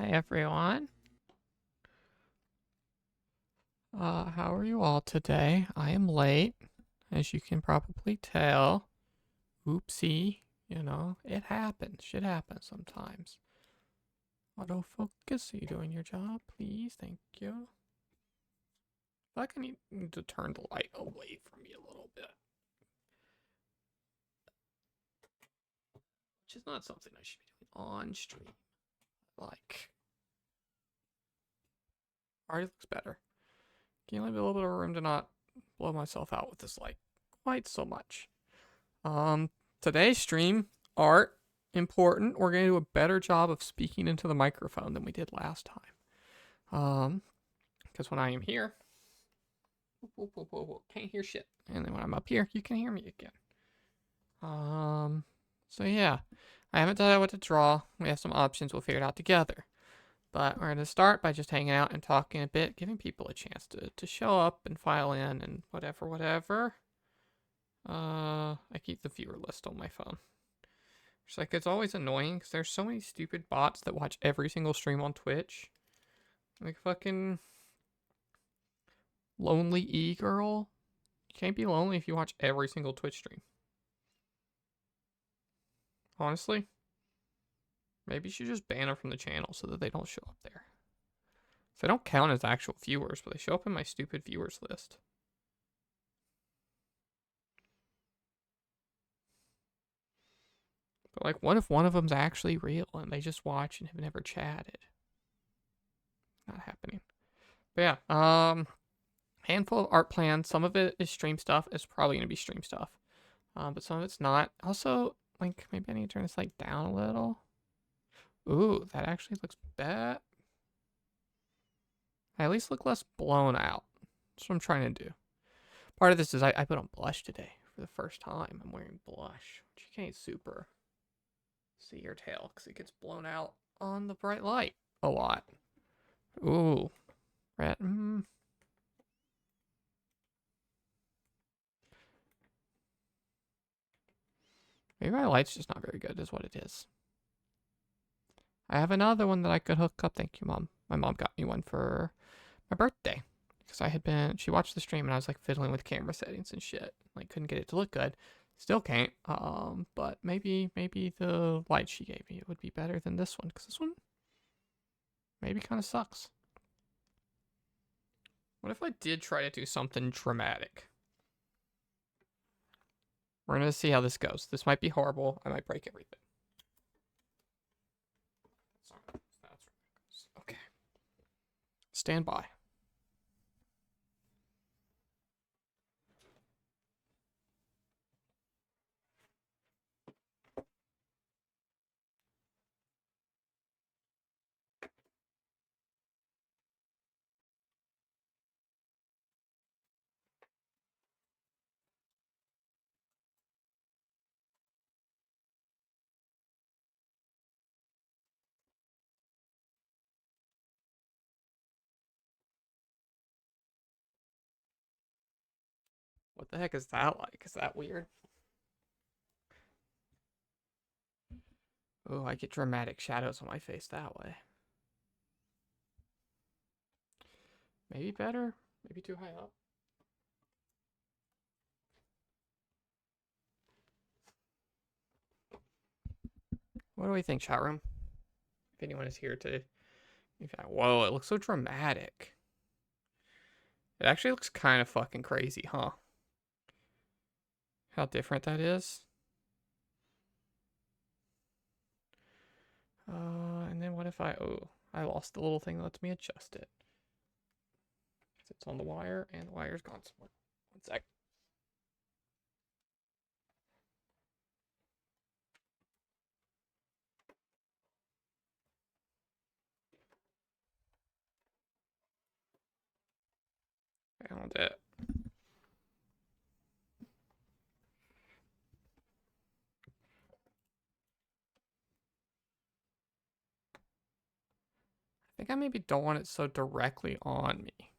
Hi, everyone. How are you all today? I am late, as you can probably tell. Oopsie. You know, it happens. Shit happens sometimes. Autofocus, are you doing your job, please? Thank you. I feel like I need to turn the light away from me a little bit. Which is not something I should be doing on stream. Like, already looks better. Can you leave a little bit of room to not blow myself out with this light quite so much? Today's stream, art, important. We're going to do a better job of speaking into the microphone than we did last time. Because when I am here, can't hear shit. And then when I'm up here, you can hear me again. So yeah, I haven't decided what to draw. We have some options. We'll figure it out together. But we're going to start by just hanging out and talking a bit, giving people a chance to show up and file in and whatever. I keep the viewer list on my phone. It's like, it's always annoying because there's so many stupid bots that watch every single stream on Twitch. Like fucking lonely e-girl. You can't be lonely if you watch every single Twitch stream. Honestly. Maybe you should just ban them from the channel so that they don't show up there. So they don't count as actual viewers, but they show up in my stupid viewers list. But like, what if one of them's actually real and they just watch and have never chatted? Not happening. But yeah, handful of art plans. Some of it is stream stuff. It's probably going to be stream stuff. But some of it's not. Also, like, maybe I need to turn this light down a little. Ooh, that actually looks bad. I at least look less blown out. That's what I'm trying to do. Part of this is I put on blush today for the first time. I'm wearing blush, which you can't super see your tail because it gets blown out on the bright light a lot. Ooh, red. Maybe my light's just not very good, is what it is. I have another one that I could hook up. Thank you, Mom. My mom got me one for my birthday. Because she watched the stream and I was like fiddling with camera settings and shit. Like, couldn't get it to look good. Still can't. But maybe the light she gave me would be better than this one. Because this one maybe kind of sucks. What if I did try to do something dramatic? We're going to see how this goes. This might be horrible. I might break everything. Okay. Stand by. What the heck is that like? Is that weird? Oh, I get dramatic shadows on my face that way. Maybe better? Maybe too high up? What do we think, chat room? If anyone is here to... Whoa, it looks so dramatic. It actually looks kind of fucking crazy, huh? How different that is. And then what if I lost the little thing that lets me adjust it. It's on the wire, and the wire's gone somewhere. One sec. Found it. I think I maybe don't want it so directly on me.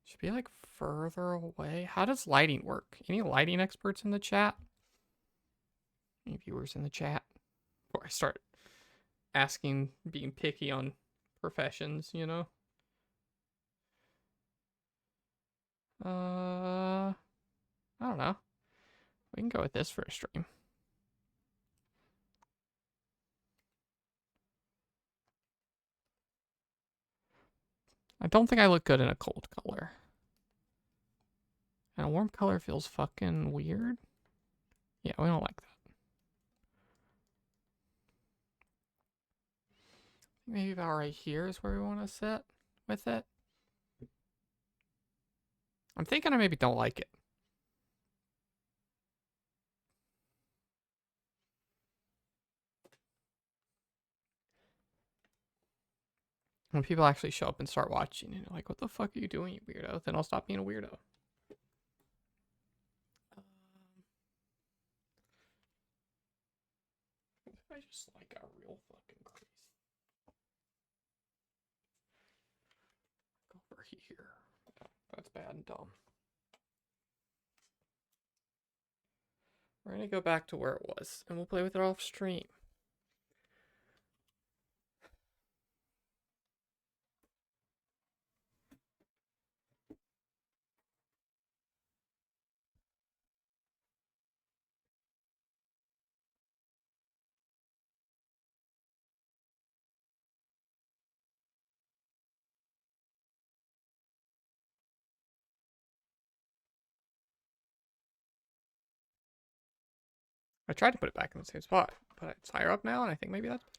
Should be like further away. How does lighting work? Any lighting experts in the chat? Any viewers in the chat? Before I start asking, being picky on professions, you know? I don't know. We can go with this for a stream. I don't think I look good in a cold color. And a warm color feels fucking weird. Yeah, we don't like that. Maybe about right here is where we want to sit with it. I'm thinking I maybe don't like it. When people actually show up and start watching, and you're like, what the fuck are you doing, you weirdo? Then I'll stop being a weirdo. I just like a real fucking crease. Over here. That's bad and dumb. We're gonna go back to where it was, and we'll play with it off stream. I tried to put it back in the same spot, but it's higher up now, and I think maybe that's better.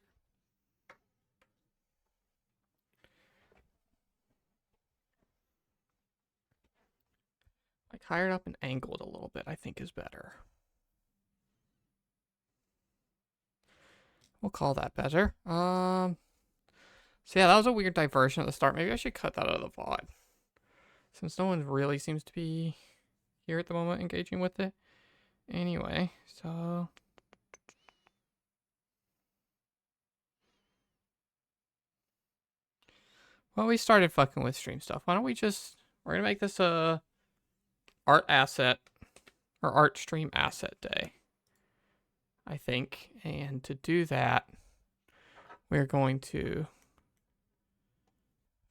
Like higher up and angled a little bit, I think is better. We'll call that better. So yeah, that was a weird diversion at the start. Maybe I should cut that out of the VOD. Since no one really seems to be here at the moment engaging with it. Anyway, so... Well, we started fucking with stream stuff. Why don't we just... We're gonna make this a... art asset. Or art stream asset day. I think. And to do that, we're going to...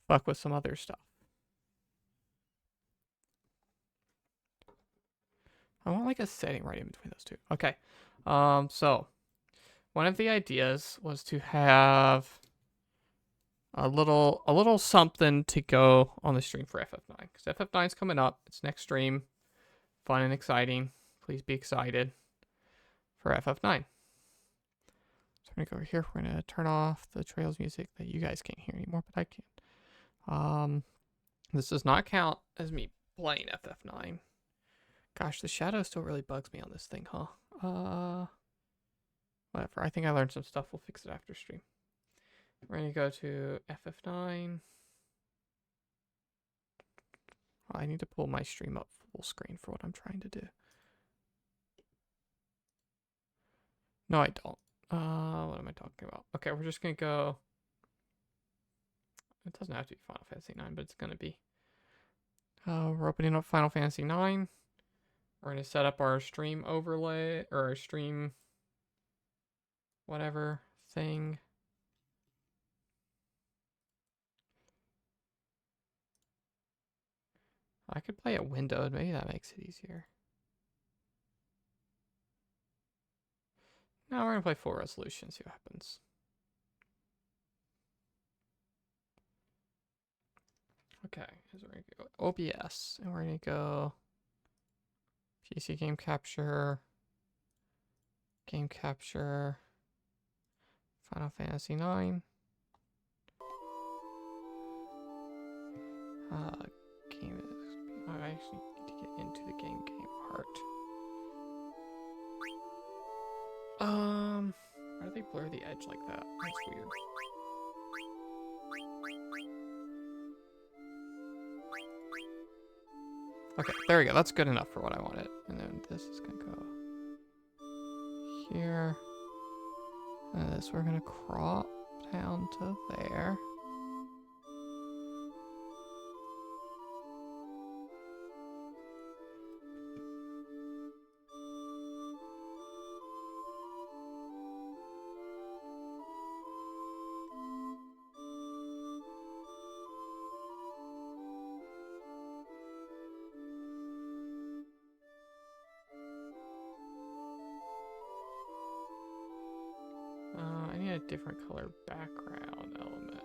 fuck with some other stuff. I want like a setting right in between those two. Okay. So one of the ideas was to have a little something to go on the stream for FF9. Because FF9 is coming up. It's next stream. Fun and exciting. Please be excited for FF9. So we're gonna go over here. We're gonna turn off the Trails music that you guys can't hear anymore, but I can. This does not count as me playing FF9. Gosh, the shadow still really bugs me on this thing, huh? Whatever. I think I learned some stuff. We'll fix it after stream. We're going to go to FF9. Oh, I need to pull my stream up full screen for what I'm trying to do. No, I don't. What am I talking about? Okay, we're just going to go... It doesn't have to be Final Fantasy 9, but it's going to be... we're opening up Final Fantasy 9. We're going to set up our stream overlay, or our stream... whatever thing. I could play it windowed. Maybe that makes it easier. No, we're going to play full resolution, see what happens. Okay, so we're going to go OBS, and we're going to go PC game capture, Final Fantasy 9. Game is... I actually need to get into the game part. Why do they blur the edge like that? That's weird. Okay, there we go. That's good enough for what I wanted. And then this is gonna go here. And this we're gonna crop down to there. different color background element.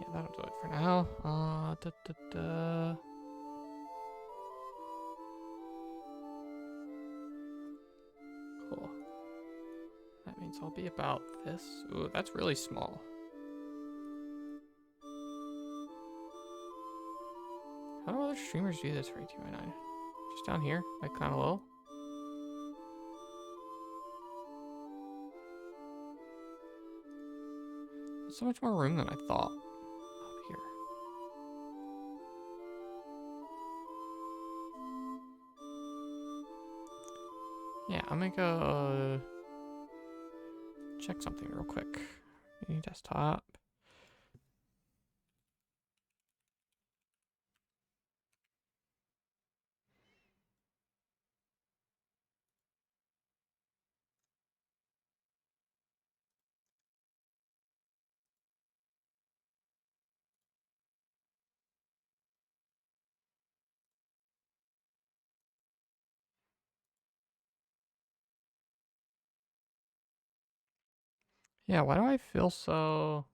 Yeah, that'll do it for now. Cool. That means I'll be about this. Ooh, that's really small. How do other streamers do this for 18.9? Just down here, like kind of low. There's so much more room than I thought up here. Yeah, I'm gonna go check something real quick. New desktop. Yeah, why do I feel so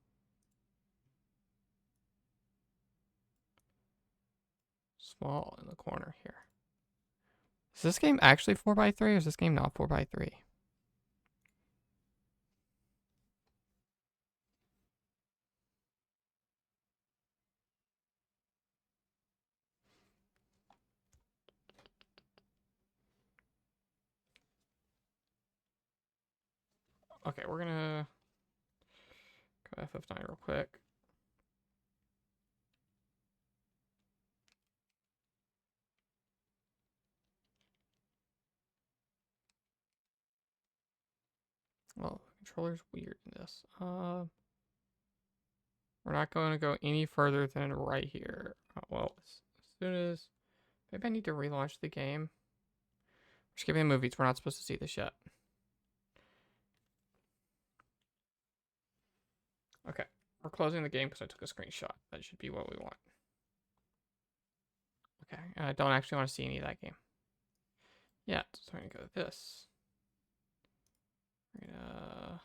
small in the corner here? Is this game actually 4x3 or is this game not 4x3? Okay, we're gonna go FF9 real quick. Oh, the controller's weird in this. We're not going to go any further than right here. Well, as soon as... Maybe I need to relaunch the game. We're skipping the movies. We're not supposed to see this yet. Okay. We're closing the game because I took a screenshot. That should be what we want. Okay. And I don't actually want to see any of that game. Yeah, so we're going to go to this. We're going to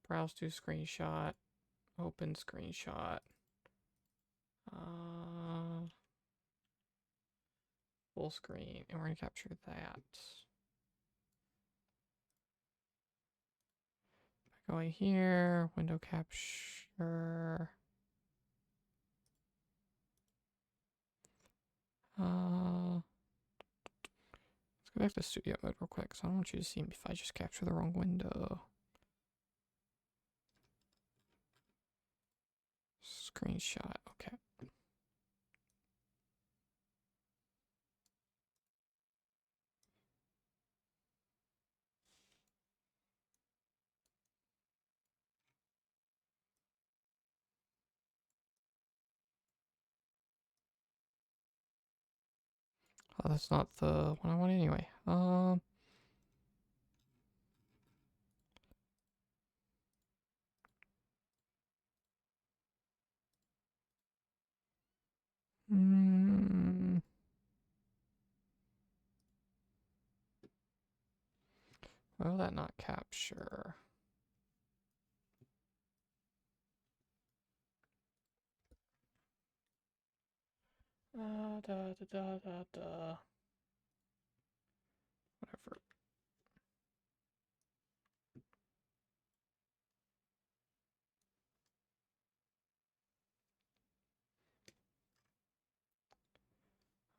browse to screenshot. Open screenshot. Full screen. And we're going to capture that. Going here. Window capture. Let's go back to studio mode real quick, so I don't want you to see if I just capture the wrong window. Screenshot, okay. Oh, that's not the one I want anyway. Why will that not capture? Whatever.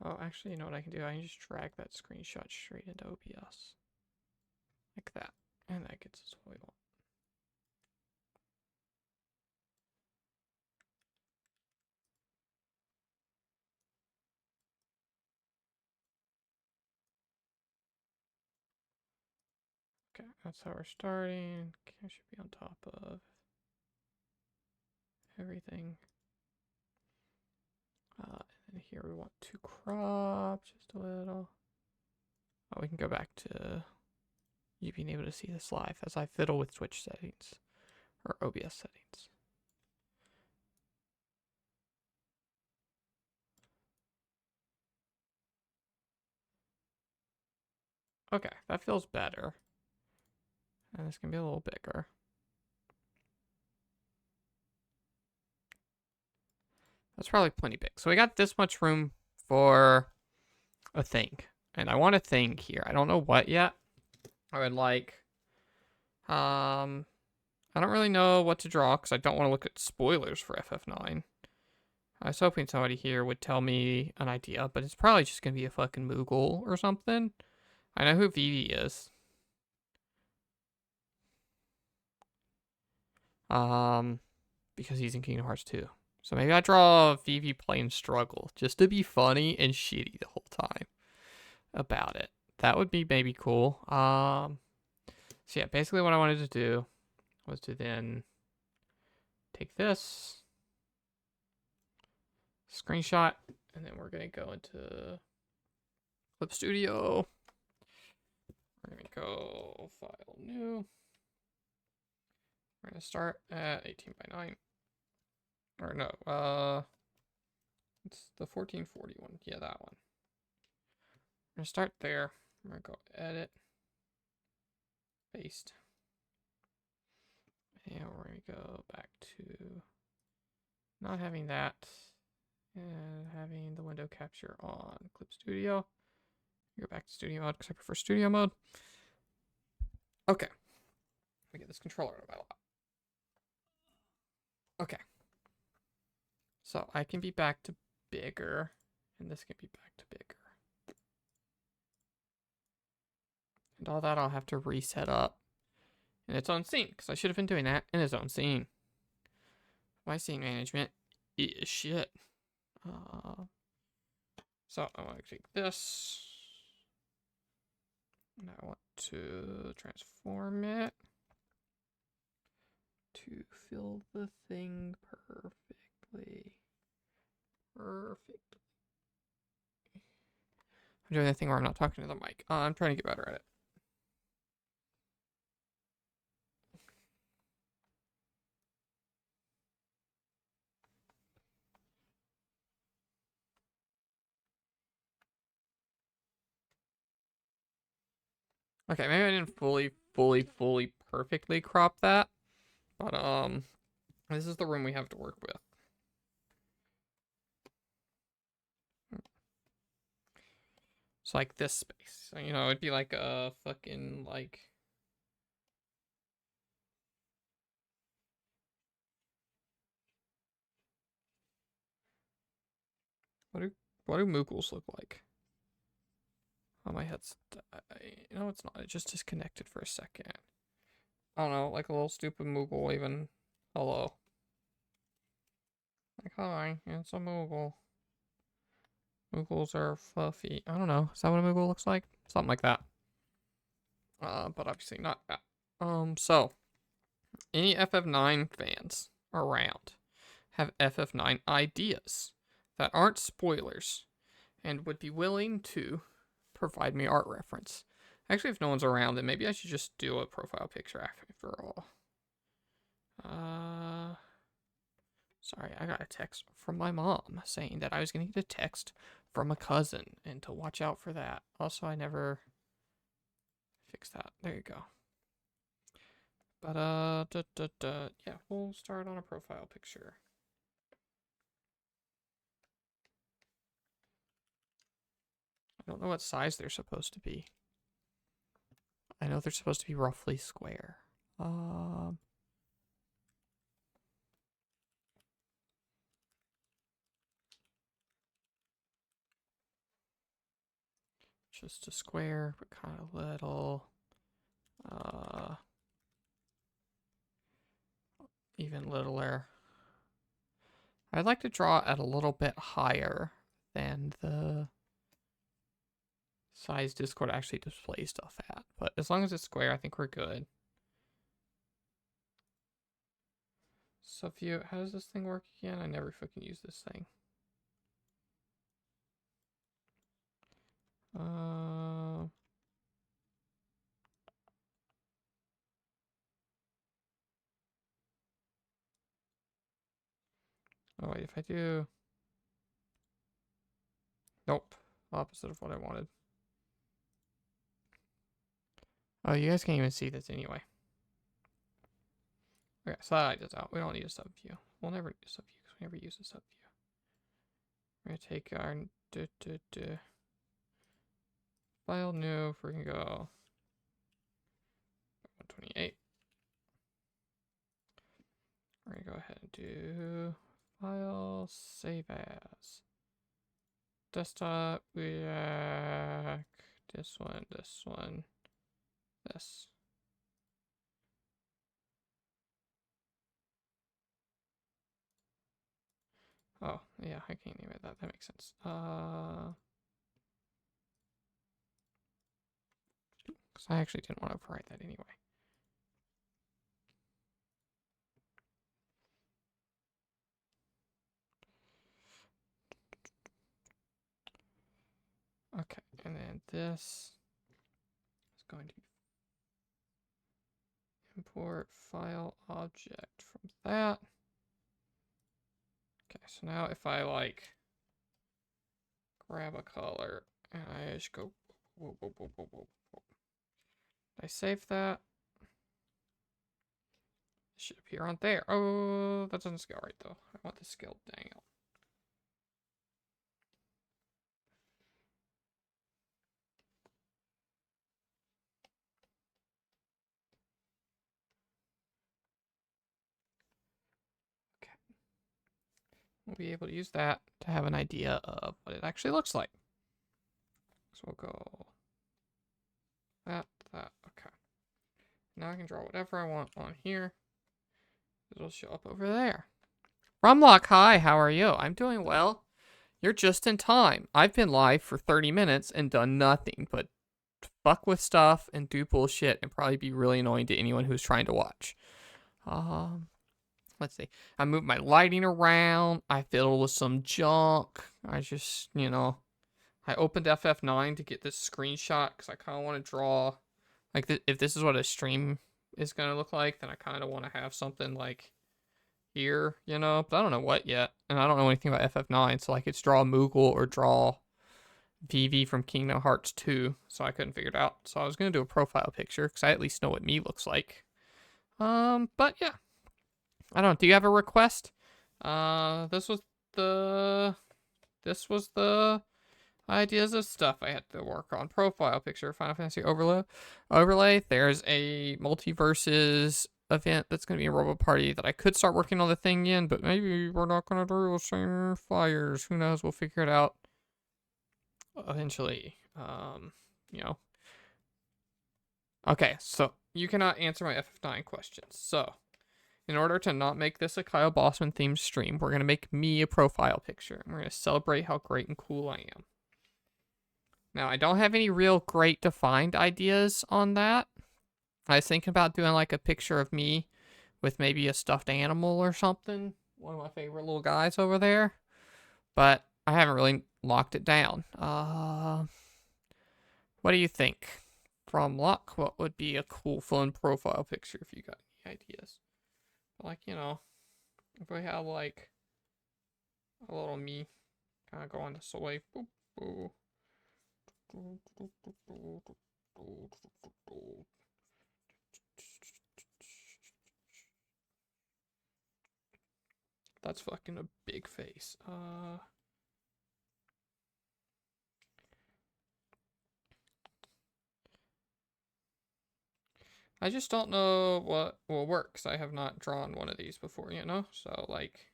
Oh, actually, you know what I can do? I can just drag that screenshot straight into OBS. Like that. And that gets us what we want. Okay, that's how we're starting. I should be on top of everything. And here we want to crop just a little. Oh, we can go back to you being able to see this live as I fiddle with Twitch settings or OBS settings. Okay, that feels better. And this can be a little bigger. That's probably plenty big. So we got this much room for a thing. And I want a thing here. I don't know what yet. I would like, I don't really know what to draw because I don't want to look at spoilers for FF9. I was hoping somebody here would tell me an idea, but it's probably just going to be a fucking Moogle or something. I know who Vivi is. Because he's in Kingdom Hearts 2. So maybe I draw Vivi playing Struggle just to be funny and shitty the whole time about it. That would be maybe cool. So yeah, basically what I wanted to do was to then take this screenshot, and then we're gonna go into Clip Studio. We're gonna go File New. We're gonna start at 18:9. Or no, it's the 1441. Yeah, that one. We're gonna start there. We're gonna go Edit, Paste, and we're gonna go back to not having that and having the window capture on Clip Studio. Go back to Studio Mode because I prefer Studio Mode. Okay. Let me get this controller out of my lap. Okay. So I can be back to bigger, and this can be back to bigger. And all that I'll have to reset up in its own scene, because I should have been doing that in its own scene. My scene management is shit. So I want to take this, and I want to transform it to fill the thing perfectly. Perfect. I'm doing that thing where I'm not talking to the mic. I'm trying to get better at it. Okay, maybe I didn't fully perfectly crop that, but this is the room we have to work with. It's like this space. So, you know, it'd be like a fucking like. What do Moogles look like? Oh, my head's. No, it's not. It just disconnected for a second. I don't know, like a little stupid Moogle waving hello. Like, hi, it's a Moogle. Moogles are fluffy. I don't know. Is that what a Moogle looks like? Something like that. But obviously not that. So any FF9 fans around have FF9 ideas that aren't spoilers and would be willing to provide me art reference. Actually, if no one's around, then maybe I should just do a profile picture after all. Sorry, I got a text from my mom saying that I was going to get a text from a cousin and to watch out for that. Also, I never fixed that. There you go. But, yeah, we'll start on a profile picture. I don't know what size they're supposed to be. I know they're supposed to be roughly square. Just a square, but kind of little. Even littler. I'd like to draw at a little bit higher than the size Discord actually displays stuff at. But as long as it's square, I think we're good. So if you, how does this thing work again? I never fucking use this thing. Oh wait, if I do, nope, opposite of what I wanted. Oh, you guys can't even see this anyway. Okay, so that idea's out. We don't need a sub view. We'll never need a sub view because we never use a sub view. We're gonna take our file new. We're gonna go 128. We're gonna go ahead and do file save as desktop wujak. This one, this. Oh, yeah, I can't name it that. That makes sense. Because I actually didn't want to overwrite that anyway. Okay, and then this is going to be import file object from that. Okay, so now if I like grab a color and I just go whoa, whoa, whoa, whoa, whoa, whoa. I save that. It should appear on there. Oh, that doesn't scale right though. I want this scaled dang out. Okay. We'll be able to use that to have an idea of what it actually looks like. So we'll go that. Okay. Now I can draw whatever I want on here. It'll show up over there. Rumlock, hi, how are you? I'm doing well. You're just in time. I've been live for 30 minutes and done nothing but fuck with stuff and do bullshit and probably be really annoying to anyone who's trying to watch. Let's see. I moved my lighting around. I fiddled with some junk. I just, I opened FF9 to get this screenshot because I kind of want to draw, like, if this is what a stream is going to look like, then I kind of want to have something like here, but I don't know what yet. And I don't know anything about FF9, so like it's draw Moogle or draw Vivi from Kingdom Hearts 2, so I couldn't figure it out. So I was going to do a profile picture because I at least know what me looks like. But yeah. I don't know. Do you have a request? This was the ideas of stuff I had to work on. Profile picture, Final Fantasy overlay. There's a multiverses event that's going to be a Robo Party that I could start working on the thing in, but maybe we're not going to do the same flyers. Who knows? We'll figure it out eventually. Okay, so you cannot answer my FF9 questions. So, in order to not make this a Kyle Bossman themed stream, we're going to make me a profile picture. And we're going to celebrate how great and cool I am. Now, I don't have any real great defined ideas on that. I was thinking about doing like a picture of me with maybe a stuffed animal or something. One of my favorite little guys over there. But I haven't really locked it down. What do you think? From luck, what would be a cool, fun profile picture if you got any ideas? Like, if we have like a little me kind of going this way. Boop, boop. That's fucking a big face. I just don't know what will work because I have not drawn one of these before, So, like,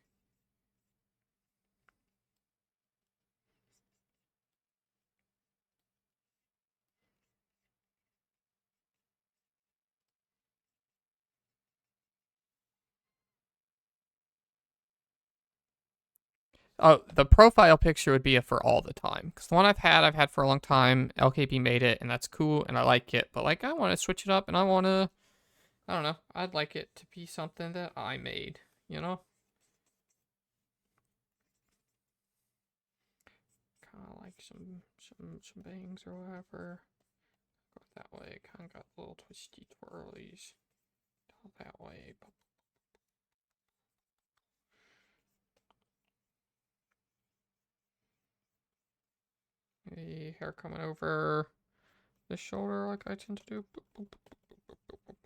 oh, the profile picture would be for all the time. Because the one I've had for a long time. LKB made it, and that's cool, and I like it. But, like, I want to switch it up, and I don't know. I'd like it to be something that I made, Kind of like some bangs or whatever. Go that way. Kind of got little twisty twirlies. That way. The hair coming over this shoulder like I tend to do. Boop, boop, boop, boop, boop, boop, boop,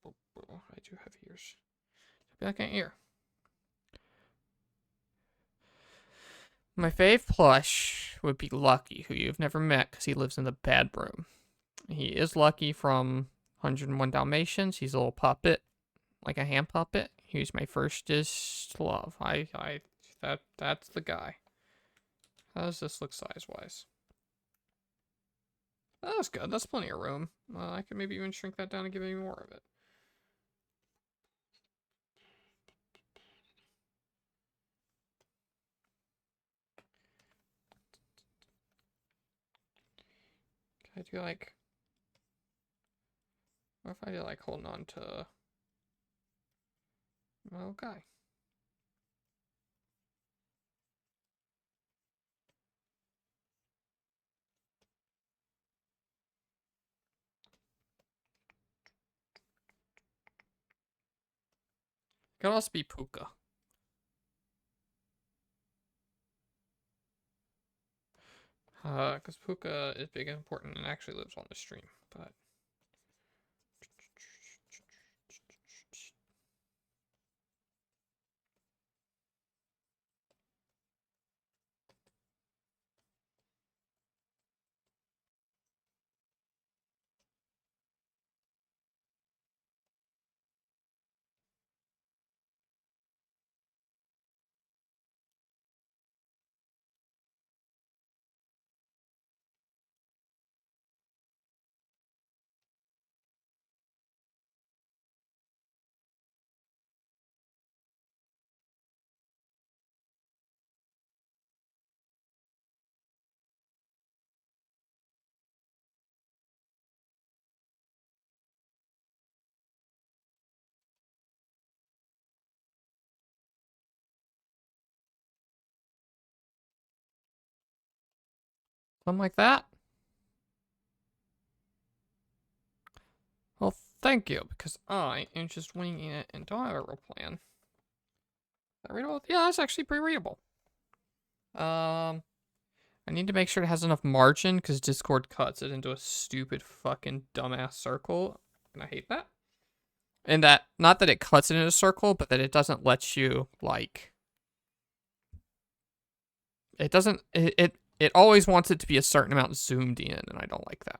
boop. Oh, I do have ears. Back an ear. My fave plush would be Lucky, who you've never met because he lives in the bedroom. He is Lucky from 101 Dalmatians. He's a little puppet, like a hand puppet. He's my firstest love. That's the guy. How does this look size-wise? Oh, that's good. That's plenty of room. I could maybe even shrink that down and give you more of it. Can I do like... What if I do like holding on to... Okay. Could also be Puka. Because Puka is big and important and actually lives on the stream, but... Something like that? Well, thank you, because I am just winging it and don't have a real plan. Is that readable? Yeah, that's actually pretty readable. I need to make sure it has enough margin, because Discord cuts it into a stupid fucking dumbass circle, and I hate that. And that, not that it cuts it in a circle, but that it doesn't let you, like... It doesn't... It always wants it to be a certain amount zoomed in, and I don't like that.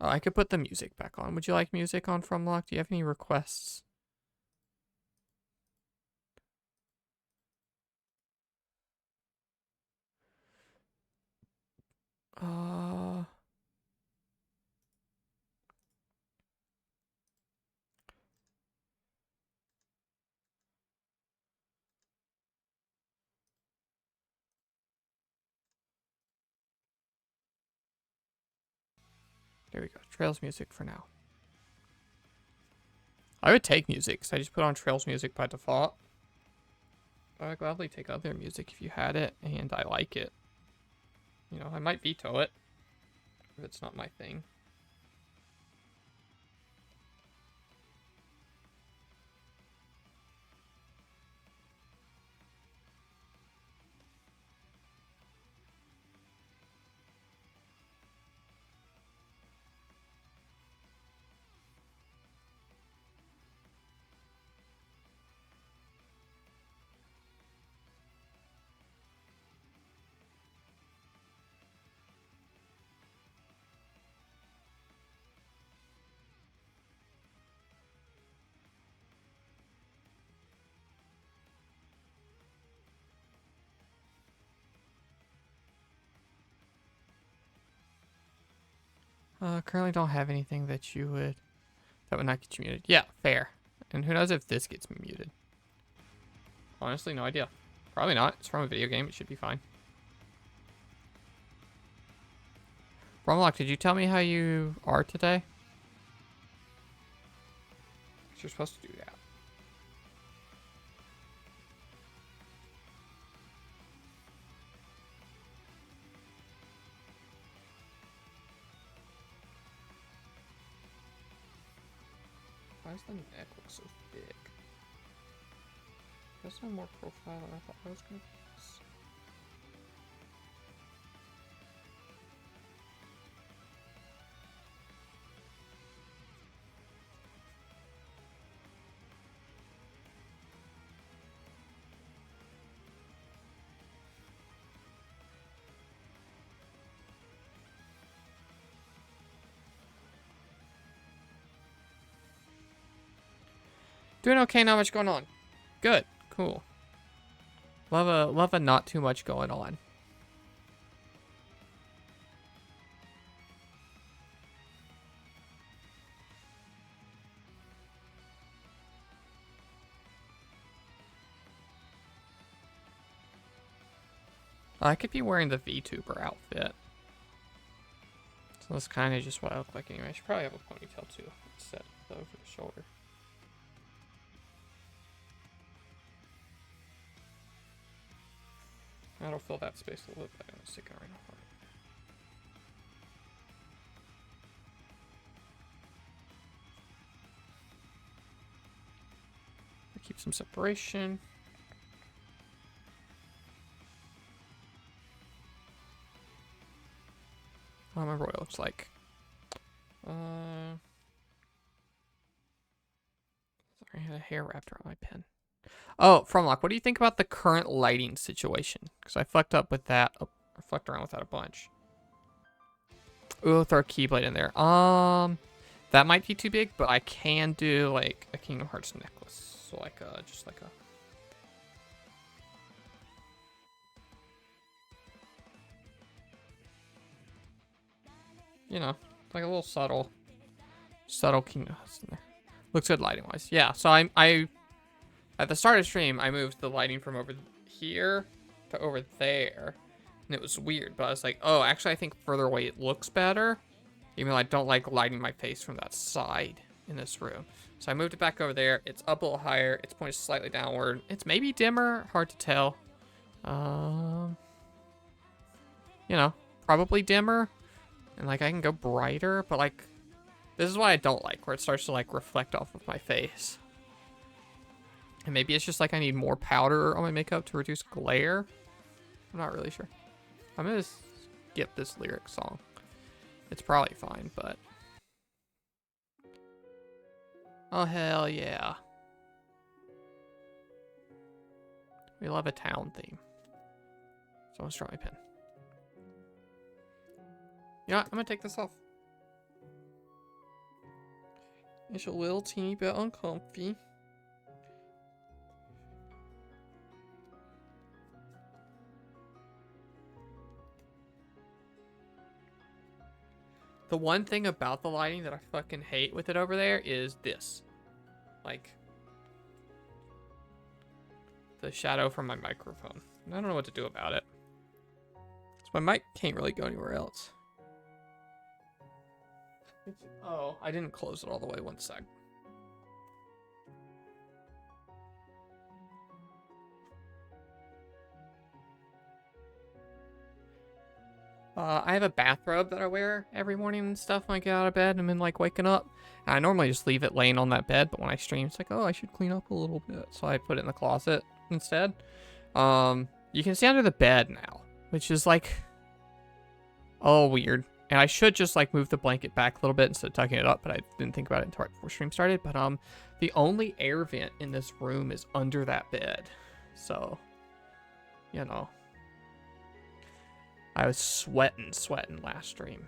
Oh, I could put the music back on. Would you like music on FromLock? Do you have any requests? There we go. Trails music for now. I would take music, so I just put on Trails music by default. I would gladly take other music if you had it, and I like it. You know, I might veto it if it's not my thing. Currently don't have anything that would not get you muted. Yeah, fair. And who knows if this gets me muted. Honestly, no idea. Probably not. It's from a video game. It should be fine. Bromlock, did you tell me how you are today? You're supposed to do that. Why does the neck look so big? That's not more profile than I thought I was gonna be. Doing okay, not much going on. Good, cool. Love a not too much going on. I could be wearing the VTuber outfit. So that's kind of just what I look like anyway. I should probably have a ponytail too. Set over the shoulder. That'll fill that space a little bit. I'm gonna stick it right off. Keep some separation. I don't remember what it looks like. Sorry, I had a hair wrapped around my pen. Oh, Fromlock, what do you think about the current lighting situation? Because I fucked up with that. Oh, I fucked around with that a bunch. Ooh, throw a Keyblade in there. That might be too big, but I can do like a Kingdom Hearts necklace. So like just like a. You know, like a little subtle Kingdom Hearts in there. Looks good lighting wise. Yeah, so I at the start of the stream, I moved the lighting from over here to over there. And it was weird, but I was like, oh, actually, I think further away it looks better. Even though I don't like lighting my face from that side in this room. So I moved it back over there. It's up a little higher. It's pointed slightly downward. It's maybe dimmer. Hard to tell. You know, probably dimmer. And, like, I can go brighter. But, like, this is what I don't like. Where it starts to, like, reflect off of my face. And maybe it's just, like, I need more powder on my makeup to reduce glare. I'm not really sure. I'm going to skip this lyric song. It's probably fine, but... Oh, hell yeah. We love a town theme. So let's try my pen. Yeah, I'm gonna take this off. It's a little teeny bit uncomfy. The one thing about the lighting that I fucking hate with it over there is this. Like, the shadow from my microphone. I don't know what to do about it. So my mic can't really go anywhere else. Oh, I didn't close it all the way. One sec. I have a bathrobe that I wear every morning and stuff when I get out of bed and I'm in, like, waking up. And I normally just leave it laying on that bed, but when I stream, it's like, oh, I should clean up a little bit. So I put it in the closet instead. You can see under the bed now, which is, like, oh, weird. And I should just, like, move the blanket back a little bit instead of tucking it up, but I didn't think about it until right before stream started. But, the only air vent in this room is under that bed. So, you know. I was sweating last stream.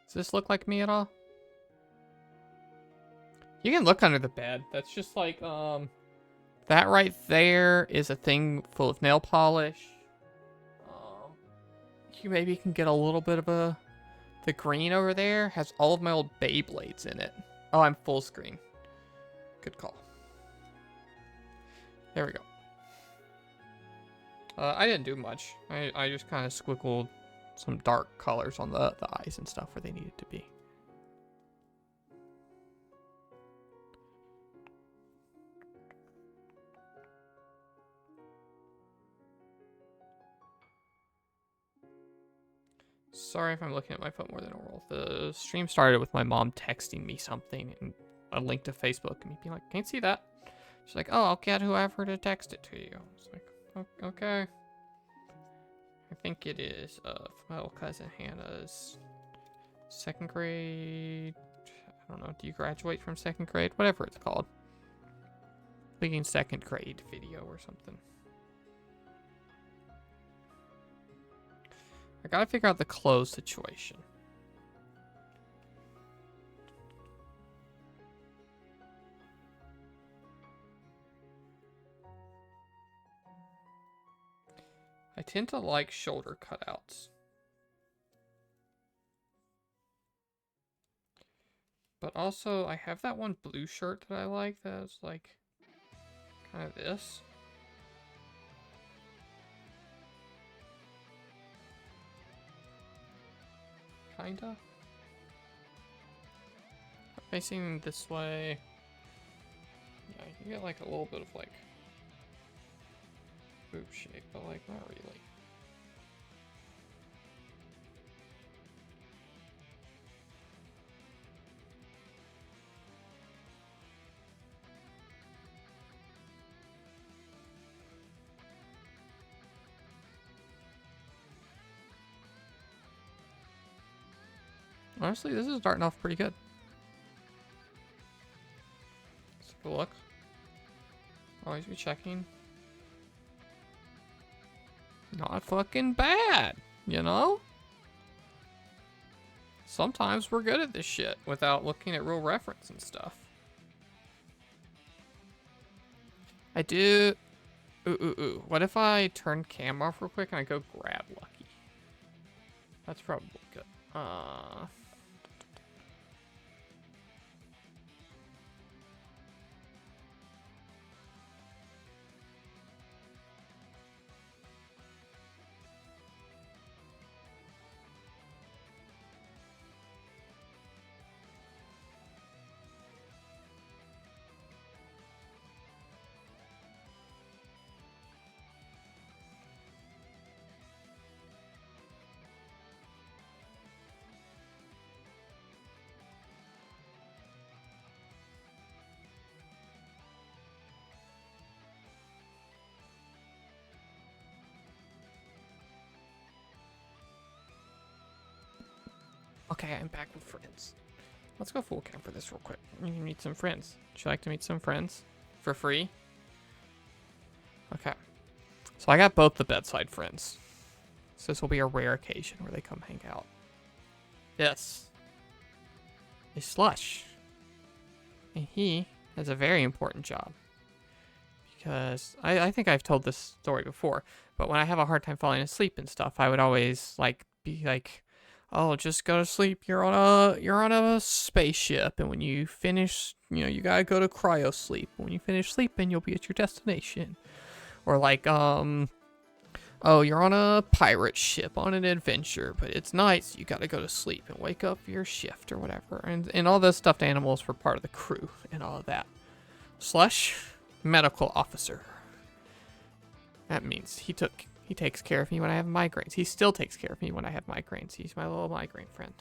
Does this look like me at all? You can look under the bed. That's just like, that right there is a thing full of nail polish. You maybe can get a little bit of a The green over there has all of my old Beyblades in it. Oh, I'm full screen. Good call. There we go. I didn't do much. I just kind of squiggled some dark colors on the eyes and stuff where they needed to be. Sorry if I'm looking at my phone more than normal. The stream started with my mom texting me something and a link to Facebook and me being like, can't see that. She's like, oh, I'll get whoever to text it to you. It's like, okay. I think it is my little cousin Hannah's 2nd grade. I don't know. Do you graduate from 2nd grade? Whatever it's called. Thinking 2nd grade video or something. I gotta figure out the clothes situation. I tend to like shoulder cutouts. But also, I have that one blue shirt that I like that is like kind of this. Kinda. Facing this way. Yeah, you can get like a little bit of like boob shape, but like not really. Honestly, this is starting off pretty good. Let's take a look. Always be checking. Not fucking bad, you know? Sometimes we're good at this shit without looking at real reference and stuff. I do... Ooh. What if I turn cam off real quick and I go grab Lucky? That's probably good. Okay, I'm back with friends. Let's go full cam for this real quick. You can meet some friends. Would you like to meet some friends? For free? Okay. So I got both the bedside friends. So this will be a rare occasion where they come hang out. This is Slush. And he has a very important job. Because I think I've told this story before, but when I have a hard time falling asleep and stuff, I would always like be like, oh, just go to sleep. You're on a spaceship, and when you finish, you gotta go to cryo sleep. When you finish sleeping, you'll be at your destination. Or like, oh, you're on a pirate ship on an adventure, but it's night, so you gotta go to sleep and wake up for your shift or whatever. And all those stuffed animals were part of the crew and all of that. Slush, medical officer. That means he takes care of me when I have migraines. He still takes care of me when I have migraines. He's my little migraine friend.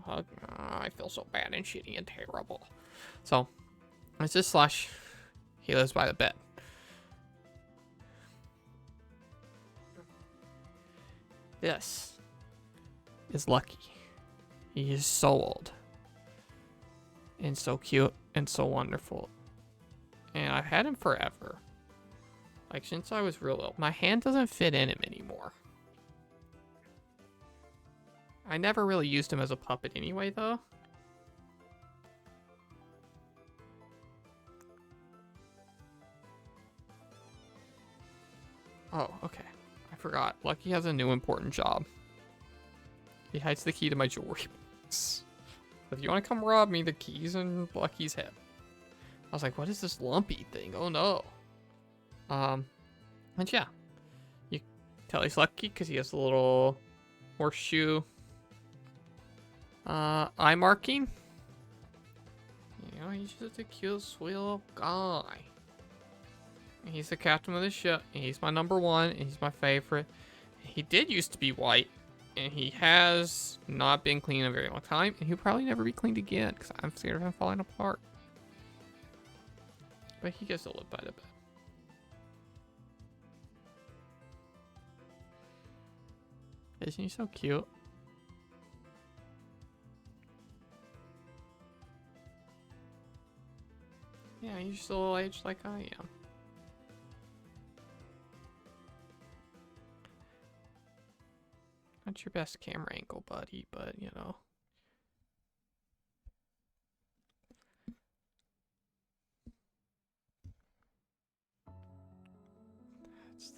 Oh, I feel so bad and shitty and terrible. So, it's just Slush. He lives by the bed. This is Lucky. He is so old. And so cute and so wonderful. And I've had him forever. Like, since I was real little. My hand doesn't fit in him anymore. I never really used him as a puppet anyway, though. Oh, okay. I forgot. Lucky has a new important job. He hides the key to my jewelry box. If you want to come rob me, the key's in Lucky's head. I was like, what is this lumpy thing? Oh no. And yeah. You tell he's lucky because he has a little horseshoe eye marking. You know, he's just a cute, sweet little guy. And he's the captain of the ship. And he's my number one. And he's my favorite. He did used to be white. And he has not been clean in a very long time. And he'll probably never be cleaned again. Because I'm scared of him falling apart. But he gets to live by the bed. Isn't he so cute? Yeah, he's just a little aged like I am. Not your best camera angle, buddy, but you know.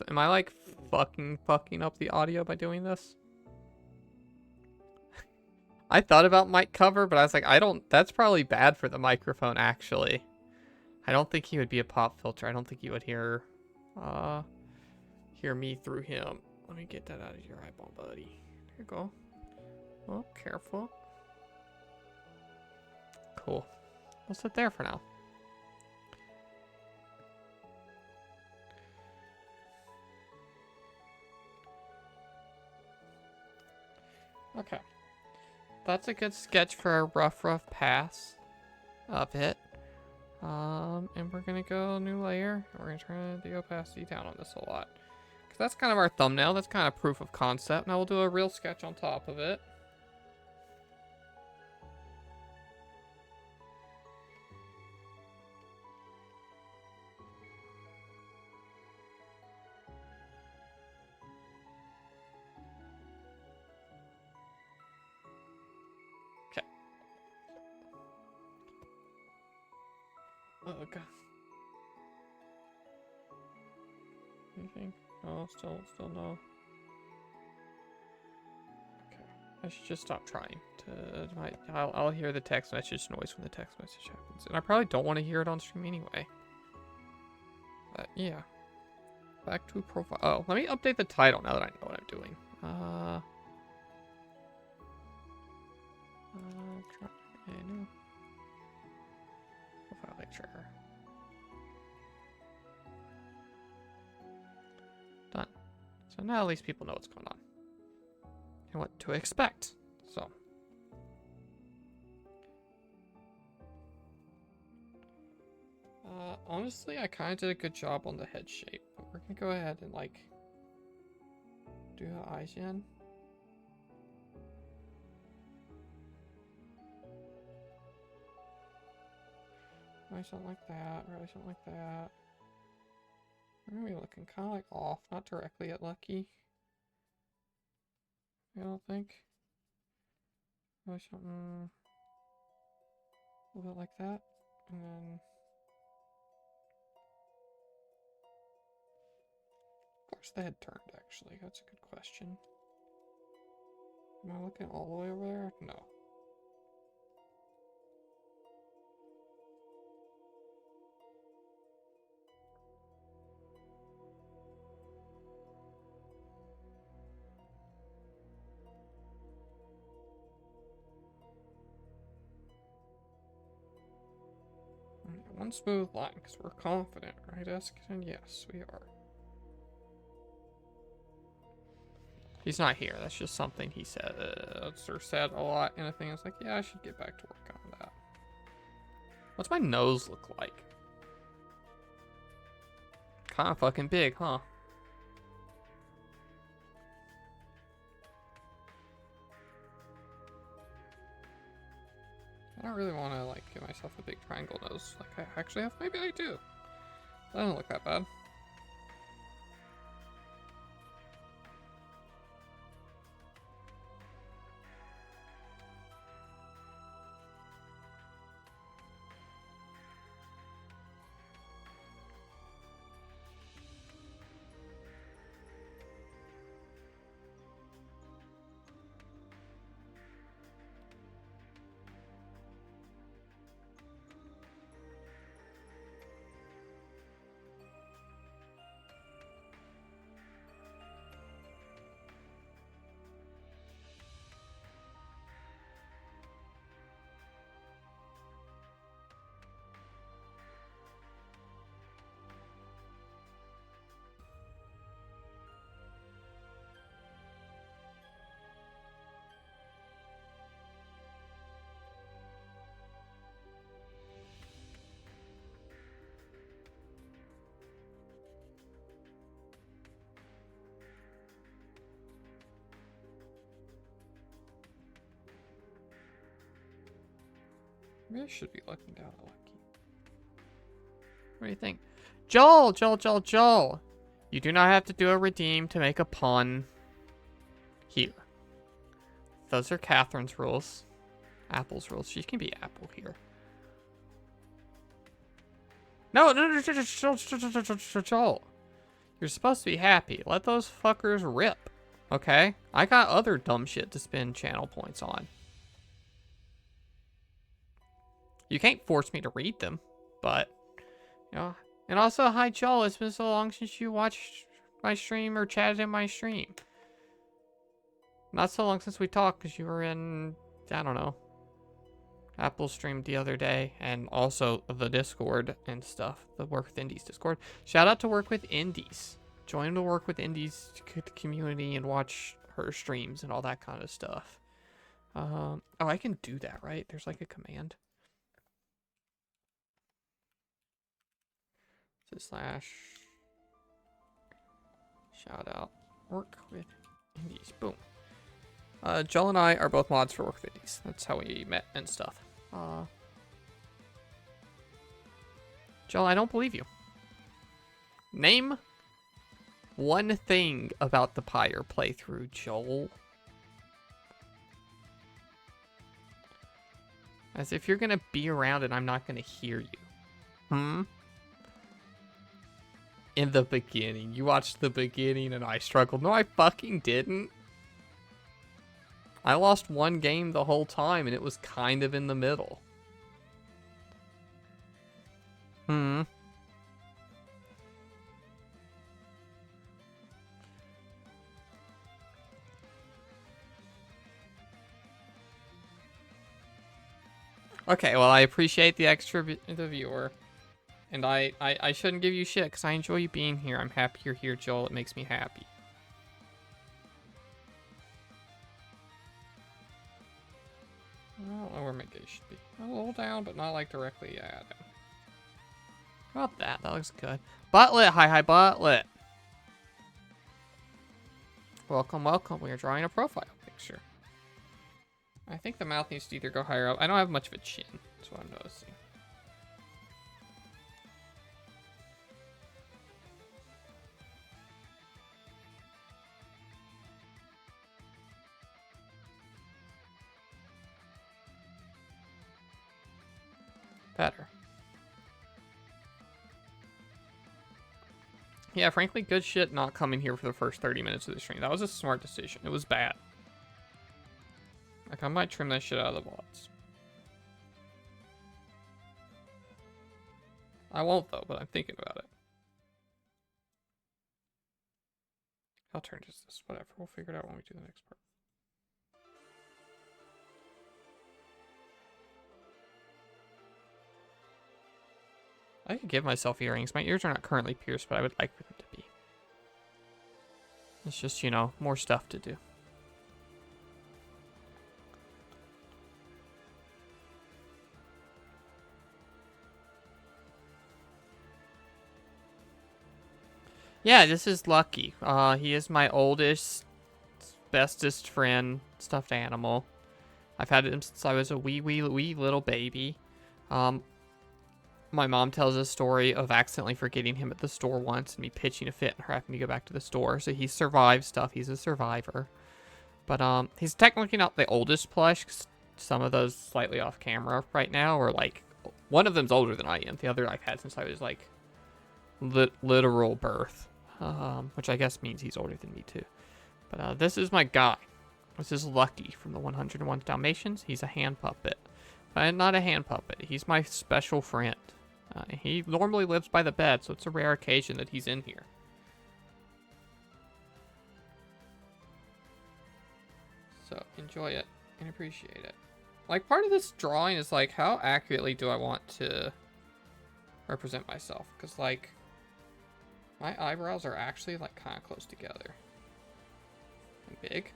Am I like fucking up the audio by doing this? I thought about mic cover, but I was like, that's probably bad for the microphone actually. I don't think he would be a pop filter. I don't think you would hear me through him. Let me get that out of your eyeball, buddy. There you go. Oh, careful. Cool. We'll sit there for now. Okay. That's a good sketch for a rough pass of it. And we're gonna go new layer. We're gonna turn the opacity down on this a lot. Cause that's kind of our thumbnail. That's kind of proof of concept. Now we'll do a real sketch on top of it. Okay. Oh god. Anything? No, still no. Okay. I should just stop trying to. I'll hear the text message noise when the text message happens, and I probably don't want to hear it on stream anyway. But yeah. Back to profile. Oh, let me update the title now that I know what I'm doing. Try a new profile picture. Done. So now at least people know what's going on and what to expect. So. Honestly, I kind of did a good job on the head shape, but we're gonna go ahead and like do the eyes in. Really something like that, really something like that. We're gonna be looking kind of like off, not directly at Lucky. I don't think. Really something a little bit like that, and then. Where's the head turned, actually? That's a good question. Am I looking all the way over there? No. One smooth line, because we're confident, right, Eskton? Yes, we are. He's not here. That's just something he said or said a lot in a thing. I was like, yeah, I should get back to work on that. What's my nose look like? Kind of fucking big, huh? I don't really want to like give myself a big triangle nose. Like I actually have. Maybe I do. That doesn't look that bad. Maybe I should be looking down at Lucky. What do you think? Joel! You do not have to do a redeem to make a pun here. Those are Catherine's rules. Apple's rules. She can be Apple here. No, Joel. You're supposed to be happy. Let those fuckers rip. Okay? I got other dumb shit to spend channel points on. You can't force me to read them, but, you know. And also, hi Joel, it's been so long since you watched my stream or chatted in my stream. Not so long since we talked, because you were in, I don't know, Apple streamed the other day, and also the Discord and stuff, the Work with Indies Discord. Shout out to Work with Indies. Join the Work with Indies community and watch her streams and all that kind of stuff. Oh, I can do that, right? There's like a command. Slash shout out Work with Indies. Boom. Joel and I are both mods for Work with Indies. That's how we met and stuff. Joel, I don't believe you. Name one thing about the Pyre playthrough, Joel. As if you're gonna be around and I'm not gonna hear you. In the beginning. You watched the beginning and I struggled. No, I fucking didn't. I lost one game the whole time and it was kind of in the middle. Okay, well, I appreciate the extra the viewer. And I shouldn't give you shit, because I enjoy you being here. I'm happy you're here, Joel. It makes me happy. I don't know where my gaze should be. A little down, but not like directly at him. How about that? That looks good. Butlet! Hi, Butlet! Welcome. We are drawing a profile picture. I think the mouth needs to either go higher up. I don't have much of a chin. That's what I'm noticing. Better. Yeah, frankly, good shit not coming here for the first 30 minutes of the stream. That was a smart decision. It was bad. Like, I might trim that shit out of the VODs. I won't, though, but I'm thinking about it. How turn is this? Whatever. We'll figure it out when we do the next part. I could give myself earrings. My ears are not currently pierced, but I would like for them to be. It's just, you know, more stuff to do. Yeah, this is Lucky. He is my oldest, bestest friend, stuffed animal. I've had him since I was a wee little baby. My mom tells a story of accidentally forgetting him at the store once and me pitching a fit and her having to go back to the store. So he survived stuff. He's a survivor. But he's technically not the oldest plush, 'cause some of those slightly off camera right now are like, one of them's older than I am. The other I've had since I was like literal birth, which I guess means he's older than me too. But this is my guy. This is Lucky from the 101 Dalmatians. He's a hand puppet. Not a hand puppet. He's my special friend. He normally lives by the bed, so it's a rare occasion that he's in here. So enjoy it and appreciate it. Like, part of this drawing is like, how accurately do I want to represent myself? Because like, my eyebrows are actually like kind of close together and big.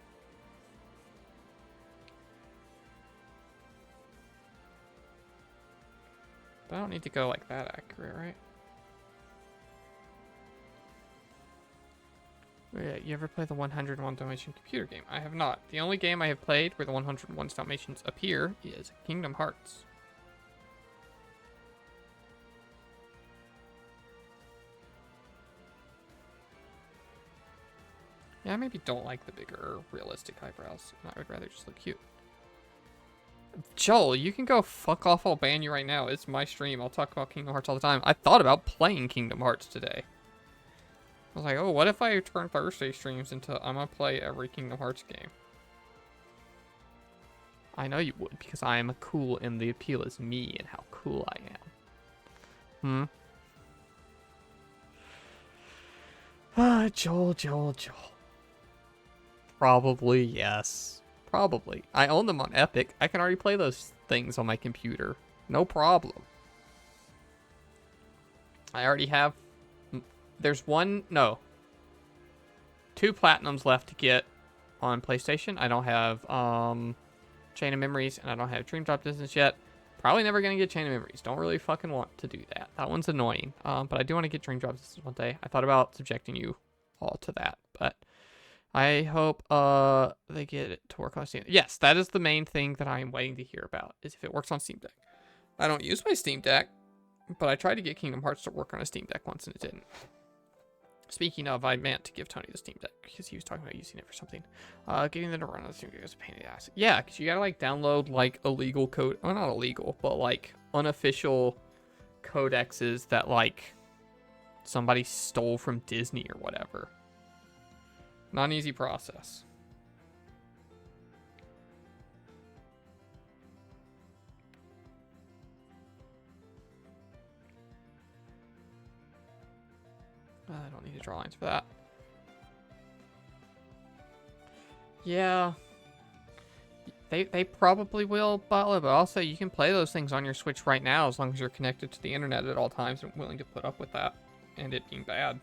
But I don't need to go like that accurate, right? Oh, yeah, you ever play the 101 Dalmatian computer game? I have not. The only game I have played where the 101 Dalmatians appear is Kingdom Hearts. Yeah, I maybe don't like the bigger, realistic eyebrows. I would rather just look cute. Joel, you can go fuck off. I'll ban you right now. It's my stream. I'll talk about Kingdom Hearts all the time. I thought about playing Kingdom Hearts today. I was like, oh, what if I turn Thursday streams into I'm gonna play every Kingdom Hearts game? I know you would, because I am cool and the appeal is me and how cool I am. Ah, Joel. Probably, yes. Probably. I own them on Epic. I can already play those things on my computer. No problem. I already have... There's two platinums left to get on PlayStation. I don't have Chain of Memories, and I don't have Dream Drop Distance yet. Probably never going to get Chain of Memories. Don't really fucking want to do that. That one's annoying. But I do want to get Dream Drop Distance one day. I thought about subjecting you all to that, but I hope they get it to work on Steam. Yes, that is the main thing that I am waiting to hear about, is if it works on Steam Deck. I don't use my Steam Deck, but I tried to get Kingdom Hearts to work on a Steam Deck once and it didn't. Speaking of, I meant to give Tony the Steam Deck because he was talking about using it for something. Getting them to run on the Steam Deck is a pain in the ass. Yeah, because you gotta like download like illegal code. Well, not illegal, but like unofficial codexes that like somebody stole from Disney or whatever. Not an easy process. I don't need to draw lines for that. Yeah. They probably will, but also you can play those things on your Switch right now as long as you're connected to the internet at all times and willing to put up with that and it being bad.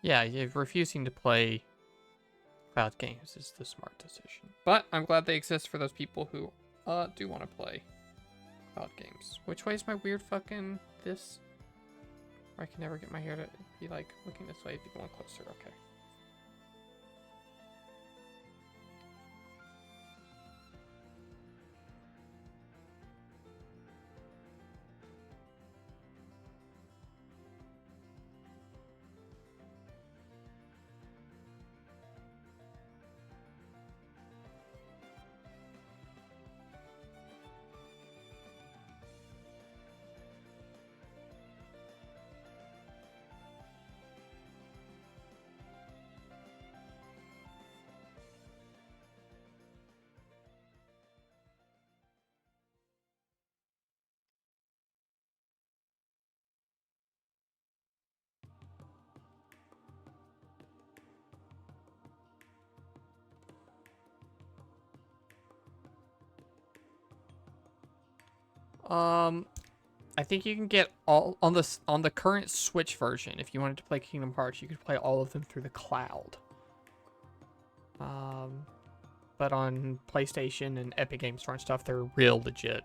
Yeah, refusing to play cloud games is the smart decision. But I'm glad they exist for those people who do want to play cloud games. Which way is my weird fucking this? I can never get my hair to be like looking this way, be going closer. Okay. I think you can get all on the current Switch version. If you wanted to play Kingdom Hearts, you could play all of them through the cloud. But on PlayStation and Epic Games Store and stuff, they're real legit.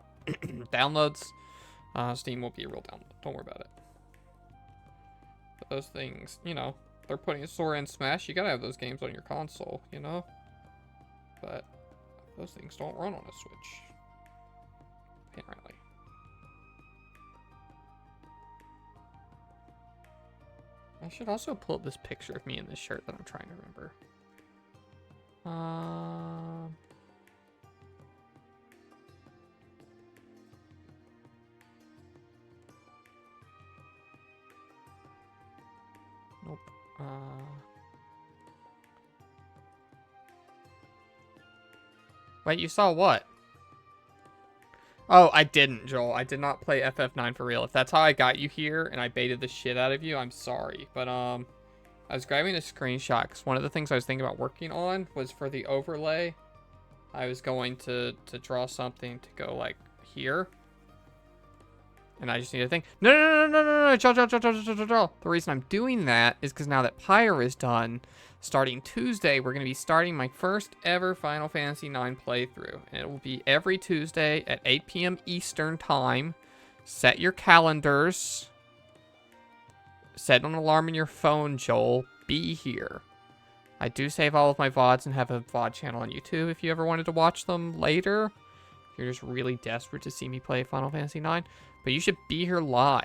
Downloads, Steam will be a real download. Don't worry about it. But those things, you know, they're putting a Sora and Smash. You gotta have those games on your console, you know. But those things don't run on a Switch, apparently. I should also pull up this picture of me in this shirt that I'm trying to remember. Nope. Wait, you saw what? Oh, I didn't, Joel. I did not play FF9 for real. If that's how I got you here and I baited the shit out of you, I'm sorry. But, I was grabbing a screenshot because one of the things I was thinking about working on was for the overlay. I was going to draw something to go, like, here. And I just need to think, no, Joel. The reason I'm doing that is because now that Pyre is done, starting Tuesday, we're going to be starting my first ever Final Fantasy IX playthrough. And it will be every Tuesday at 8 p.m. Eastern Time. Set your calendars. Set an alarm in your phone, Joel. Be here. I do save all of my VODs and have a VOD channel on YouTube if you ever wanted to watch them later. If you're just really desperate to see me play Final Fantasy IX. But you should be here live.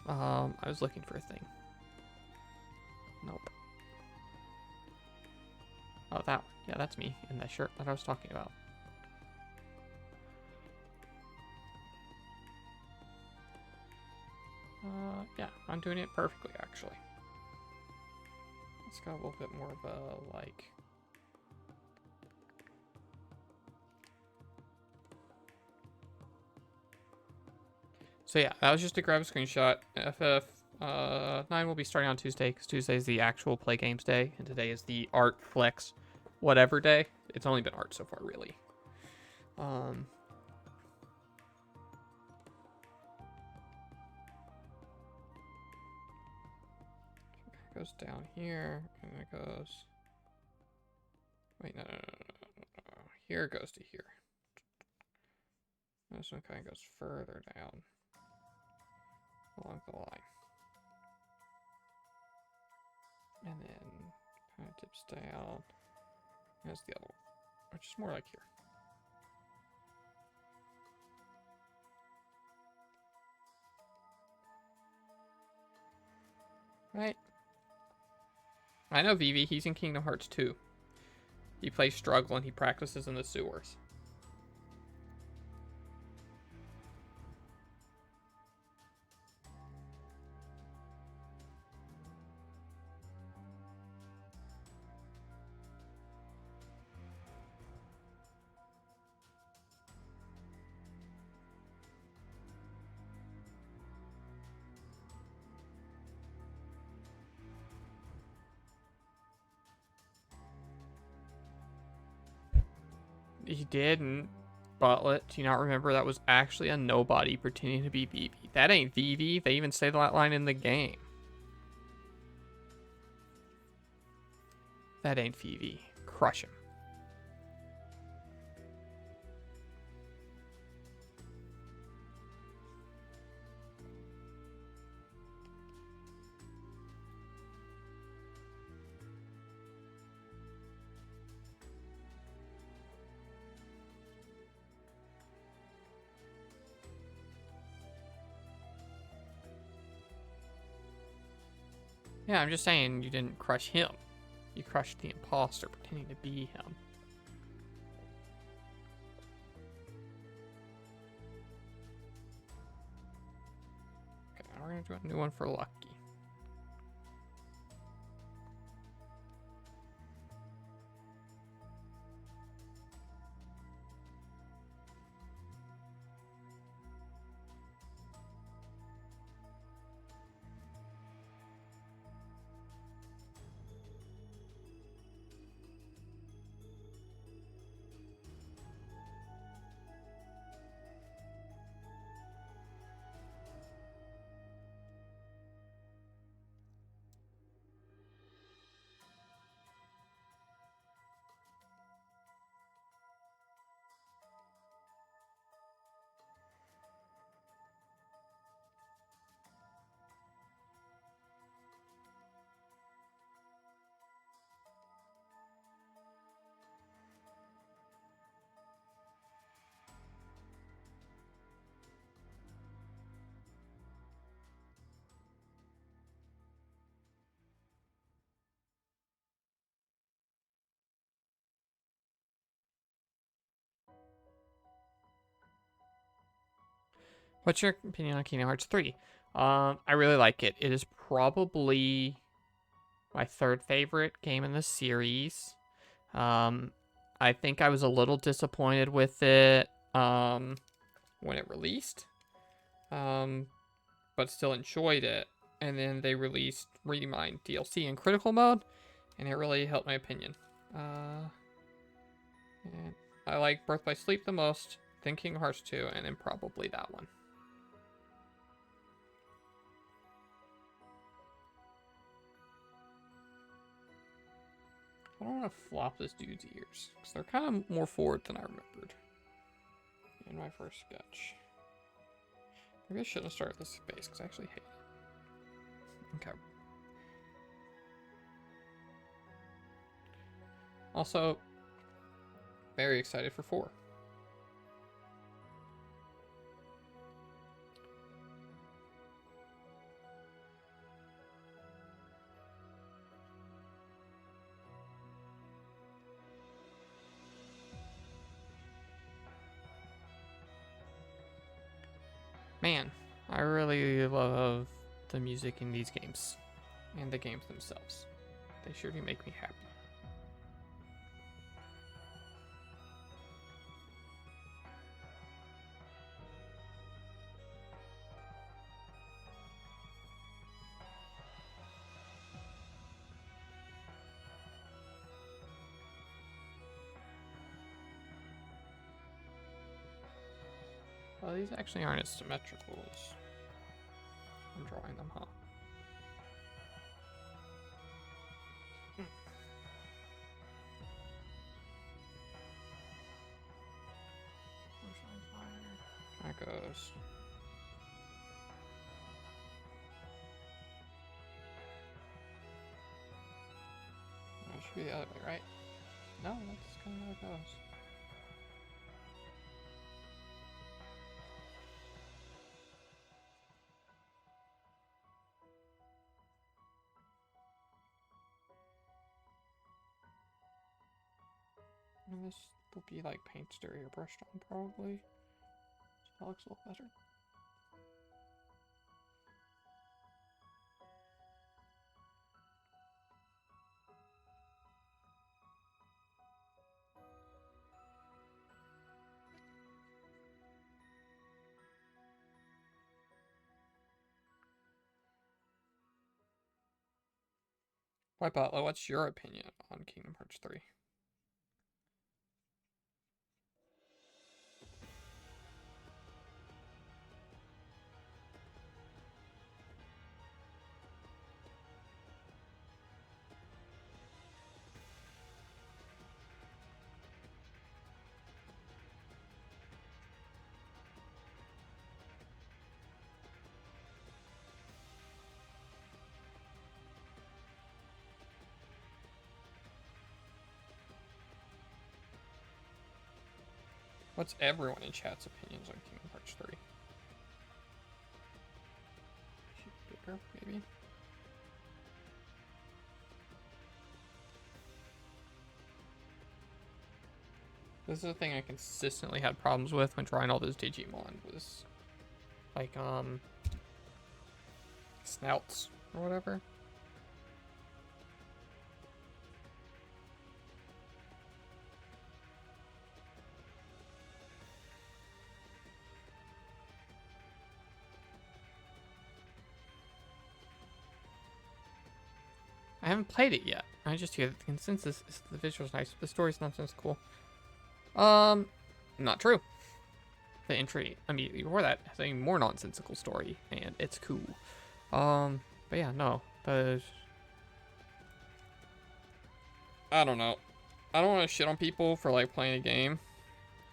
I was looking for a thing. Nope. Oh, that one. Yeah, that's me in that shirt that I was talking about. Yeah, I'm doing it perfectly, actually. It's got a little bit more of a, like... So yeah, that was just to grab a screenshot. FF9 will be starting on Tuesday, because Tuesday is the actual Play Games day, and today is the Art Flex whatever day. It's only been art so far, really. It goes down here, and it goes... Wait, no. Here it goes to here. This one kind of goes further down along the line. And then kind of dips down. There's the other one, which is more like here. Right? I know Vivi, he's in Kingdom Hearts 2. He plays Struggle and he practices in the sewers. He didn't. Butlet, do you not remember that was actually a nobody pretending to be Vivi? That ain't Vivi. They even say that line in the game. That ain't Vivi. Crush him. Yeah, I'm just saying you didn't crush him. You crushed the imposter pretending to be him. Okay, now we're gonna do a new one for Lucky. What's your opinion on Kingdom Hearts 3? I really like it. It is probably my third favorite game in the series. I think I was a little disappointed with it. when it released, but still enjoyed it. And then they released Remind DLC in critical mode, and it really helped my opinion. And I like Birth by Sleep the most, then Kingdom Hearts 2, and then probably that one. I don't want to flop this dude's ears, because they're kind of more forward than I remembered in my first sketch. Maybe I shouldn't have started this base, because I actually hate it. Okay. Also, very excited for 4. Man, I really love the music in these games and the games themselves. They sure do make me happy. Well, these actually aren't as symmetrical as I'm drawing them, huh? That goes. That should be the other way, right? No, that's kind of how it goes. And this will be like paint stirred or brushed on probably. So that looks a little better. Why, Butler, what's your opinion on Kingdom Hearts 3? What's everyone in chat's opinions on Kingdom Hearts 3? Bigger, maybe? This is the thing I consistently had problems with when drawing all those Digimon was like snouts or whatever. I haven't played it yet. I just hear that the consensus is the visual's nice, but the story's nonsensical. Not true. The entry immediately before that has a more nonsensical story, and it's cool. But yeah, no. I don't know. I don't want to shit on people for like playing a game,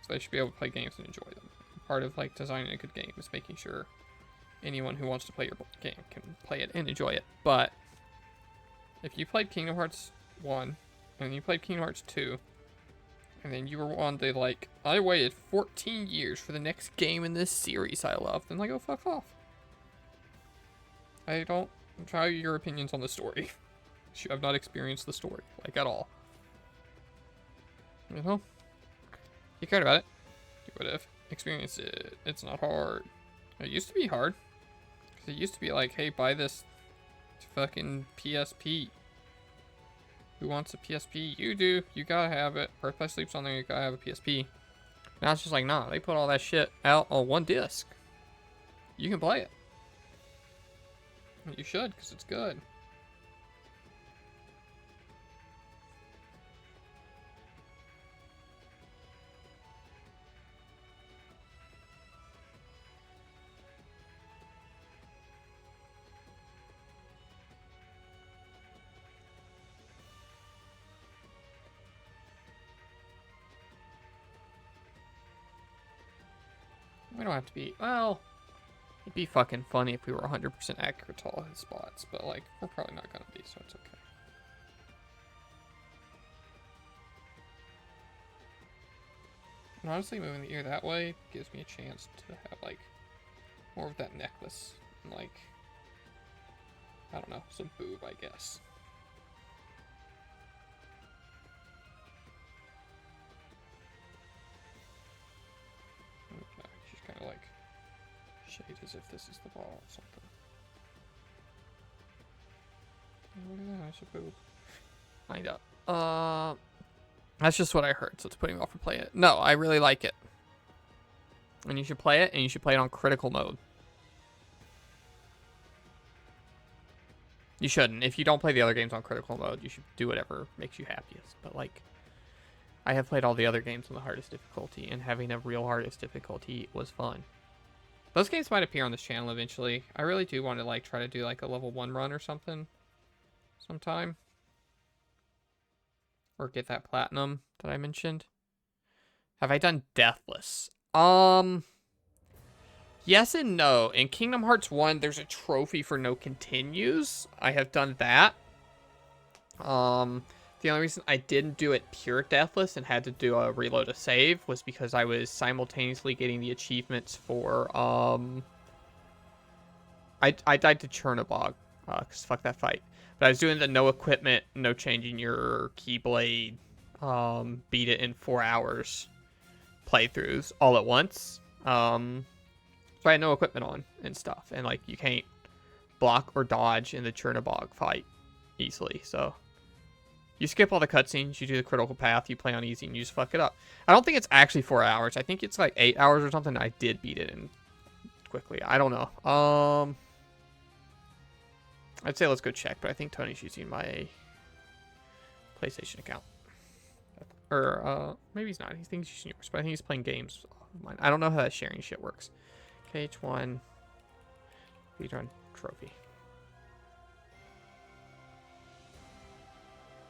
so they should be able to play games and enjoy them. Part of like designing a good game is making sure anyone who wants to play your game can play it and enjoy it. But if you played Kingdom Hearts 1 and you played Kingdom Hearts 2, and then you were on the like, I waited 14 years for the next game in this series I love, then like, go fuck off. I don't value your opinions on the story. You have not experienced the story, like, at all. You know? You cared about it. You would have experienced it. It's not hard. It used to be hard. Because it used to be like, hey, buy this fucking PSP. Who wants a PSP? You do. You gotta have it. Birth by Sleep's on there. You gotta have a PSP. Now it's just like, nah, they put all that shit out on one disc. You can play it. You should, because it's good. We don't have to be, well, it'd be fucking funny if we were 100% accurate to all his spots, but like, we're probably not gonna be, so it's okay. And honestly, moving the ear that way gives me a chance to have like more of that necklace and like, I don't know, some boob, I guess. Okay, she's kind of like shade as if this is the ball or something. Look at that, that's a boob. Find out. That's just what I heard, so it's putting me off from playing it. No, I really like it. And you should play it, and you should play it on critical mode. You shouldn't. If you don't play the other games on critical mode, you should do whatever makes you happiest. But, like, I have played all the other games on the hardest difficulty, and having a real hardest difficulty was fun. Those games might appear on this channel eventually. I really do want to, like, try to do, like, a level 1 run or something sometime. Or get that platinum that I mentioned. Have I done Deathless? Yes and no. In Kingdom Hearts 1, there's a trophy for no continues. I have done that. The only reason I didn't do it pure Deathless and had to do a reload a save was because I was simultaneously getting the achievements for, I died to Chernobog, because fuck that fight. But I was doing the no equipment, no changing your keyblade, beat it in 4 hours playthroughs all at once. So I had no equipment on and stuff. And, like, you can't block or dodge in the Chernobog fight easily. So you skip all the cutscenes, you do the critical path, you play on easy, and you just fuck it up. I don't think it's actually 4 hours. I think it's, like, 8 hours or something. I did beat it in quickly. I don't know. I'd say let's go check, but I think Tony's using my PlayStation account. Or, maybe he's not. He thinks he's using yours, but I think he's playing games off of mine. I don't know how that sharing shit works. KH1 speedrun trophy.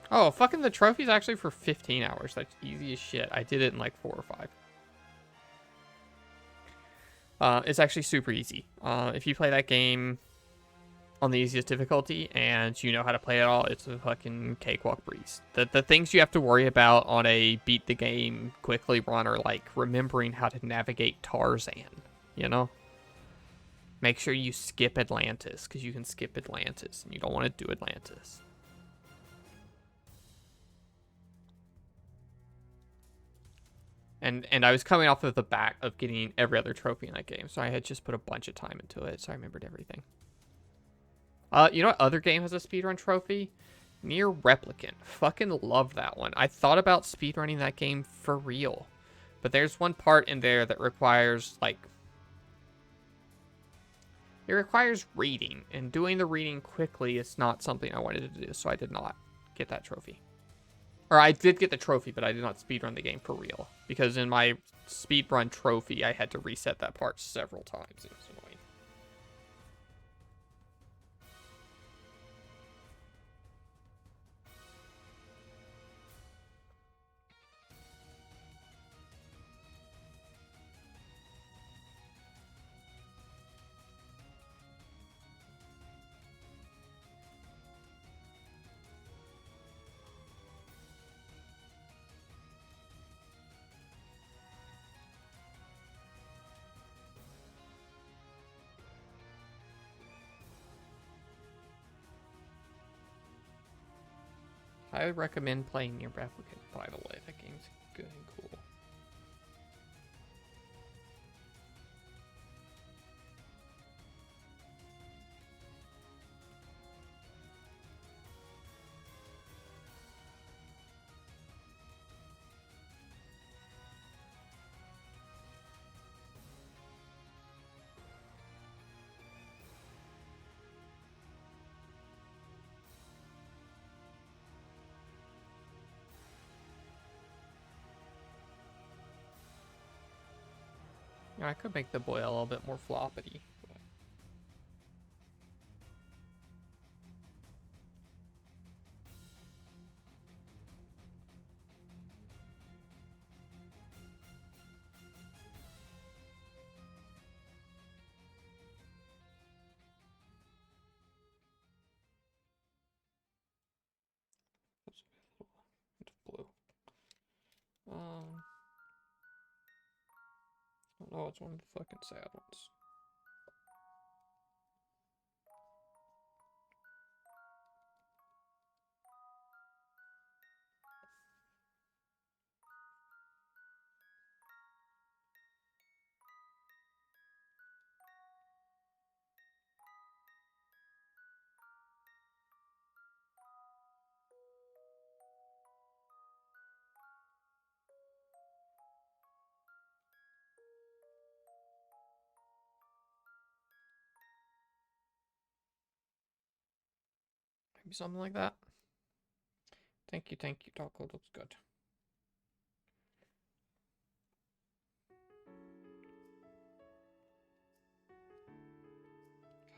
Oh, fucking the trophy's actually for 15 hours. That's easy as shit. I did it in like 4 or 5. It's actually super easy. If you play that game on the easiest difficulty and you know how to play it all, it's a fucking cakewalk breeze. The things you have to worry about on a beat the game quickly run are like remembering how to navigate Tarzan, you know? Make sure you skip Atlantis, because you can skip Atlantis and you don't want to do Atlantis. And I was coming off of the back of getting every other trophy in that game, so I had just put a bunch of time into it, so I remembered everything. You know what other game has a speedrun trophy? Nier Replicant. Fucking love that one. I thought about speedrunning that game for real. But there's one part in there that requires, like... It requires reading. And doing the reading quickly is not something I wanted to do, so I did not get that trophy. Or I did get the trophy, but I did not speedrun the game for real. Because in my speedrun trophy, I had to reset that part several times. It was annoying. I would recommend playing Nier Replicant, by the way. That game's good and cool. I could make the boil a little bit more floppity. Blue. Oh, it's one of the fucking sad ones. Maybe something like that. Thank you, taco looks good.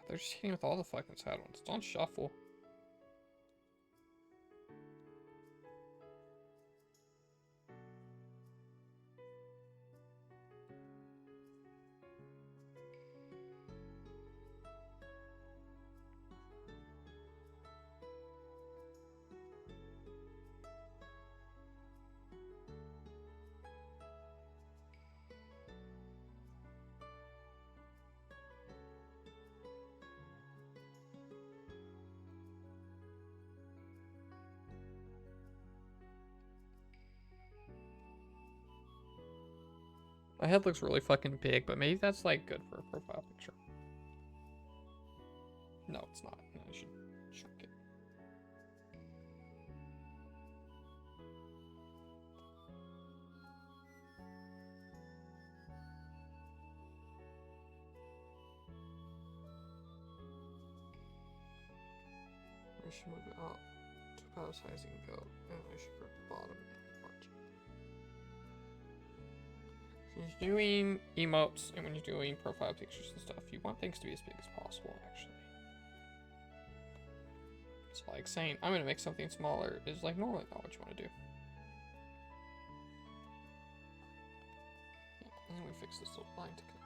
They're just hitting with all the fucking sad ones. It's on shuffle. My head looks really fucking big, but maybe that's like good for a profile picture. No, it's not. I should shrink it. I should move it up to about as high as it can go, and I should grab the bottom part. When you're doing emotes and when you're doing profile pictures and stuff, you want things to be as big as possible, actually. It's like saying, I'm going to make something smaller is like normally not what you want to do. Yeah, and we fix this little line to connect them.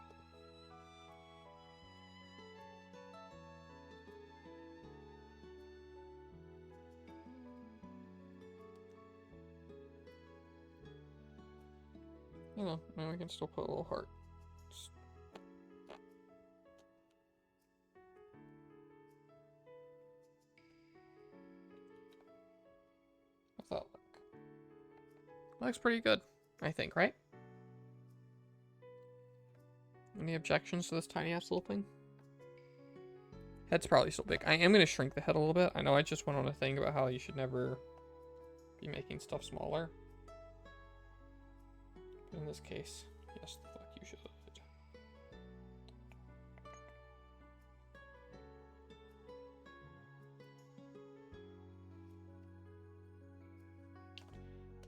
You know, and we can still put a little heart. Just... What's that look? Looks pretty good, I think, right? Any objections to this tiny ass little thing? Head's probably still big. I am going to shrink the head a little bit. I know I just went on a thing about how you should never be making stuff smaller. But in this case, yes, the fuck you should.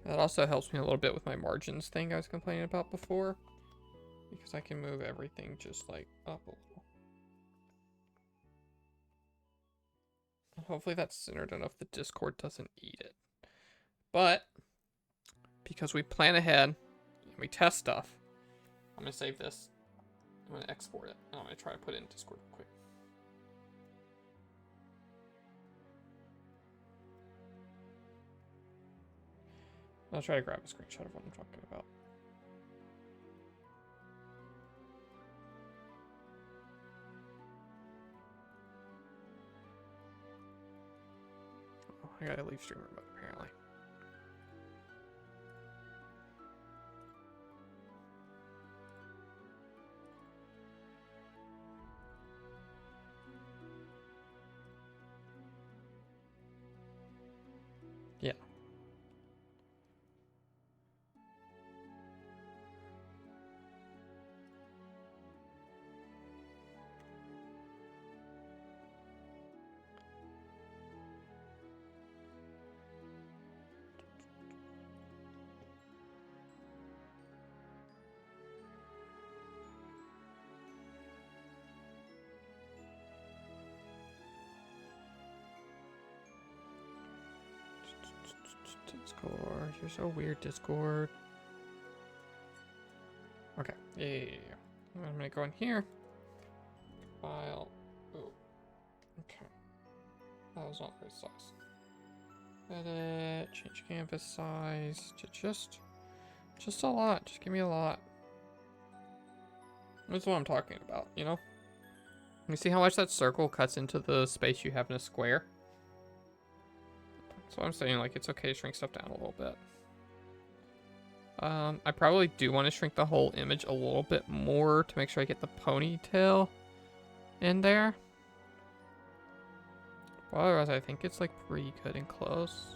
That also helps me a little bit with my margins thing I was complaining about before. Because I can move everything just like up a little. And hopefully that's centered enough that Discord doesn't eat it. But, because we plan ahead, and we test stuff, I'm going to save this. I'm going to export it. And I'm going to try to put it in Discord real quick. I'll try to grab a screenshot of what I'm talking about. Oh, I gotta leave stream remote apparently. Yeah. Discord. You're so weird, Discord. Okay. Yeah. I'm gonna go in here. File. Oh. Okay. That was not very size. Edit. Change canvas size to just a lot. Just give me a lot. That's what I'm talking about, you know? You see how much that circle cuts into the space you have in a square? That's what I'm saying, like, it's okay to shrink stuff down a little bit. I probably do want to shrink the whole image a little bit more to make sure I get the ponytail in there. But otherwise, I think it's, like, pretty good and close.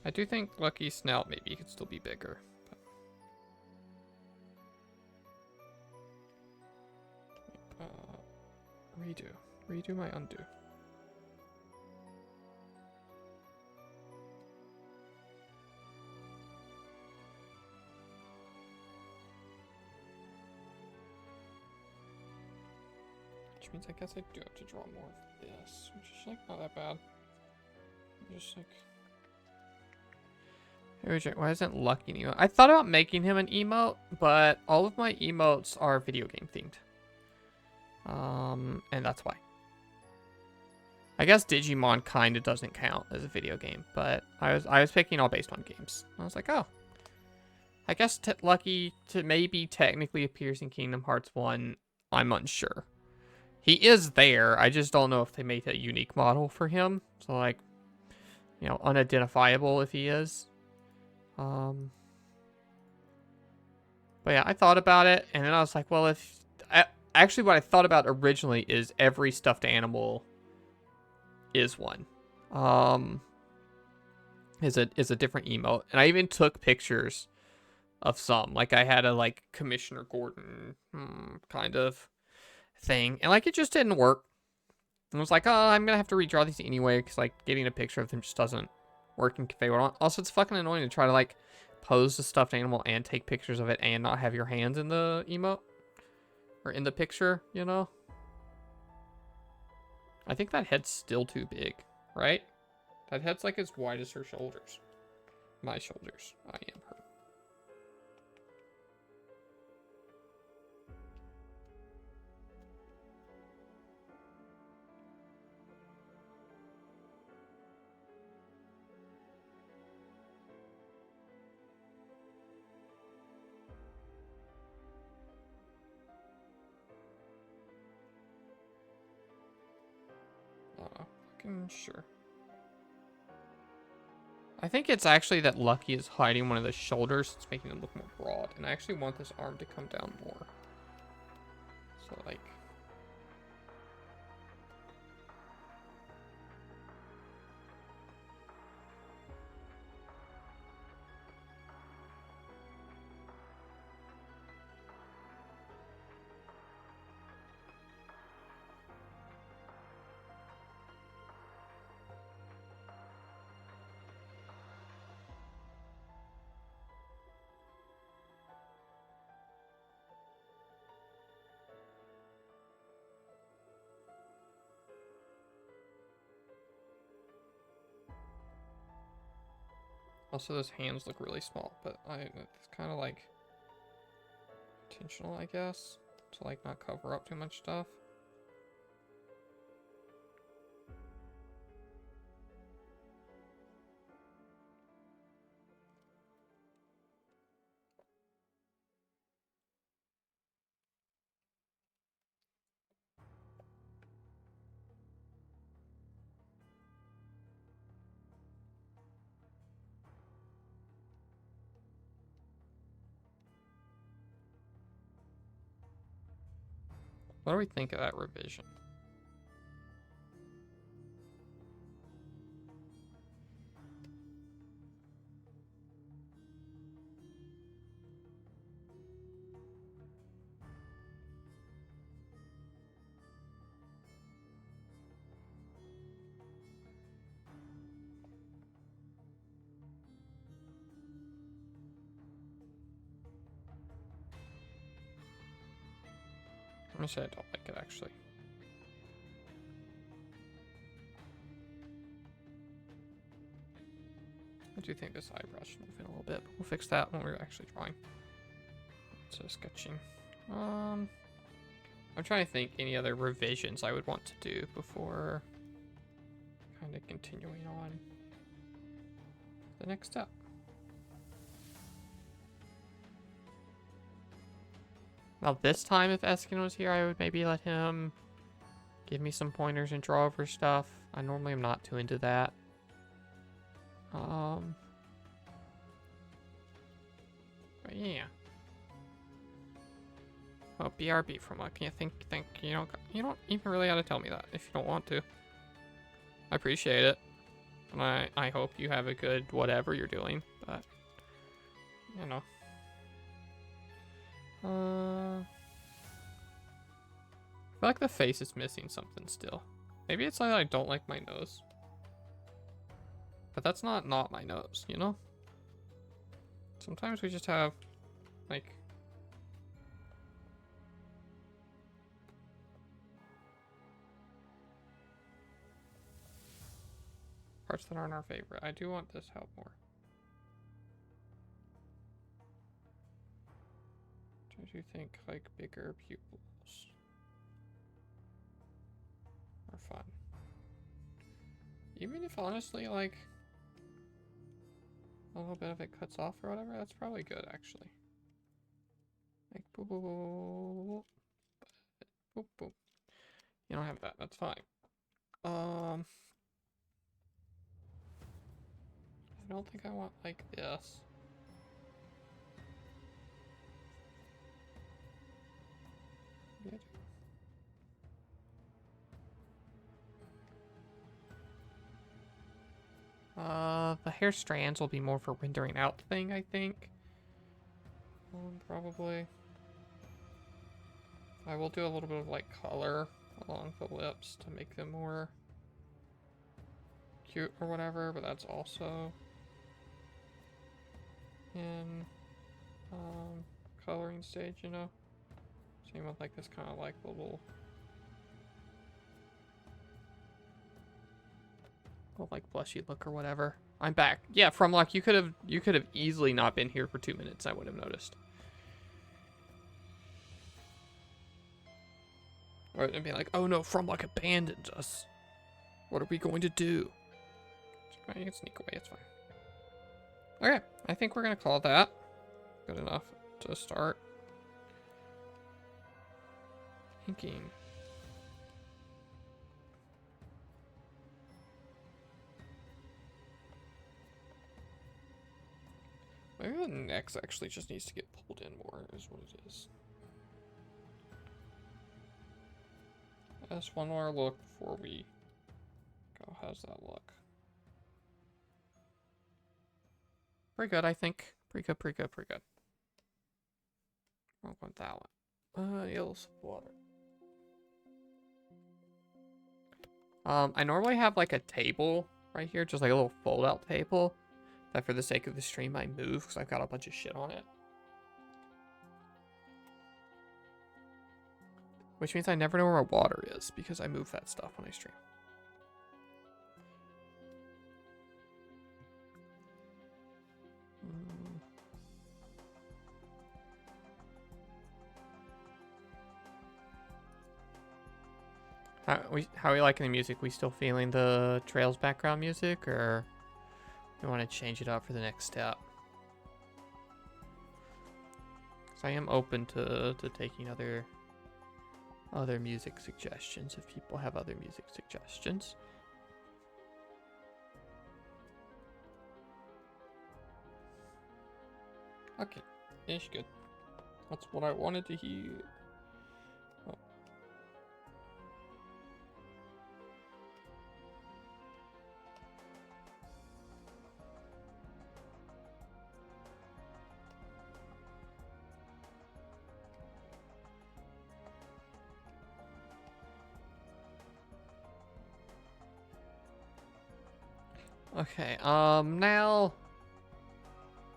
I do think Lucky's snout maybe could still be bigger. Redo my undo. Which means I guess I do have to draw more of this, which is like not that bad. I'm just like, hey, why isn't Lucky an emote? I thought about making him an emote, but all of my emotes are video game themed. And that's why. I guess Digimon kind of doesn't count as a video game, but I was picking all based on games. I was like, oh, I guess Lucky maybe technically appears in Kingdom Hearts 1. I'm unsure. He is there. I just don't know if they made a unique model for him. So like, you know, unidentifiable if he is. But yeah, I thought about it, and then I was like, well, if actually what I thought about originally is every stuffed animal is one. Is a different emote. And I even took pictures of some. Like I had a like Commissioner Gordon kind of thing. And like it just didn't work. And I was like, oh, I'm gonna have to redraw these anyway, because like getting a picture of them just doesn't work in Cafe. Also, it's fucking annoying to try to like pose the stuffed animal and take pictures of it and not have your hands in the emote. Or in the picture, you know? I think that head's still too big, right? That head's like as wide as her shoulders. My shoulders. I am her. Fucking sure. I think it's actually that Lucky is hiding one of the shoulders. It's making them look more broad. And I actually want this arm to come down more. So, like... Also, those hands look really small, but it's kind of like intentional, I guess, to like not cover up too much stuff. What do we think of that revision? Let me say I don't like it, actually. I do think this eyebrow should move in a little bit, but we'll fix that when we're actually drawing. So sketching. I'm trying to think any other revisions I would want to do before kind of continuing on the next step. Now this time, if Eskin was here, I would maybe let him give me some pointers and draw over stuff. I normally am not too into that. But yeah. Oh, BRB from what? Can you think you don't even really have to tell me that if you don't want to. I appreciate it. And I hope you have a good whatever you're doing, but you know. I feel like the face is missing something still. Maybe it's like I don't like my nose. But that's not my nose, you know? Sometimes we just have, like... parts that aren't our favorite. I do want this help more. I do think, like, bigger pupils are fun. Even if, honestly, like... a little bit of it cuts off or whatever, that's probably good, actually. Like, boop, boop, boop, boop, boop. You don't have that, that's fine. I don't think I want, like, this. Maybe I do. The hair strands will be more for rendering out thing, I think. Probably. I will do a little bit of, like, color along the lips to make them more cute or whatever, but that's also in coloring stage, you know? Same with, like, this kind of, like, little like blushy look or whatever. I'm back. Yeah, from like you could have easily not been here for 2 minutes. I would have noticed. Or it'd be like, oh no, Fromlock abandoned us. What are we going to do? You can sneak away, it's fine. Okay, I think we're gonna call that good enough to start inking. Maybe the next actually just needs to get pulled in more, is what it is. Just one more look before we go. How's that look? Pretty good, I think. Pretty good, pretty good, pretty good. Wrong with that one. Yellow water. I normally have like a table right here, just like a little fold-out table. That for the sake of the stream I move because I've got a bunch of shit on it. Which means I never know where my water is because I move that stuff when I stream. How are we liking the music? We still feeling the Trails background music, or we want to change it up for the next step? Because I am open to taking other music suggestions if people have other music suggestions. Okay, ish good. That's what I wanted to hear. Oh. Okay, now,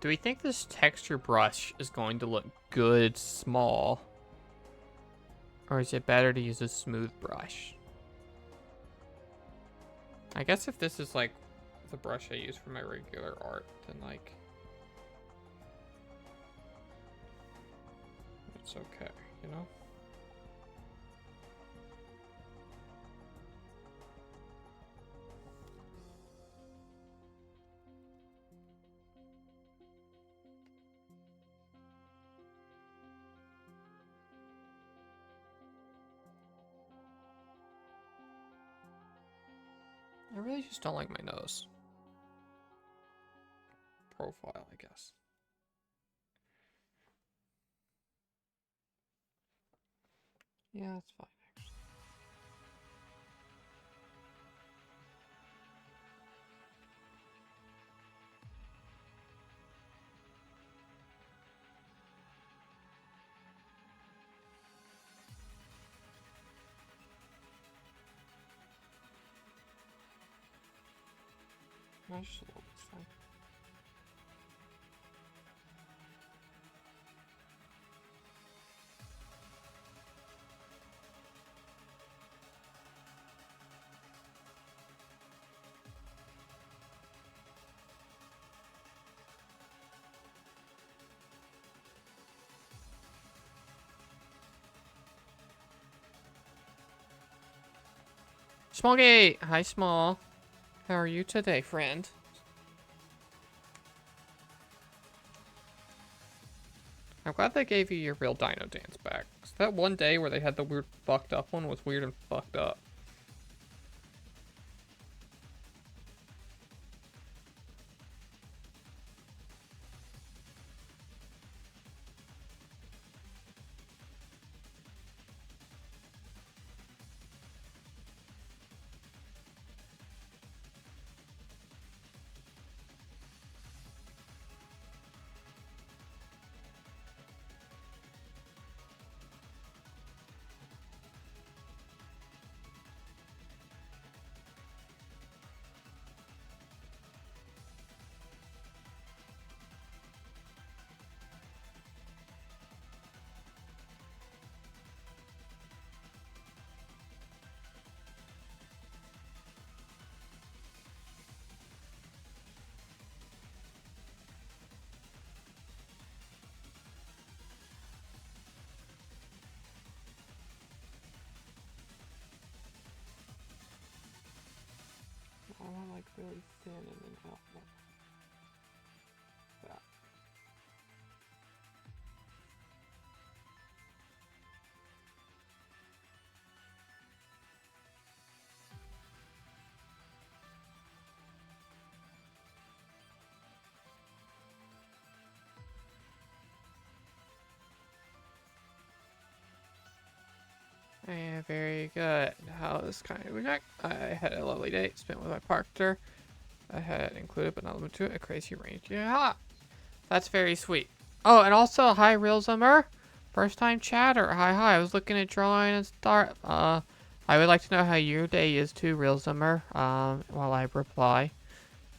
do we think this texture brush is going to look good small? Or is it better to use a smooth brush? I guess if this is like the brush I use for my regular art than like it's okay, you know? I really just don't like my nose profile, I guess. Yeah, that's fine, actually. No, just a little bit's fine. Smoggy! Hi, Small. How are you today, friend? I'm glad they gave you your real dino dance back. 'Cause that one day where they had the weird fucked up one was weird and fucked up. I want like really thin and then out more. That. Yeah, very good. How's kind of wujak? I had a lovely day spent with my partner. I had included, but not limited to, a crazy range. Yeah, that's very sweet. Oh, and also, hi, Real Zimmer. First time chatter. Hi. I was looking at drawing and start. I would like to know how your day is too, Real Zimmer. While I reply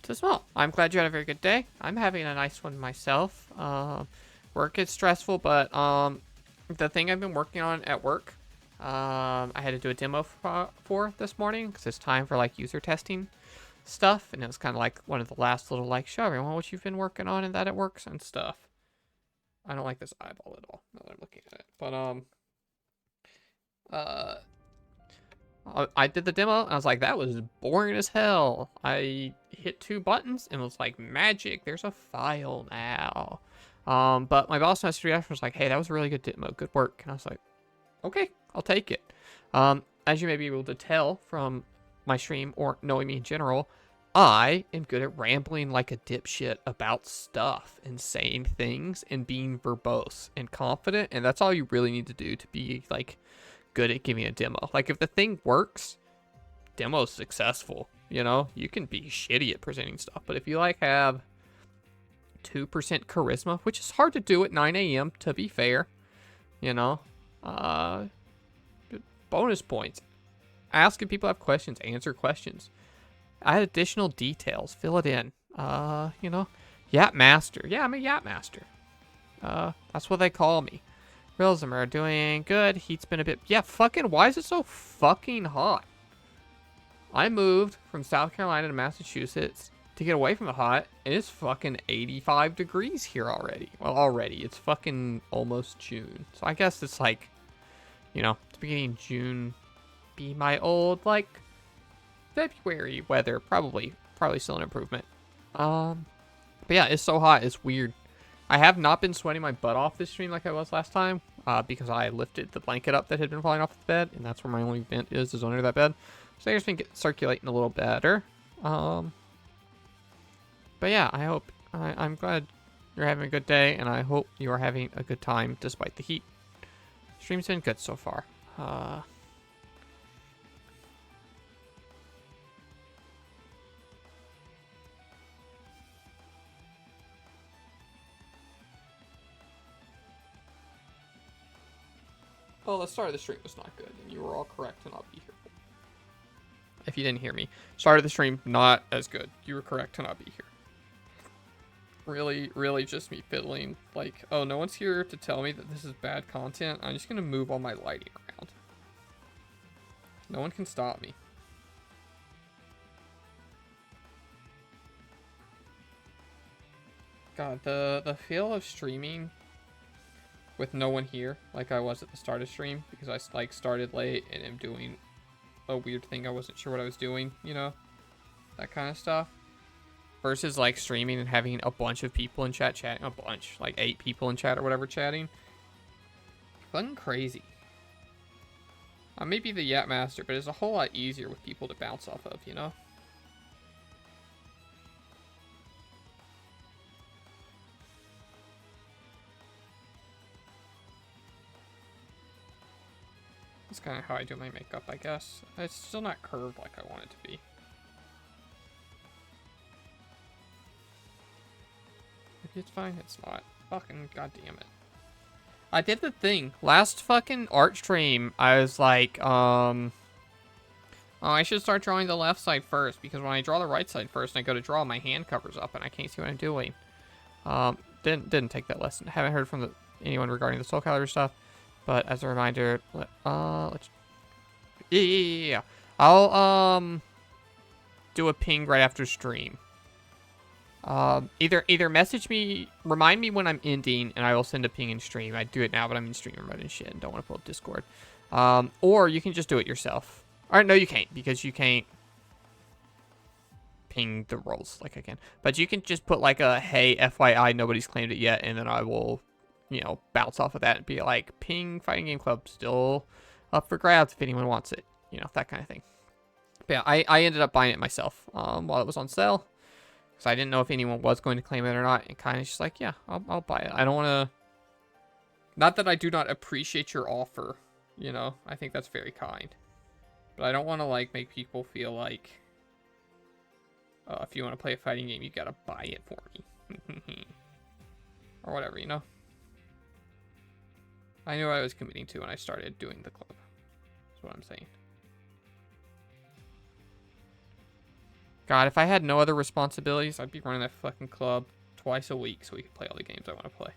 to Small. I'm glad you had a very good day. I'm having a nice one myself. Work is stressful, but the thing I've been working on at work, I had to do a demo for this morning because it's time for like user testing stuff, and it was kind of like one of the last little like show everyone what you've been working on and that it works and stuff. I don't like this eyeball at all now that I'm looking at it, but I did the demo and I was like, that was boring as hell. I hit 2 buttons and was like, magic, there's a file now. But my boss messaged me after was like, hey, that was a really good demo, good work. And I was like, okay, I'll take it. As you may be able to tell from my stream or knowing me in general, I am good at rambling like a dipshit about stuff and saying things and being verbose and confident, and that's all you really need to do to be like good at giving a demo. Like if the thing works, demo's successful. You know, you can be shitty at presenting stuff, but if you like have 2% charisma, which is hard to do at 9 a.m. to be fair, you know, bonus points. Ask if people have questions, answer questions. Add additional details, fill it in. You know, Yap Master. Yeah, I'm a Yap Master. That's what they call me. Realism are doing good. Heat's been a bit. Yeah, fucking. Why is it so fucking hot? I moved from South Carolina to Massachusetts to get away from the hot. It is fucking 85 degrees here already. Well, already. It's fucking almost June. So I guess it's like, you know, it's beginning of June. Be my old, like, February weather. Probably still an improvement. But yeah, it's so hot. It's weird. I have not been sweating my butt off this stream like I was last time. Because I lifted the blanket up that had been falling off the bed. And that's where my only vent is under that bed. So it's been circulating a little better. But yeah, I hope, I'm glad you're having a good day, and I hope you are having a good time despite the heat. Stream's been good so far. Well, the start of the stream was not good, and you were all correct to not be here. If you didn't hear me, start of the stream not as good. You were correct to not be here. Really just me fiddling. Like, oh, no one's here to tell me that this is bad content. I'm just gonna move all my lighting around. No one can stop me. God, the feel of streaming with no one here, like I was at the start of stream, because I like started late and am doing a weird thing. I wasn't sure what I was doing, you know, that kind of stuff. Versus like streaming and having a bunch of people in chat chatting, a bunch, like 8 people in chat or whatever chatting. Fucking crazy. I may be the Yap Master, but it's a whole lot easier with people to bounce off of, you know? That's kind of how I do my makeup, I guess. It's still not curved like I want it to be. Maybe it's fine, it's not. Fucking goddamn it. I did the thing. Last fucking art stream, I was like, oh, I should start drawing the left side first, because when I draw the right side first and I go to draw, my hand covers up and I can't see what I'm doing. Didn't take that lesson. Haven't heard from anyone regarding the soul calendar stuff, but as a reminder, let's... Yeah. I'll, do a ping right after stream. Either message me, remind me when I'm ending, and I will send a ping in stream. I do it now, but I'm in stream mode and shit, and don't want to pull up Discord. Or you can just do it yourself. Or no, you can't, because you can't ping the roles like I can. But you can just put like a, hey, FYI, nobody's claimed it yet, and then I will, you know, bounce off of that and be like, ping Fighting Game Club still up for grabs if anyone wants it. You know, that kind of thing. But yeah, I ended up buying it myself while it was on sale. Because I didn't know if anyone was going to claim it or not. And kind of just like, yeah, I'll buy it. I don't want to... Not that I do not appreciate your offer. You know, I think that's very kind. But I don't want to, like, make people feel like... if you want to play a fighting game, you gotta buy it for me. Or whatever, you know? I knew what I was committing to when I started doing the club. That's what I'm saying. God, if I had no other responsibilities, I'd be running that fucking club twice a week so we could play all the games I want to play.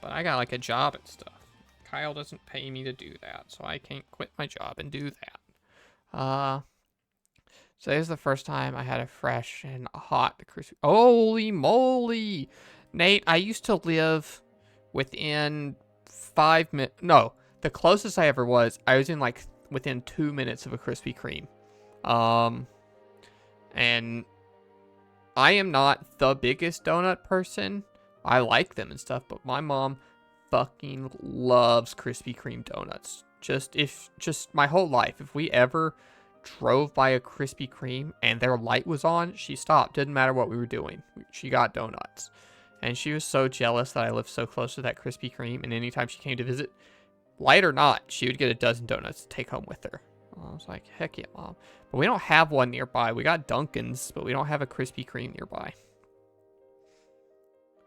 But I got like a job and stuff. Kyle doesn't pay me to do that, so I can't quit my job and do that. So this is the first time I had a fresh and hot crispy. Holy moly! Nate, I used to live within 5 minutes. No, the closest I ever was, I was in like within 2 minutes of a Krispy Kreme. And I am not the biggest donut person. I like them and stuff, but my mom fucking loves Krispy Kreme donuts. Just my whole life, if we ever drove by a Krispy Kreme and their light was on, she stopped. Didn't matter what we were doing. She got donuts. And she was so jealous that I lived so close to that Krispy Kreme, and anytime she came to visit, light or not, she would get a dozen donuts to take home with her. I was like, heck yeah, Mom. But we don't have one nearby. We got Dunkin's, but we don't have a Krispy Kreme nearby.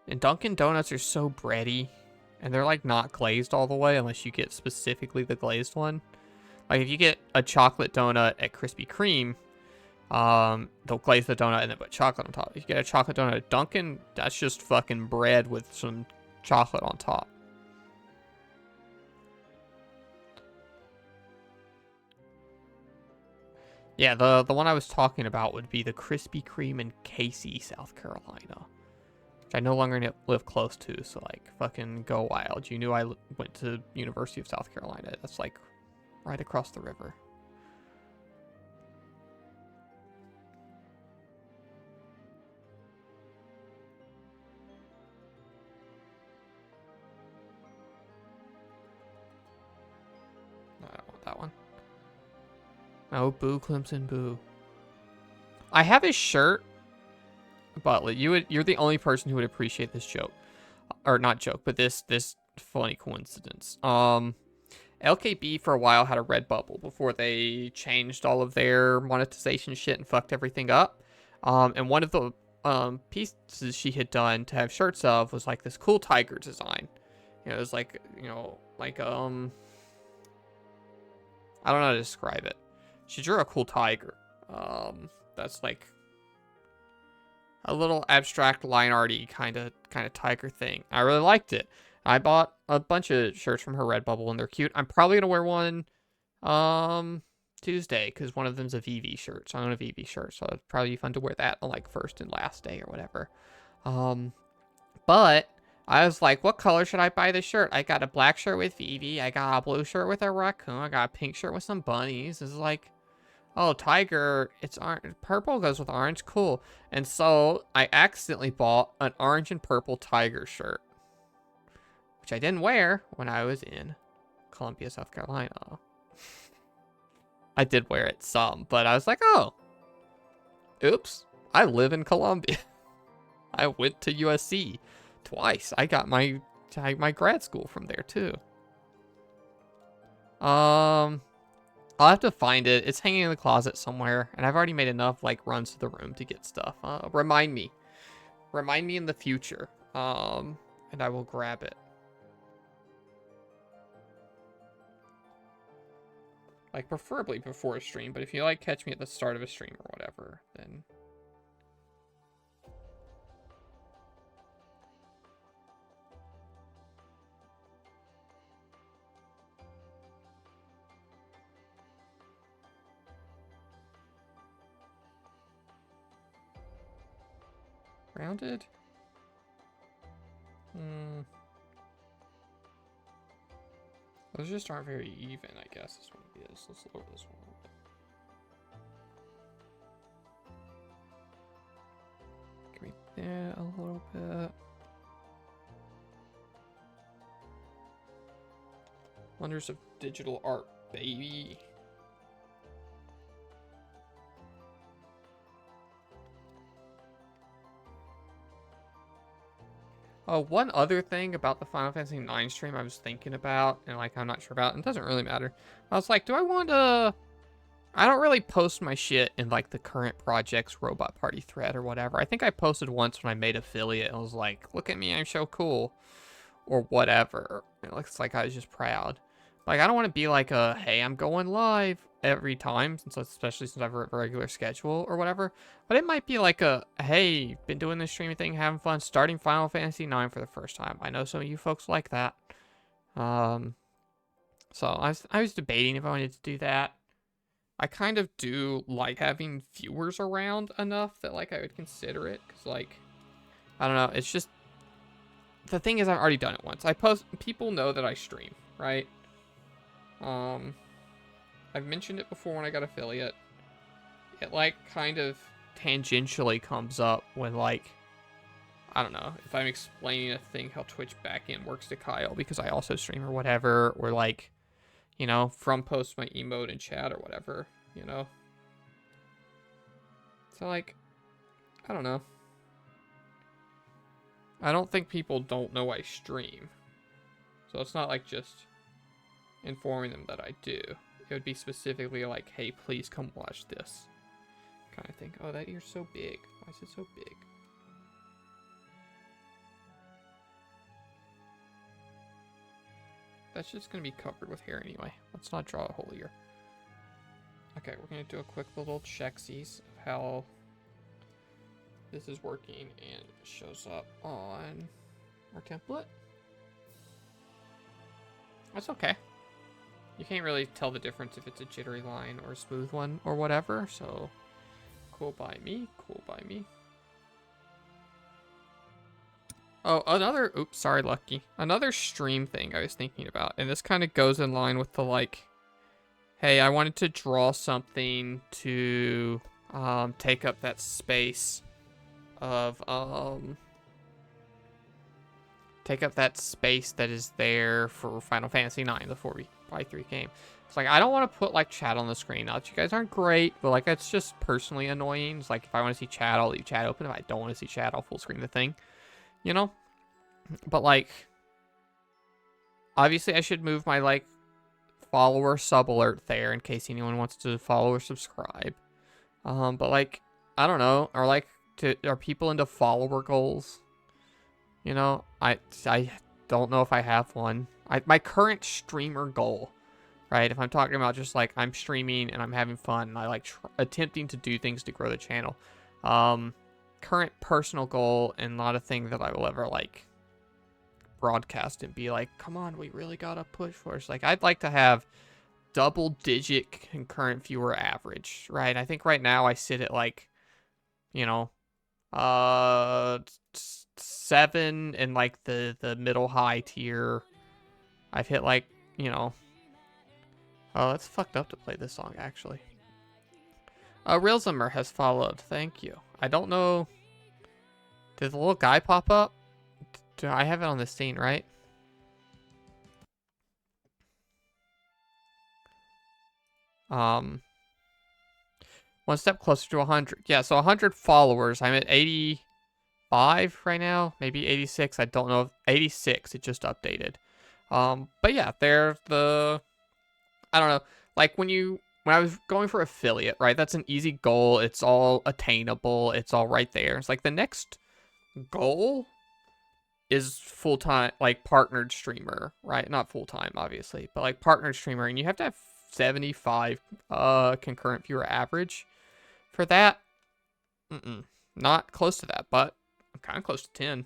And Dunkin' Donuts are so bready, and they're like not glazed all the way unless you get specifically the glazed one. Like if you get a chocolate donut at Krispy Kreme, they'll glaze the donut and then put chocolate on top. If you get a chocolate donut at Dunkin', that's just fucking bread with some chocolate on top. Yeah, the one I was talking about would be the Krispy Kreme in Casey, South Carolina, which I no longer live close to. So like, fucking go wild. You knew I went to University of South Carolina. That's like right across the river. No, I don't want that one. Oh, boo, Clemson, boo. I have a shirt, but you're the only person who would appreciate this joke, or not joke, but this funny coincidence. LKB for a while had a Redbubble before they changed all of their monetization shit and fucked everything up. And one of the pieces she had done to have shirts of was like this cool tiger design. It was like, I don't know how to describe it. She drew a cool tiger. That's like a little abstract line arty kind of tiger thing. I really liked it. I bought a bunch of shirts from her Redbubble and they're cute. I'm probably gonna wear one Tuesday because one of them's a VV shirt. So I own a VV shirt, so it'd probably be fun to wear that on like first and last day or whatever. But I was like, what color should I buy this shirt? I got a black shirt with VV. I got a blue shirt with a raccoon. I got a pink shirt with some bunnies. It's like, oh, tiger, it's orange. Purple goes with orange. Cool. And so I accidentally bought an orange and purple tiger shirt, which I didn't wear when I was in Columbia, South Carolina. I did wear it some, but I was like, oh, oops, I live in Columbia. I went to USC twice. I got my grad school from there too. I'll have to find it. It's hanging in the closet somewhere, and I've already made enough like runs to the room to get stuff. Remind me in the future. And I will grab it. Like preferably before a stream, but if you like catch me at the start of a stream or whatever, then rounded. Those just aren't very even, I guess is what it is. Let's lower this one a little bit. Give me that a little bit. Wonders of digital art, baby. One other thing about the Final Fantasy IX stream I was thinking about, and like I'm not sure about, and it doesn't really matter. I was like, do I want to... I don't really post my shit in like the current project's Robot Party thread or whatever. I think I posted once when I made affiliate and was like, look at me, I'm so cool. Or whatever. It looks like I was just proud. Like, I don't want to be like a, hey, I'm going live every time, especially since I have a regular schedule or whatever. But it might be like a, hey, been doing this streaming thing, having fun, starting Final Fantasy IX for the first time. I know some of you folks like that. So I was debating if I wanted to do that. I kind of do like having viewers around enough that like I would consider it. Because like, I don't know, it's just, the thing is I've already done it once. People know that I stream, right? I've mentioned it before when I got affiliate. It like kind of tangentially comes up when like, I don't know, if I'm explaining a thing how Twitch backend works to Kyle because I also stream or whatever, or like, you know, from post my emote in chat or whatever, you know. So like, I don't know. I don't think people don't know I stream. So it's not like just informing them that I do. It would be specifically like, hey, please come watch this kind of thing. Oh, that ear's so big. Why is it so big? That's just going to be covered with hair anyway. Let's not draw a whole ear. Okay, we're going to do a quick little check-sees of how this is working and shows up on our template. That's okay. You can't really tell the difference if it's a jittery line or a smooth one or whatever, so cool by me, cool by me. Oh, oops, sorry, Lucky. Another stream thing I was thinking about, and this kind of goes in line with the, like, hey, I wanted to draw something to take up that space of, take up that space that is there for Final Fantasy IX, the 4x3 game. It's like, I don't want to put, like, chat on the screen. Now, you guys aren't great, but, like, it's just personally annoying. It's like, if I want to see chat, I'll leave chat open. If I don't want to see chat, I'll full screen the thing. You know? But, like, obviously I should move my, like, follower sub alert there in case anyone wants to follow or subscribe. But, like, I don't know. Are people into follower goals? You know, I don't know if I have one. My current streamer goal, right? If I'm talking about just like I'm streaming and I'm having fun and I like attempting to do things to grow the channel. Current personal goal and not a thing that I will ever like broadcast and be like, come on, we really gotta push for it. Like, I'd like to have double-digit concurrent viewer average, right? I think right now I sit at like, you know, 7 in like the middle high tier. I've hit like, you know, oh, that's fucked up to play this song actually. Realzimmer has followed. Thank you. I don't know. Did the little guy pop up? I have it on the scene, right? One step closer to 100. Yeah, so 100 followers. I'm at 85 right now, maybe 86. I don't know. 86. It just updated. But yeah, they're the. I don't know. Like when I was going for affiliate, right? That's an easy goal. It's all attainable. It's all right there. It's like the next goal is full-time, like partnered streamer, right? Not full-time, obviously, but like partnered streamer, and you have to have 75 concurrent viewer average for that. Not close to that, but I'm kind of close to 10.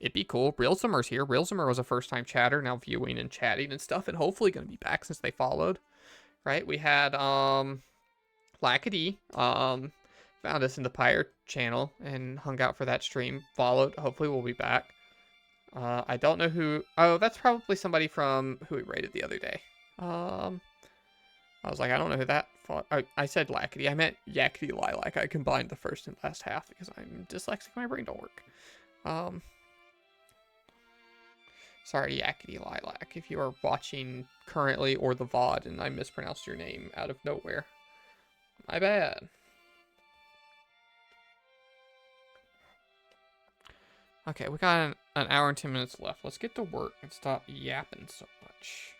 It'd be cool. Realzimmer's here. Realzimmer was a first-time chatter, now viewing and chatting and stuff, and hopefully going to be back since they followed. Right? We had Lackady found us in the Pyre channel and hung out for that stream. Followed. Hopefully we'll be back. I don't know who. Oh, that's probably somebody from who we rated the other day. I was like, I don't know who that. I said Lackady. I meant Yakety Lilac. I combined the first and last half because I'm dyslexic. My brain don't work. Sorry, Yakety Lilac, if you are watching currently or the VOD and I mispronounced your name out of nowhere. My bad. Okay, we got an hour and 10 minutes left. Let's get to work and stop yapping so much.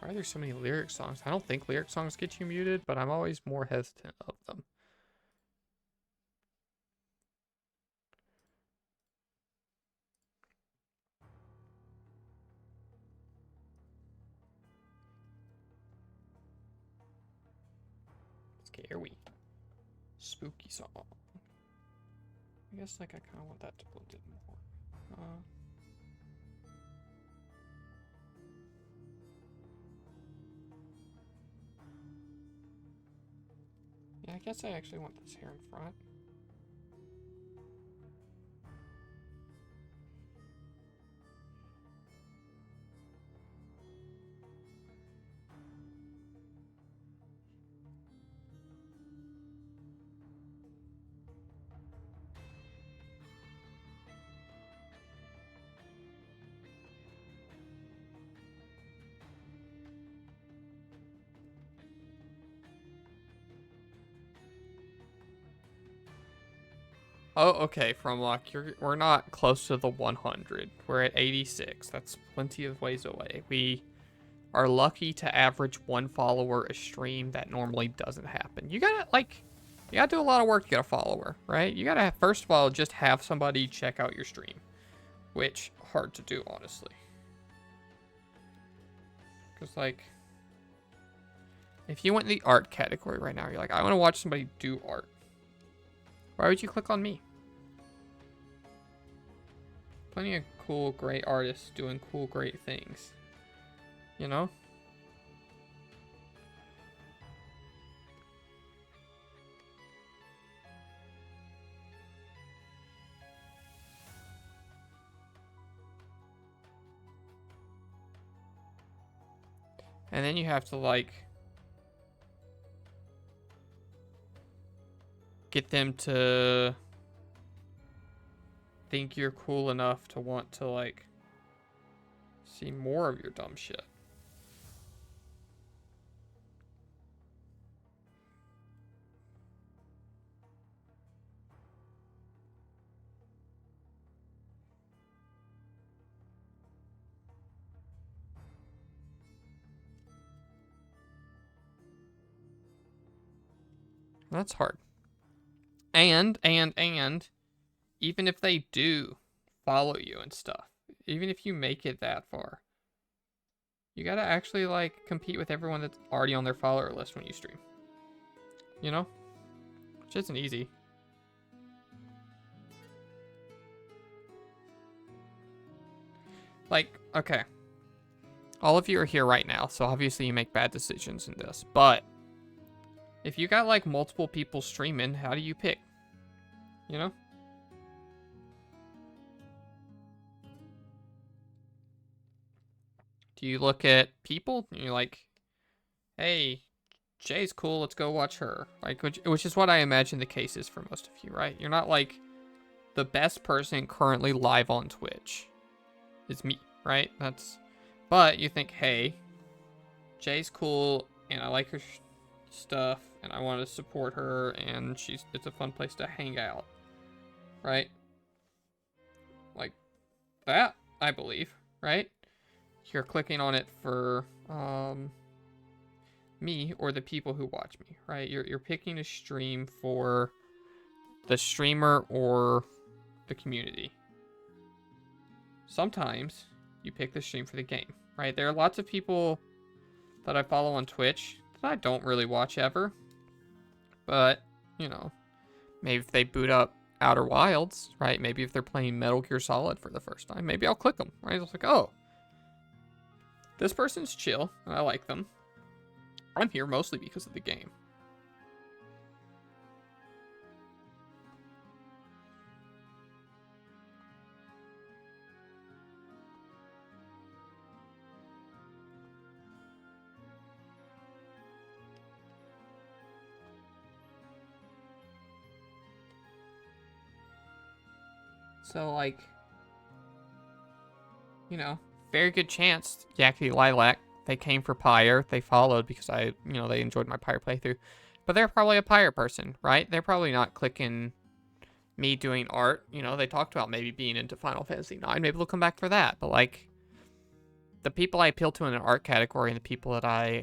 Why are there so many lyric songs? I don't think lyric songs get you muted, but I'm always more hesitant of them. Scary. Spooky song. I guess like I kind of want that to blend in more. Yeah, I guess I actually want this here in front. Oh, okay, from luck, we're not close to the 100. We're at 86. That's plenty of ways away. We are lucky to average one follower a stream. That normally doesn't happen. You gotta, like, You gotta do a lot of work to get a follower, right? You gotta, first of all, just have somebody check out your stream. Which, hard to do, honestly. Because, like, if you went in the art category right now, you're like, I want to watch somebody do art. Why would you click on me? Plenty of cool, great artists doing cool, great things. You know? And then you have to, like, get them to think you're cool enough to want to, like, see more of your dumb shit. That's hard. And, even if they do follow you and stuff, even if you make it that far, you gotta actually, like, compete with everyone that's already on their follower list when you stream. You know? Which isn't easy. Like, okay. All of you are here right now, so obviously you make bad decisions in this, but if you got, like, multiple people streaming, how do you pick? You know? Do you look at people and you're like, hey, Jay's cool, let's go watch her. Like, which is what I imagine the case is for most of you, right? You're not, like, the best person currently live on Twitch is me, right? But you think, hey, Jay's cool, and I like her stuff, and I want to support her, and it's a fun place to hang out, right? Like that, I believe, right? You're clicking on it for me or the people who watch me, right? You're picking a stream for the streamer or the community. Sometimes you pick the stream for the game, right? There are lots of people that I follow on Twitch that I don't really watch ever. But, you know, maybe if they boot up Outer Wilds, right? Maybe if they're playing Metal Gear Solid for the first time, maybe I'll click them, right? It's like, oh, this person's chill, and I like them. I'm here mostly because of the game. So, like, you know, very good chance Yakety Lilac, they came for Pyre, they followed because they enjoyed my Pyre playthrough. But they're probably a Pyre person, right? They're probably not clicking me doing art. You know, they talked about maybe being into Final Fantasy IX. Maybe they'll come back for that. But, like, the people I appeal to in an art category and the people that I,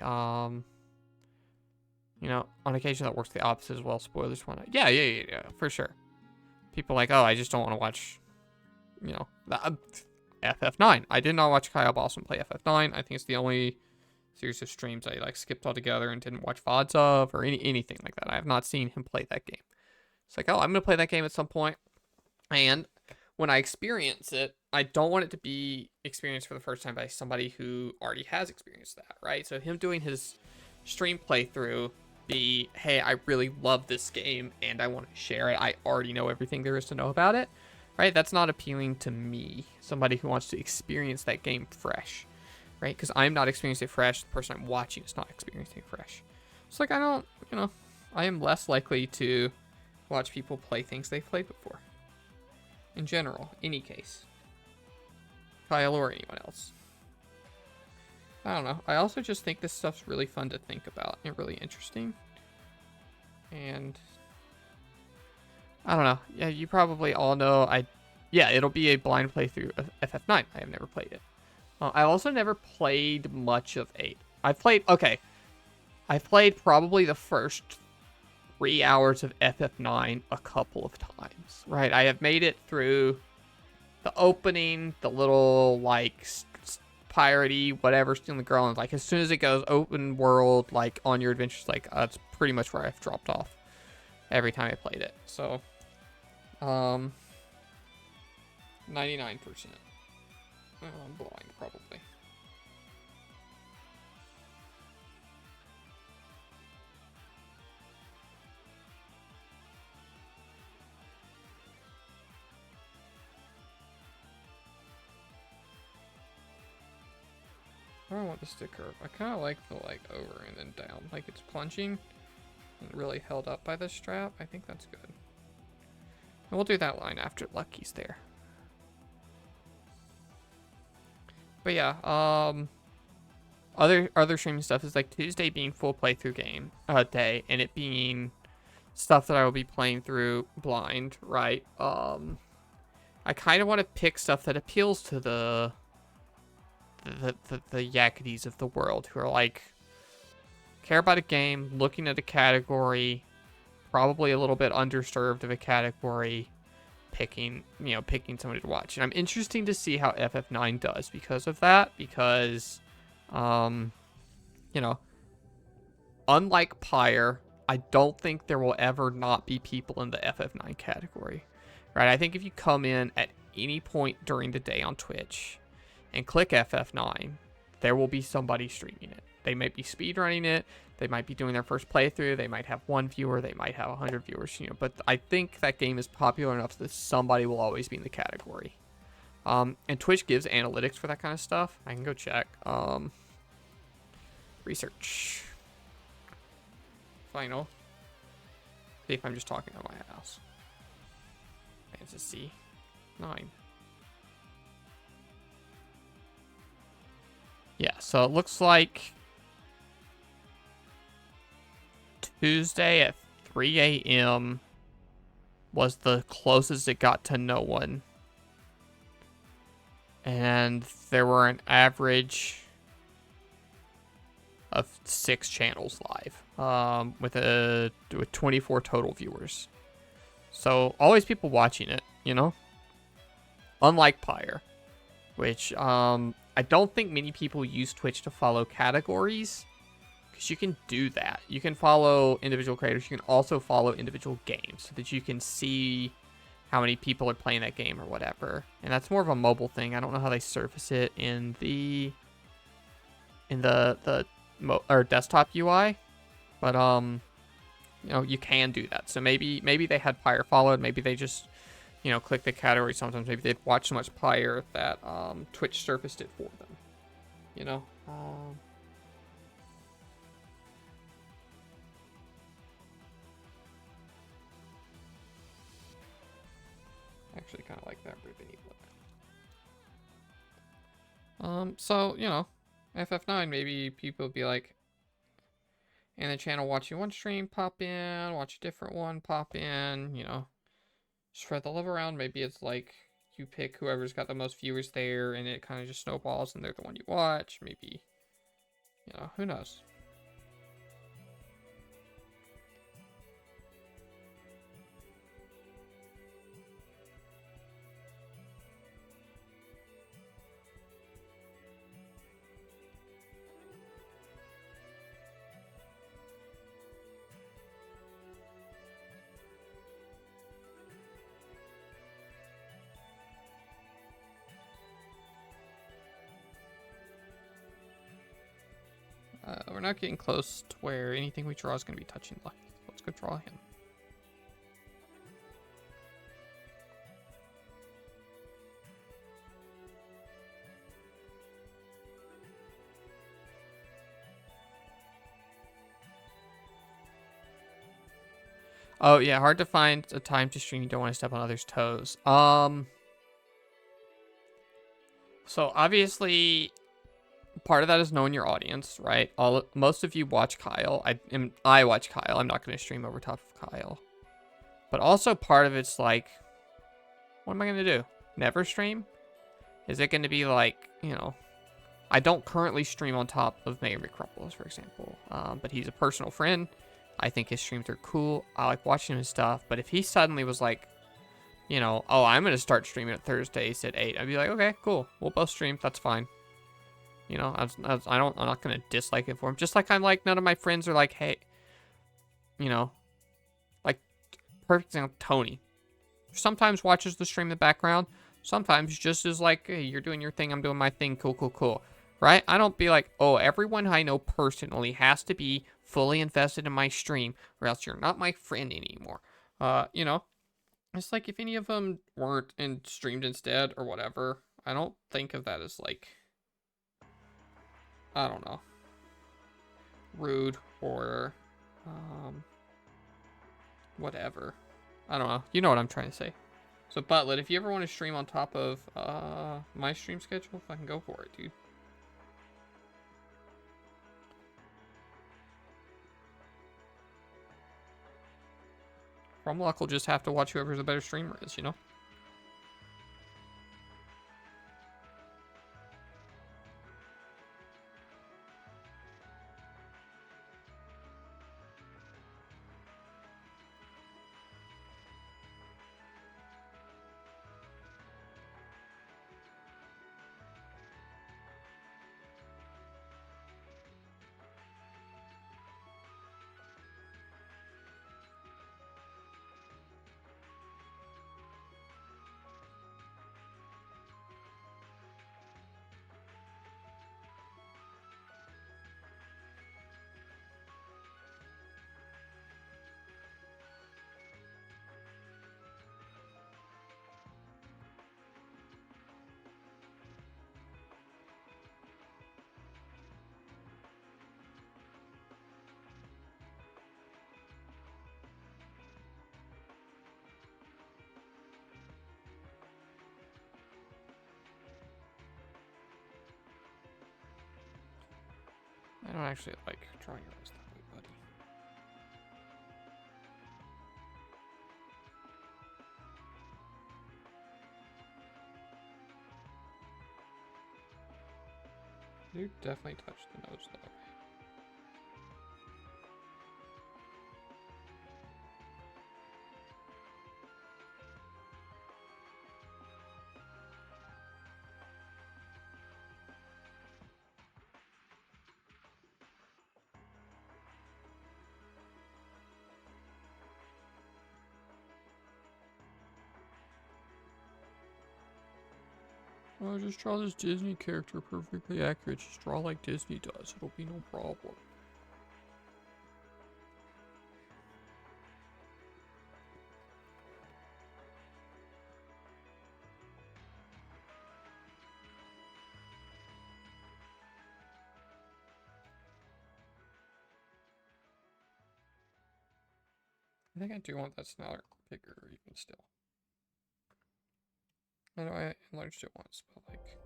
you know, on occasion that works the opposite as well. Spoilers, one. Yeah, for sure. People like, oh, I just don't want to watch, you know, FF9. I did not watch Kyle Boston play FF9. I think it's the only series of streams I, like, skipped altogether and didn't watch VODs of or anything like that. I have not seen him play that game. It's like, oh, I'm going to play that game at some point. And when I experience it, I don't want it to be experienced for the first time by somebody who already has experienced that, right? So him doing his stream playthrough be, hey, I really love this game and I want to share it. I already know everything there is to know about it, right? That's not appealing to me, somebody who wants to experience that game fresh, right? Because I'm not experiencing it fresh. The person I'm watching is not experiencing it fresh. It's like, I don't, you know, I am less likely to watch people play things they've played before. In general, any case. Kyle or anyone else. I don't know. I also just think this stuff's really fun to think about and really interesting. And I don't know. Yeah, you probably all know it'll be a blind playthrough of FF9. I have never played it. I also never played much of 8. I've played probably the first 3 hours of FF9 a couple of times, right? I have made it through the opening, the little, like, piratey, whatever, stealing the girl, and, like, as soon as it goes open world, like, on your adventures, like, that's pretty much where I've dropped off every time I played it. So, 99%. I'm blind, probably. I don't want the stick curve. I kind of like the, like, over and then down. Like, it's plunging and really held up by the strap. I think that's good. And we'll do that line after Lucky's there. But yeah, other streaming stuff is like Tuesday being full playthrough game day, and it being stuff that I will be playing through blind, right? I kind of want to pick stuff that appeals to the Yakities of the world, who are like, care about a game, looking at a category, probably a little bit underserved of a category, picking somebody to watch. And I'm interested to see how FF9 does because of that, because unlike Pyre, I don't think there will ever not be people in the FF9 category, right? I think if you come in at any point during the day on Twitch and click FF9, there will be somebody streaming it. They might be speedrunning it. They might be doing their first playthrough. They might have 1 viewer. They might have 100 viewers. But I think that game is popular enough that somebody will always be in the category. And Twitch gives analytics for that kind of stuff. I can go check. Research. Final. See if I'm just talking on my house. Fantasy 9. Yeah, so it looks like Tuesday at 3 a.m. was the closest it got to no one. And there were an average of 6 channels live, with 24 total viewers. So always people watching it, Unlike Pyre, which I don't think many people use Twitch to follow categories, because you can do that. You can follow individual creators. You can also follow individual games so that you can see how many people are playing that game or whatever. And that's more of a mobile thing. I don't know how they surface it in the desktop UI, but you can do that. So maybe they had Pyre followed. Maybe they just click the category. Sometimes maybe they've watched so much Pyre that Twitch surfaced it for them. Actually kind of like that ribbony look. So, FF9, maybe people be like, in the channel watching one stream, pop in, watch a different one, pop in, spread the love around. Maybe it's like you pick whoever's got the most viewers there, and it kind of just snowballs, and they're the one you watch. Maybe, who knows? We're not getting close to where anything we draw is going to be touching Lucky. Let's go draw him. Oh, yeah, hard to find a time to stream. You don't want to step on others' toes. So obviously, part of that is knowing your audience, right? Most of you watch Kyle. I watch Kyle. I'm not going to stream over top of Kyle. But also part of it's like, what am I going to do? Never stream? Is it going to be like, I don't currently stream on top of Mayor McCrumples, for example. But he's a personal friend. I think his streams are cool. I like watching his stuff. But if he suddenly was like, you know, oh, I'm going to start streaming at Thursdays at 8, I'd be like, okay, cool. We'll both stream. That's fine. You know, I'm not going to dislike it for him. Just like I'm like, none of my friends are like, hey, you know, like, perfect example, Tony. Sometimes watches the stream in the background. Sometimes just is like, hey, you're doing your thing, I'm doing my thing, cool, cool, cool. Right? I don't be like, oh, everyone I know personally has to be fully invested in my stream, or else you're not my friend anymore. You know, it's like if any of them weren't and streamed instead or whatever, I don't think of that as like, I don't know, rude or whatever. I don't know. You know what I'm trying to say. So, Butlet, if you ever want to stream on top of my stream schedule, fucking go for it, dude. Rumlock will just have to watch whoever's a better streamer is, you know? I don't actually like drawing your eyes that way, buddy. You definitely touched the nose that way. Oh, just draw this Disney character perfectly accurate. Just draw like Disney does. It'll be no problem. I think I do want that snout bigger even still. I know I enlarged it once, but like...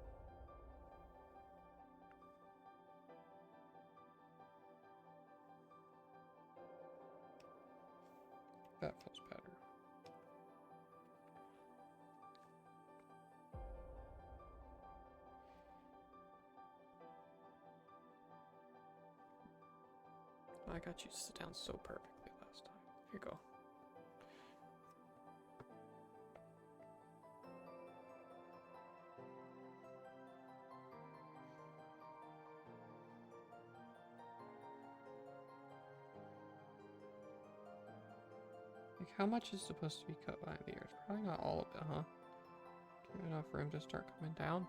that feels better. I got you to sit down so perfectly last time. Here you go. Like, how much is supposed to be cut behind the ears? Probably not all of it, huh? Give enough room to start coming down.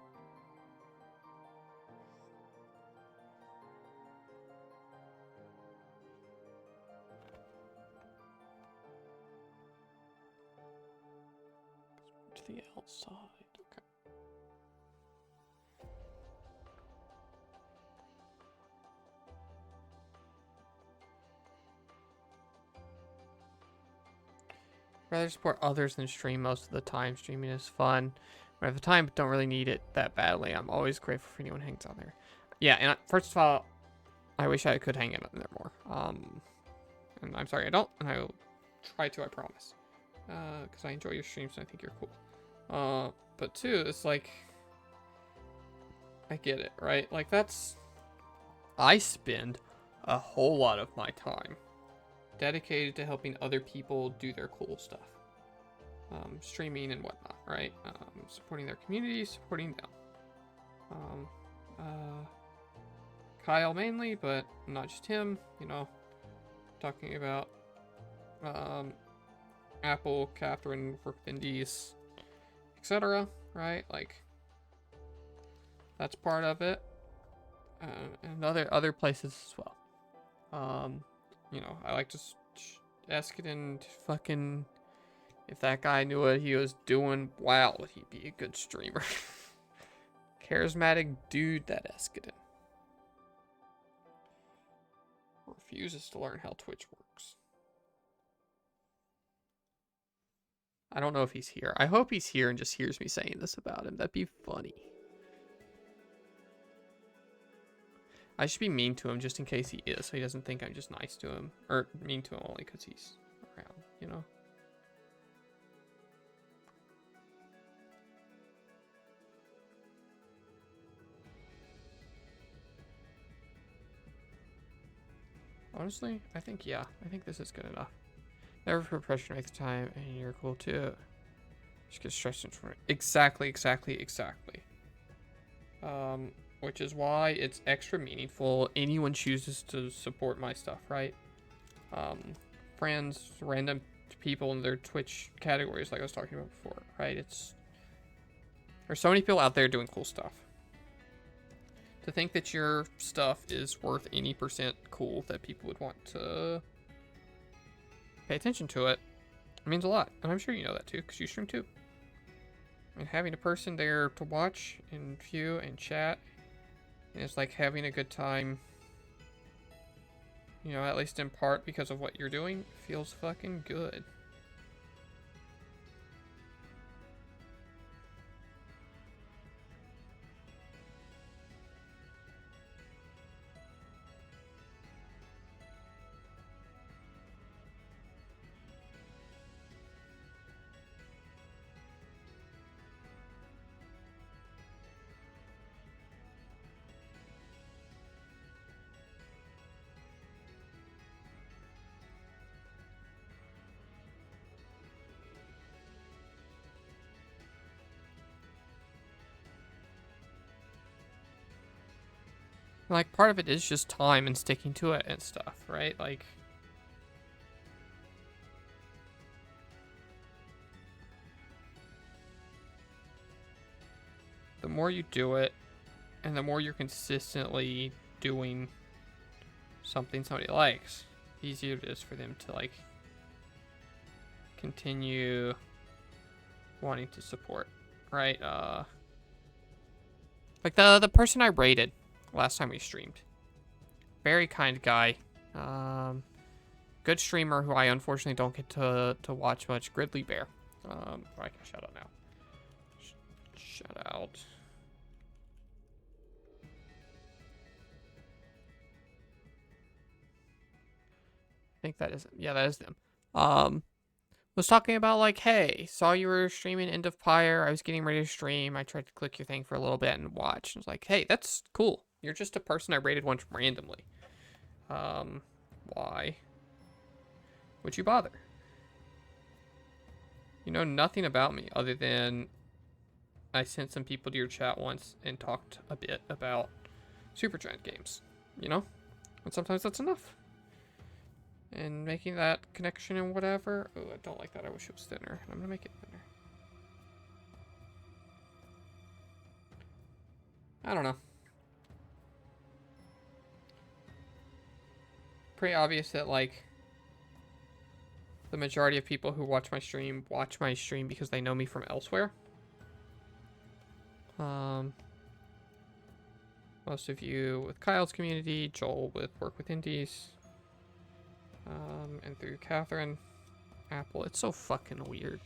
To the outside. Okay. Rather support others than stream most of the time. Streaming is fun. But at the time, don't really need it that badly. I'm always grateful for anyone who hangs on there. Yeah, and first of all, I wish I could hang in there more. And I'm sorry I don't, and I will try to, I promise. Because I enjoy your streams and I think you're cool. But two, it's like, I get it, right? Like, I spend a whole lot of my time dedicated to helping other people do their cool stuff. Streaming and whatnot, right? Supporting their community, supporting them. Kyle mainly, but not just him, you know, talking about Apple, Catherine, work with indies, etc., right? Like, that's part of it. And other places as well. You know, I like to ask it in fucking, if that guy knew what he was doing, wow, would he be a good streamer? Charismatic dude, that Escadin. Refuses to learn how Twitch works. I don't know if he's here. I hope he's here and just hears me saying this about him. That'd be funny. I should be mean to him just in case he is, so he doesn't think I'm just nice to him. Or mean to him only because he's around, you know? Honestly, I think, yeah. I think this is good enough. Never put pressure to make the time, and you're cool too. Just get stressed in front. Exactly. Which is why it's extra meaningful. Anyone chooses to support my stuff, right? Friends, random people in their Twitch categories, like I was talking about before, right? There's so many people out there doing cool stuff. To think that your stuff is worth any percent cool that people would want to pay attention to it means a lot. And I'm sure you know that too, because you stream too. And having a person there to watch and view and chat, and it's like having a good time, you know, at least in part because of what you're doing, feels fucking good. Like, part of it is just time and sticking to it and stuff, right? Like, the more you do it, and the more you're consistently doing something somebody likes, the easier it is for them to, like, continue wanting to support, right? Like, the person I rated last time we streamed. Very kind guy. Good streamer who I unfortunately don't get to watch much. Gridley Bear. I can shout out now. Shout out. I think that is, yeah, that is them. Was talking about like, hey, saw you were streaming End of Pyre. I was getting ready to stream. I tried to click your thing for a little bit and watch. I was like, hey, that's cool. You're just a person I rated once randomly. Why would you bother? You know nothing about me other than I sent some people to your chat once and talked a bit about Supergiant games, you know? And sometimes that's enough. And making that connection and whatever. Oh, I don't like that. I wish it was thinner. I'm gonna make it thinner. I don't know. Pretty obvious that, like, the majority of people who watch my stream because they know me from elsewhere. Most of you with Kyle's community, Joel with Work with Indies, and through Catherine, Apple. It's so fucking weird.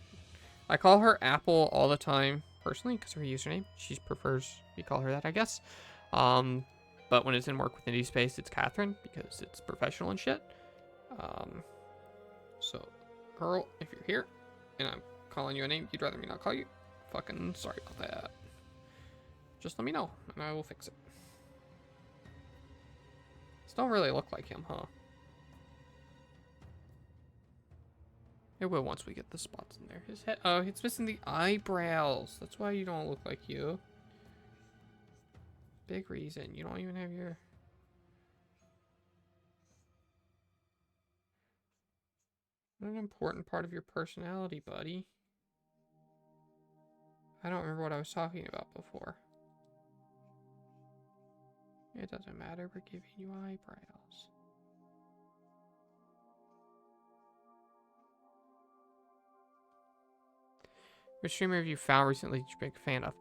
I call her Apple all the time, personally, because of her username. She prefers we call her that, I guess. But when it's in Work with Indie space, it's Catherine, because it's professional and shit. So, girl, if you're here, and I'm calling you a name you'd rather me not call you, fucking sorry about that. Just let me know, and I will fix it. This don't really look like him, huh? It will once we get the spots in there. His head. Oh, it's missing the eyebrows. That's why you don't look like you. Big reason. You don't even have your... An important part of your personality, buddy. I don't remember what I was talking about before. It doesn't matter. We're giving you eyebrows. Which streamer have you found recently that you're a big fan of?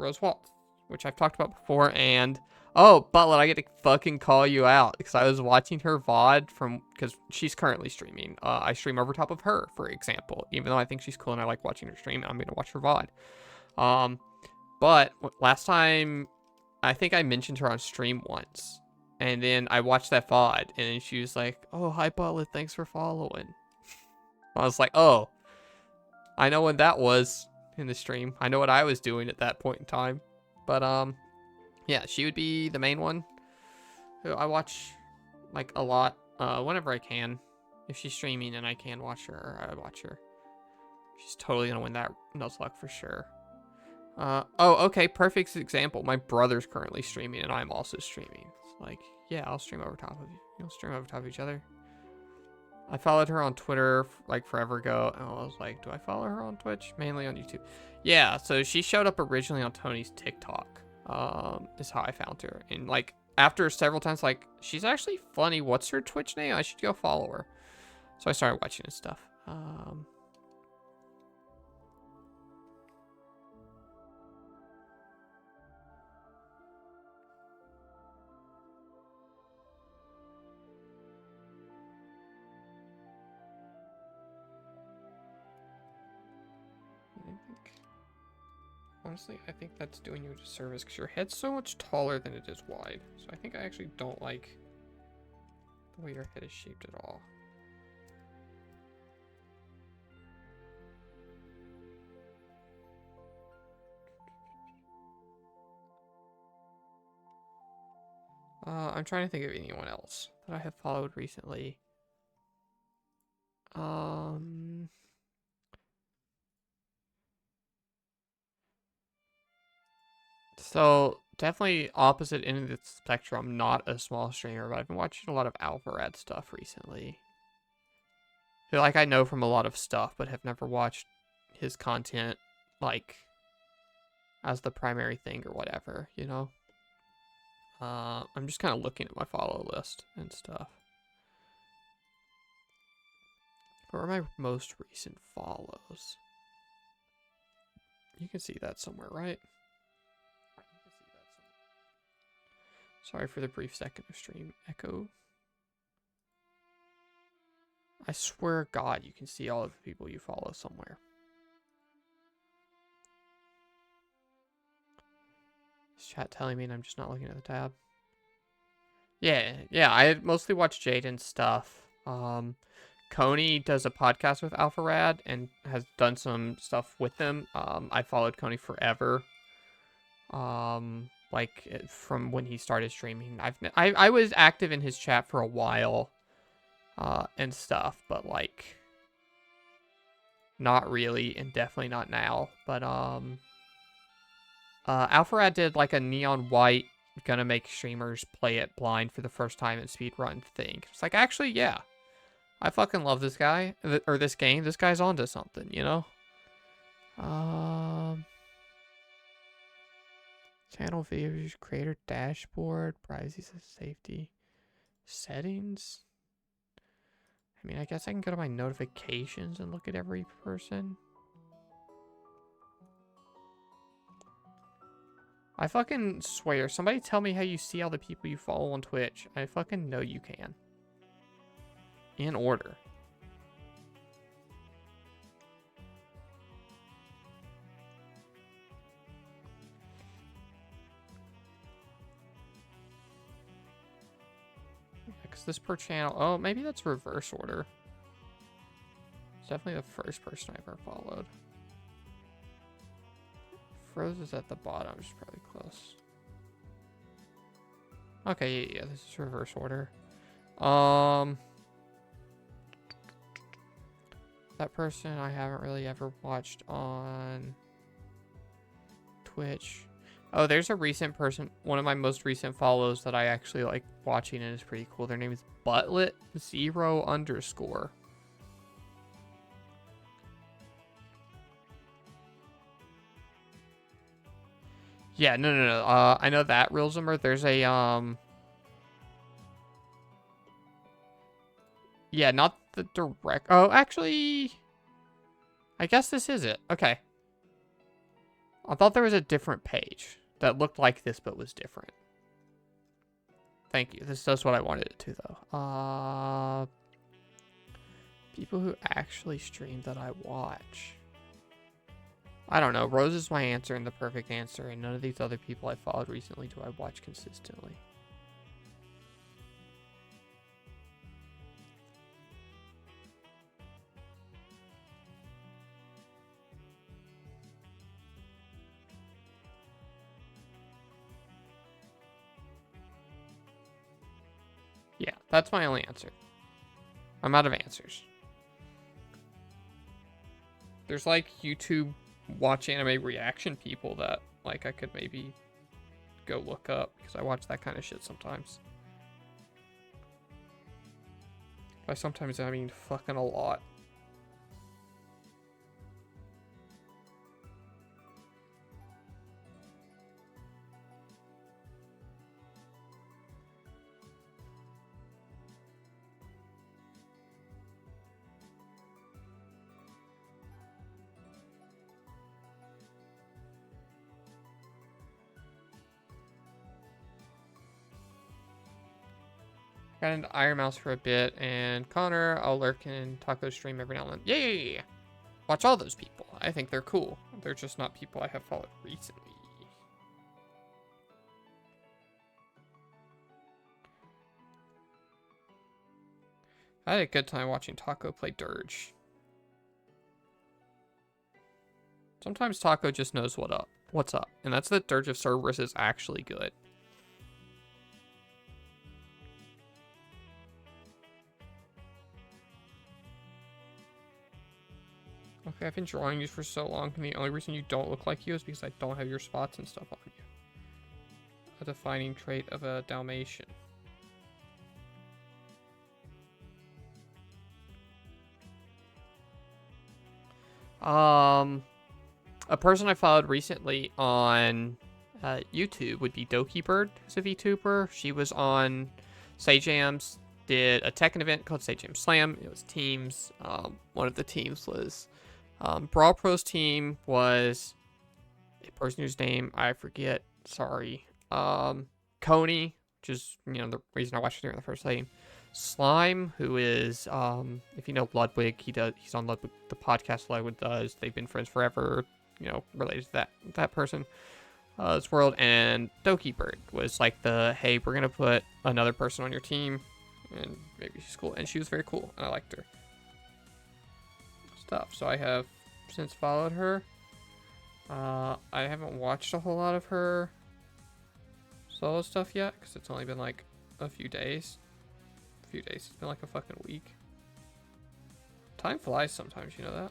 Rose Waltz, which I've talked about before, and... Oh, Butler, I get to fucking call you out, because I was watching her VOD from... Because she's currently streaming. I stream over top of her, for example. Even though I think she's cool and I like watching her stream, I'm going to watch her VOD. But last time, I think I mentioned her on stream once. And then I watched that VOD, and then she was like, oh, hi, Butler, thanks for following. I was like, oh... I know when that was in the stream. I know what I was doing at that point in time. But, yeah, she would be the main one who I watch, like, a lot, whenever I can. If she's streaming and I can watch her, I watch her. She's totally gonna win that Nuzlocke for sure. Oh, okay, perfect example. My brother's currently streaming and I'm also streaming. It's like, yeah, I'll stream over top of you. You'll stream over top of each other. I followed her on Twitter like forever ago, and I was like, do I follow her on Twitch? Mainly on YouTube. Yeah, so she showed up originally on Tony's TikTok. Is how I found her. And like after several times, like, she's actually funny. What's her Twitch name? I should go follow her. So I started watching his stuff. Honestly, I think that's doing you a disservice because your head's so much taller than it is wide. So I think I actually don't like the way your head is shaped at all. I'm trying to think of anyone else that I have followed recently. So definitely opposite end of the spectrum, not a small streamer, but I've been watching a lot of Alvarad stuff recently. Who, like, I know from a lot of stuff, but have never watched his content, like, as the primary thing or whatever, you know? I'm just kind of looking at my follow list and stuff. Where are my most recent follows? You can see that somewhere, right? Sorry for the brief second of stream echo. I swear to God, you can see all of the people you follow somewhere. Is chat telling me and I'm just not looking at the tab? Yeah, I mostly watch Jaden's stuff. Coney does a podcast with Alpharad and has done some stuff with them. I followed Coney forever. Like from when he started streaming. I was active in his chat for a while, and stuff, but like not really, and definitely not now. But Alpharad did like a neon white gonna make streamers play it blind for the first time in speedrun thing. It's like, actually, yeah, I fucking love this guy or this game. This guy's onto something, you know. Channel views, creator dashboard, privacy, safety, settings. I mean, I guess I can go to my notifications and look at every person. I fucking swear, somebody tell me how you see all the people you follow on Twitch. I fucking know you can. In order. Because this per channel... Oh, maybe that's reverse order. It's definitely the first person I ever followed. Froze is at the bottom, which is probably close. Okay, yeah, this is reverse order. That person I haven't really ever watched on Twitch. Oh, there's a recent person, one of my most recent follows that I actually like watching and is pretty cool. Their name is Butlet0_. Yeah, no. I know that Realzimmer. There's a yeah, not the direct. Oh, actually, I guess this is it. Okay. I thought there was a different page that looked like this but was different. Thank you. This does what I wanted it to, though. People who actually stream that I watch. I don't know. Rose is my answer and the perfect answer, and none of these other people I followed recently do I watch consistently. Yeah, that's my only answer. I'm out of answers. There's like YouTube watch anime reaction people that like I could maybe go look up because I watch that kind of shit sometimes. By sometimes I mean fucking a lot. Got into Iron Mouse for a bit, and Connor, I'll lurk in Taco stream every now and then. Yeah. Watch all those people. I think they're cool. They're just not people I have followed recently. I had a good time watching Taco play Dirge. Sometimes Taco just knows what's up, and that's that Dirge of Cerberus is actually good. Okay, I've been drawing you for so long, and the only reason you don't look like you is because I don't have your spots and stuff on you. A defining trait of a Dalmatian. A person I followed recently on YouTube would be Doki Bird, who's a VTuber. She was on Say Jams, did a Tekken event called Say Jam Slam. It was teams. One of the teams was Brawl Pro's team was a person whose name I forget. Sorry. Coney, which is the reason I watched her in the first lane. Slime, who is if you know Ludwig, he's on Ludwig, the podcast Ludwig does. They've been friends forever, related to that person. This world, and Doki Bird was like hey, we're gonna put another person on your team, and maybe she's cool, and she was very cool, and I liked her stuff. So I have since followed her. I haven't watched a whole lot of her solo stuff yet because it's only been like a few days. It's been like a fucking week. Time flies sometimes, you know that?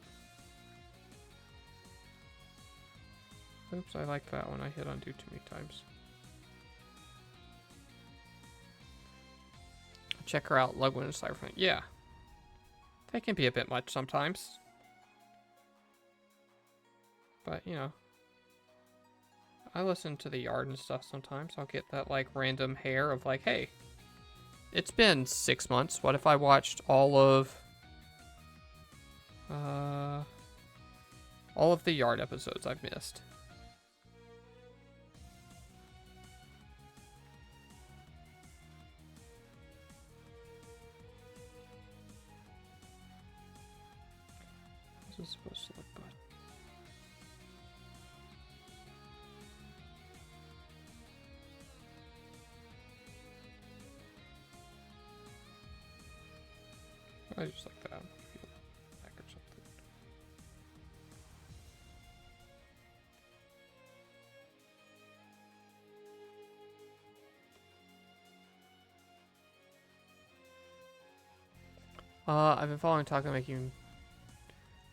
Oops, I like that one. I hit undo too many times. Check her out, Lugwin and Cyberpunk. Yeah. They can be a bit much sometimes. But, I listen to the yard and stuff sometimes. I'll get that, like, random hair of, like, hey, it's been 6 months. What if I watched all of the yard episodes I've missed? How's this supposed to look, bud? I just like that. Back or something. I've been following Taco making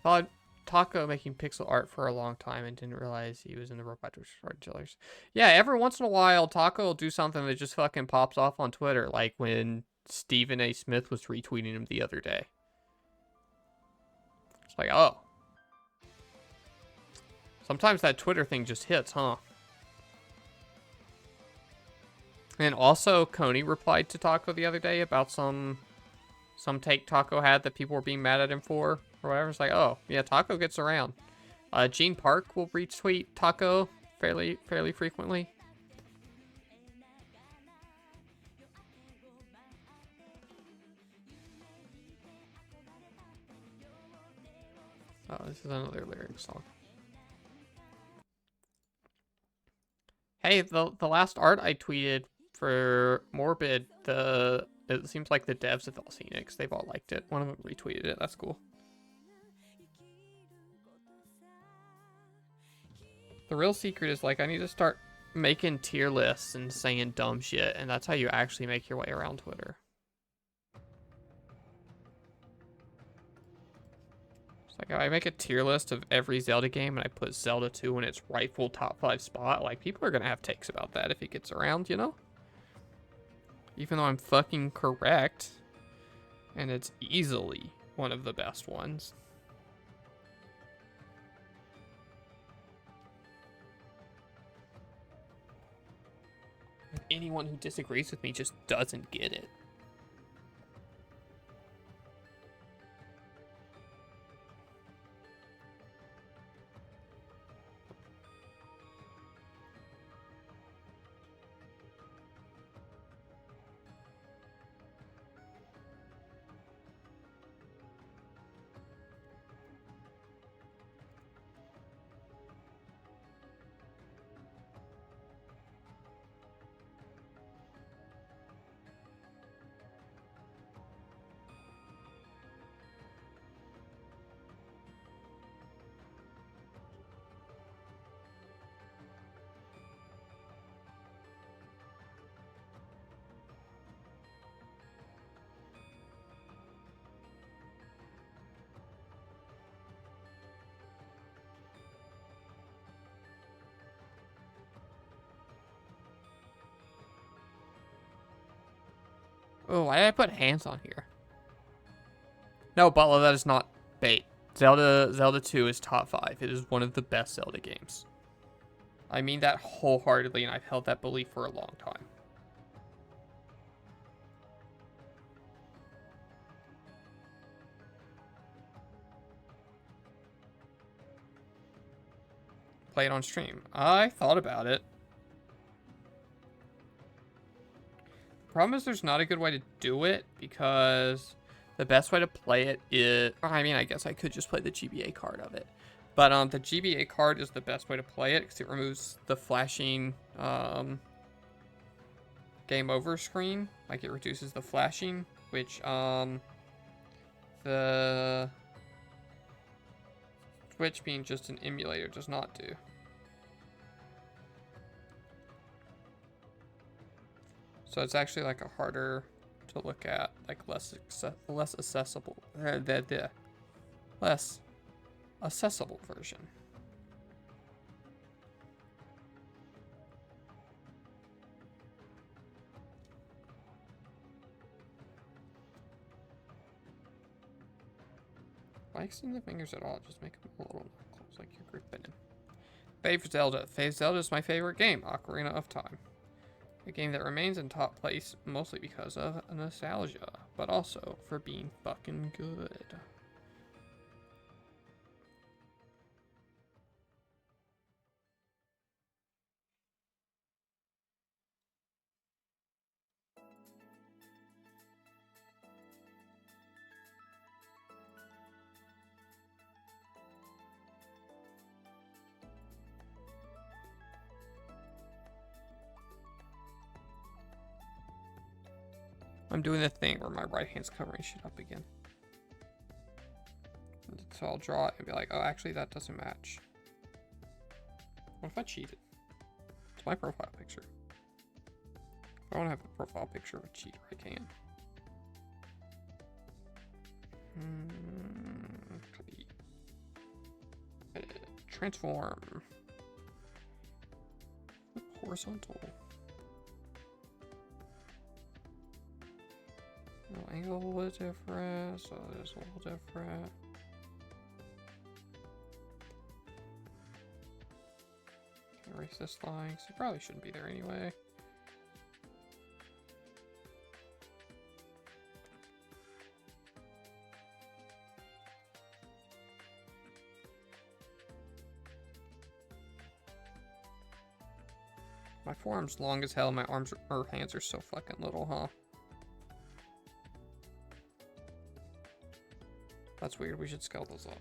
Thought Taco making pixel art for a long time and didn't realize he was in the Robot Killers. Yeah, every once in a while, Taco will do something that just fucking pops off on Twitter, like when Stephen A. Smith was retweeting him the other day. It's like, oh. Sometimes that Twitter thing just hits, huh? And also, Coney replied to Taco the other day about some take Taco had that people were being mad at him for, or whatever. It's like, oh, yeah, Taco gets around. Gene Park will retweet Taco fairly frequently. Oh, this is another lyric song. Hey, the last art I tweeted for Morbid, it seems like the devs have all seen it because they've all liked it. One of them retweeted it. That's cool. The real secret is, like, I need to start making tier lists and saying dumb shit, and that's how you actually make your way around Twitter. It's like, if I make a tier list of every Zelda game and I put Zelda 2 in its rightful top 5 spot, like, people are gonna have takes about that if it gets around, you know? Even though I'm fucking correct, and it's easily one of the best ones. Anyone who disagrees with me just doesn't get it. Oh, why did I put hands on here? No, Butler, that is not bait. Zelda 2 is top 5. It is one of the best Zelda games. I mean that wholeheartedly, and I've held that belief for a long time. Play it on stream. I thought about it. The problem is there's not a good way to do it, because the best way to play it is... I mean, I guess I could just play the GBA card of it. But the GBA card is the best way to play it, because it removes the flashing game over screen. Like, it reduces the flashing, which the Switch, being just an emulator, does not do. So it's actually like a harder to look at, like less accessible version. By extending the fingers at all, just make them a little close, like you're gripping them. Favorite Zelda. Zelda is my favorite game, Ocarina of Time. A game that remains in top place mostly because of nostalgia, but also for being fucking good. I'm doing the thing where my right hand's covering shit up again. So I'll draw it and be like, oh, actually that doesn't match. What if I cheated? It's my profile picture. If I want to have a profile picture of a cheater, I can. transform. Horizontal. No, angle is different, so it's a little different. Erase this line, because it probably shouldn't be there anyway. My forearm's long as hell, my arms or hands are so fucking little, huh? That's weird, we should scale those up.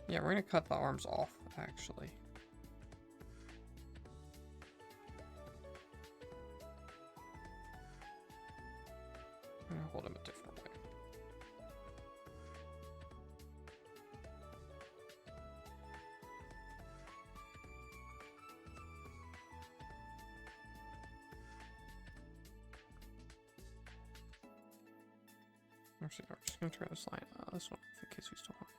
Yeah, we're gonna cut the arms off, actually. I'm gonna hold them a different way. Actually, no, I'm just gonna try this line. This one, in case we still want it.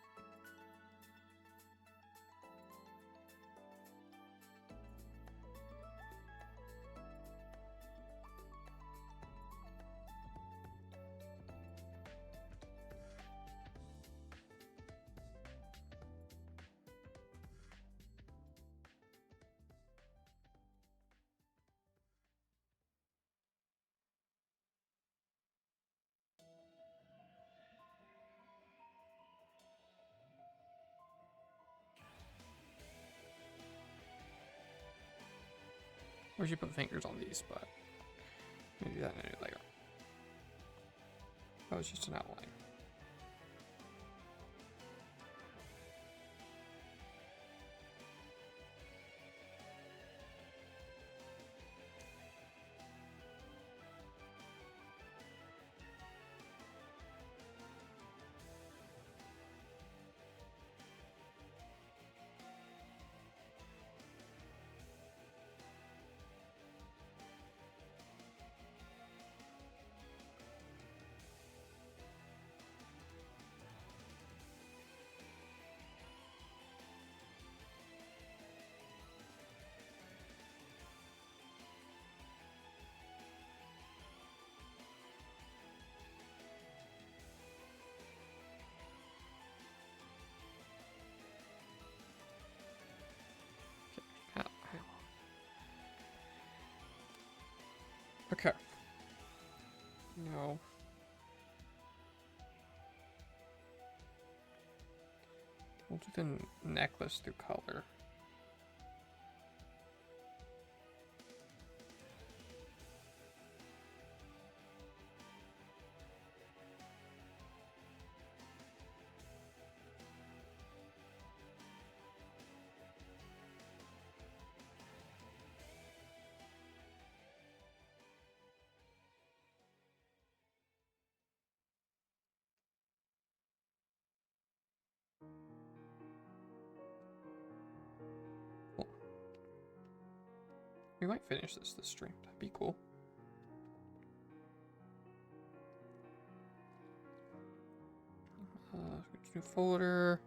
Or you put fingers on these, but maybe that in a new layer. That was just an outline. Okay. No. We'll do the necklace through color. We might finish this stream. That'd be cool. New folder.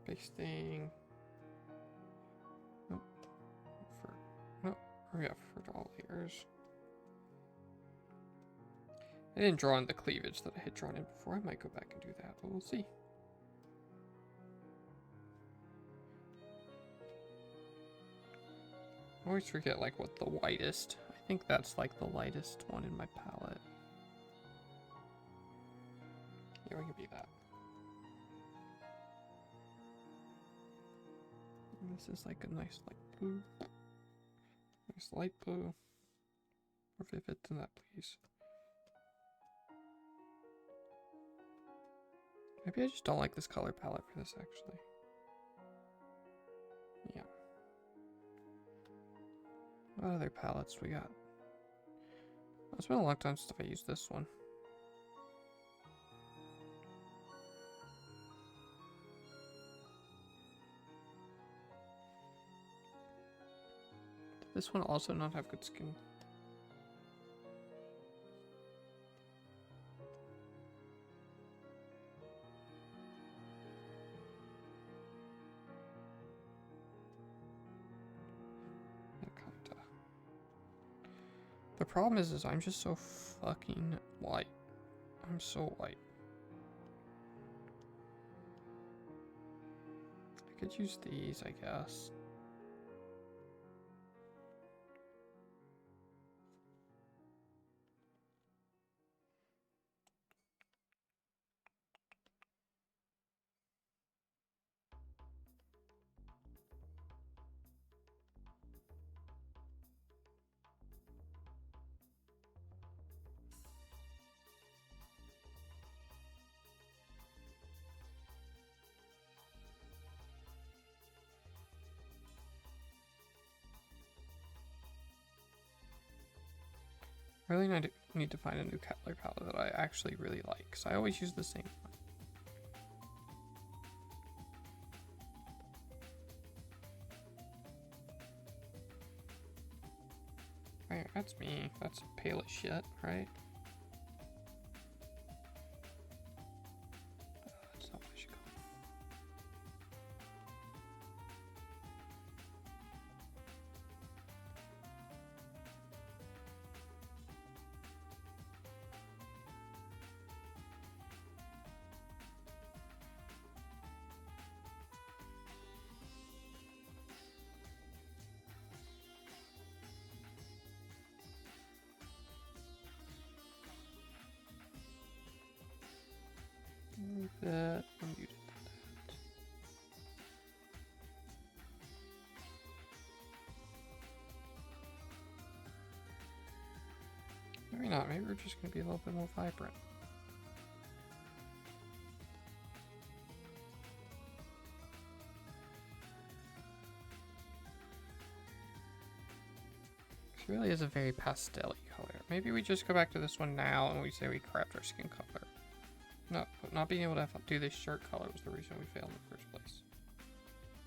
Pasting. Nope. Nope. Oh yeah, for all layers. I didn't draw in the cleavage that I had drawn in before. I might go back and do that, but we'll see. I always forget like what the whitest. I think that's like the lightest one in my palette. Yeah, we can be that. And this is like a nice light blue. Nice light blue. Or vivid than that, please. Maybe I just don't like this color palette for this, actually. Yeah. What other palettes we got? It's been a long time since I used this one. Did this one also not have good skin? The problem is I'm just so fucking white. I'm so white. I could use these, I guess. I really need to find a new color palette that I actually really like, because I always use the same one. Right, that's me. That's pale as shit, right? That's not what I should go. That unmuted that. Maybe not. Maybe we're just gonna be a little bit more vibrant. This really is a very pastel-y color. Maybe we just go back to this one now and we say we craft our skin color. Not being able to do this shirt color was the reason we failed in the first place.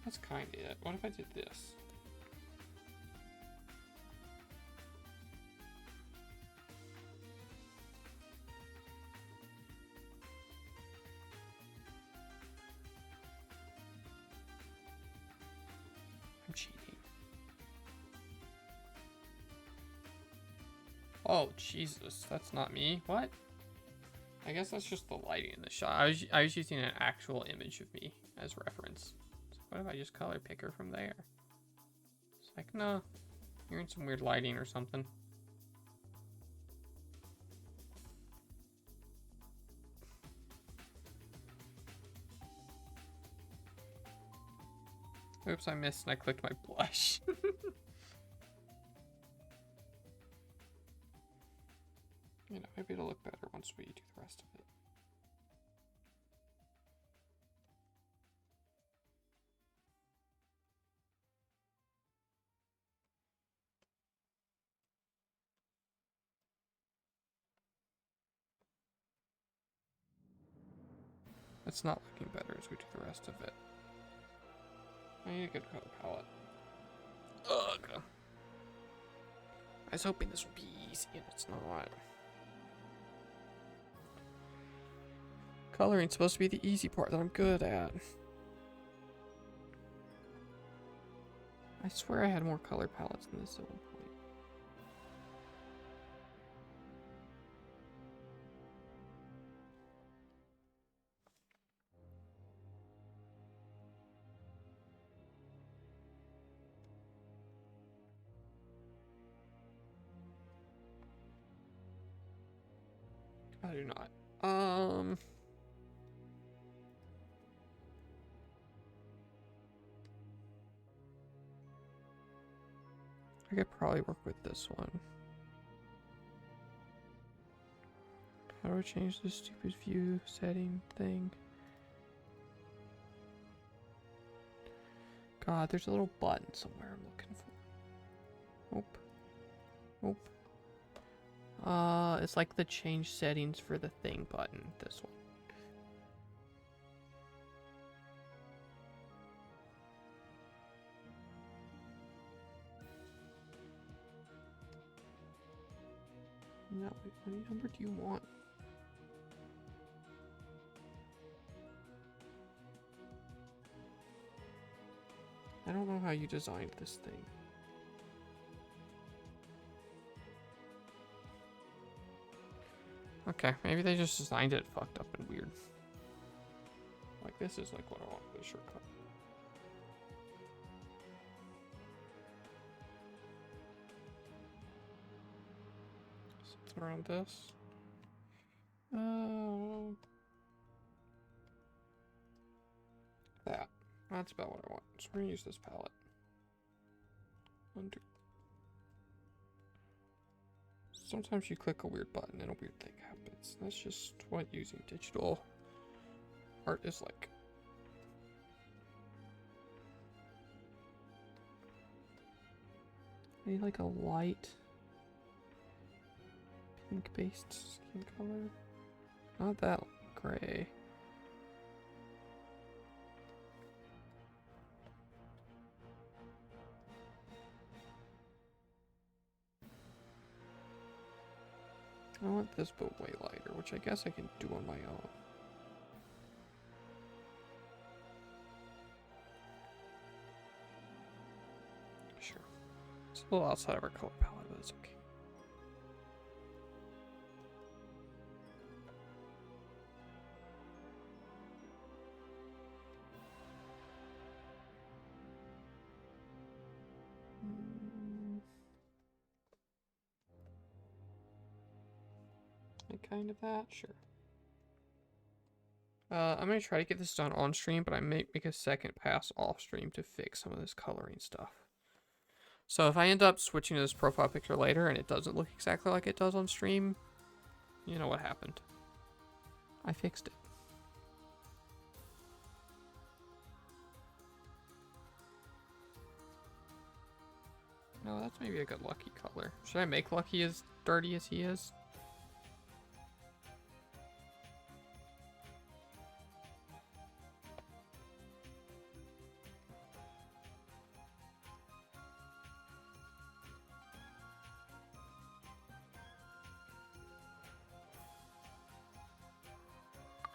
That's kind of it. What if I did this? I'm cheating. Oh, Jesus. That's not me. What? I guess that's just the lighting in the shot. I was using an actual image of me as reference. So what if I just color pick her from there? It's like, no, you're in some weird lighting or something. Oops, I missed and I clicked my blush. You know, maybe it'll look better once we do the rest of it. It's not looking better as we do the rest of it. I need a good color palette. Ugh. I was hoping this would be easy, and it's not. Coloring's supposed to be the easy part that I'm good at. I swear I had more color palettes than this at one point. I do not. I could probably work with this one. How do I change this stupid view setting thing? God, there's a little button somewhere I'm looking for. Nope. It's like the change settings for the thing button. This one. No, what number do you want? I don't know how you designed this thing. Okay, maybe they just designed it fucked up and weird. Like, this is like what I want for the shortcut. Something around this. That. That's about what I want. So we're gonna use this palette. Undo. Sometimes you click a weird button and a weird thing happens. That's just what using digital art is like. I need like a light pink based skin color. Not that gray. I want this but way lighter, which I guess I can do on my own. Sure. It's a little outside of our color palette, but it's okay. Like kind of that, sure. I'm gonna try to get this done on stream, but I may make a second pass off stream to fix some of this coloring stuff. So if I end up switching to this profile picture later and it doesn't look exactly like it does on stream, you know what happened. I fixed it. No, that's maybe a good Lucky color. Should I make Lucky as dirty as he is?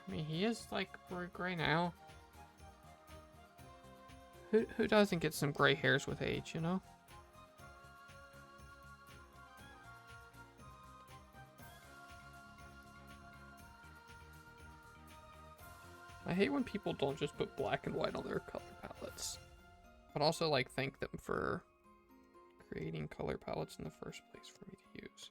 I mean, he is like gray now. Who doesn't get some gray hairs with age, you know? I hate when people don't just put black and white on their color palettes. But also, like, thank them for creating color palettes in the first place for me to use.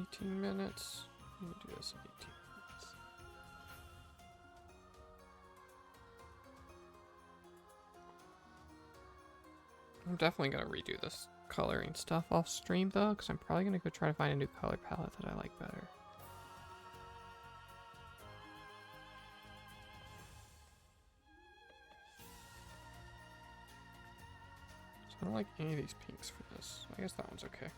$18. Let me do this in 18 minutes. I'm definitely gonna redo this coloring stuff off stream though, because I'm probably gonna go try to find a new color palette that I like better. So I don't like any of these pinks for this. I guess that one's okay.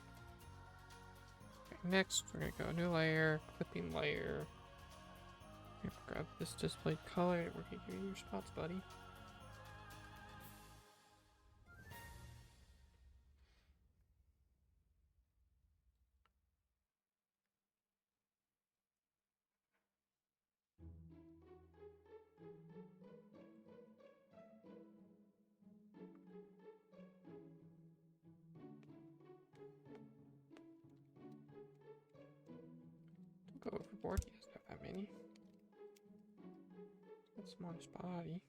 Next, we're gonna go a new layer, clipping layer. Grab this displayed color. We're gonna give you your spots, buddy. board. He doesn't have that many. That's some on his body.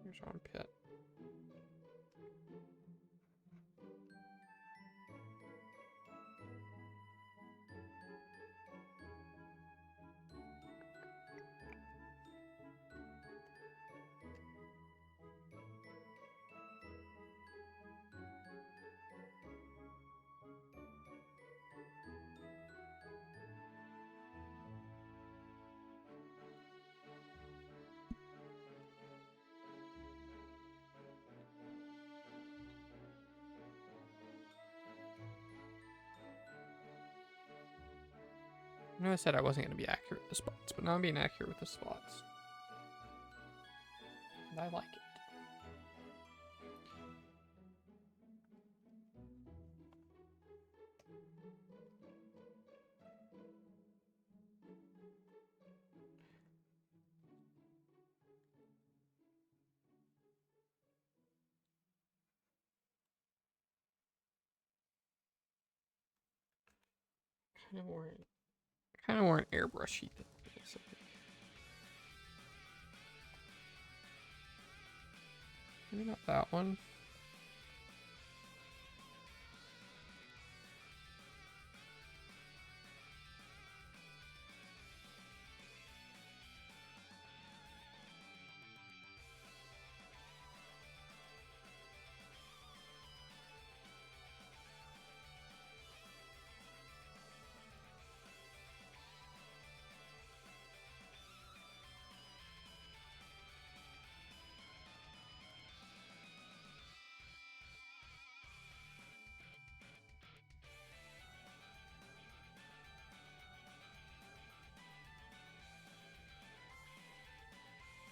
Here's armpit. I know I said I wasn't going to be accurate with the spots, but now I'm being accurate with the spots. And I like it. Kind of more an airbrush sheet. Maybe not that one.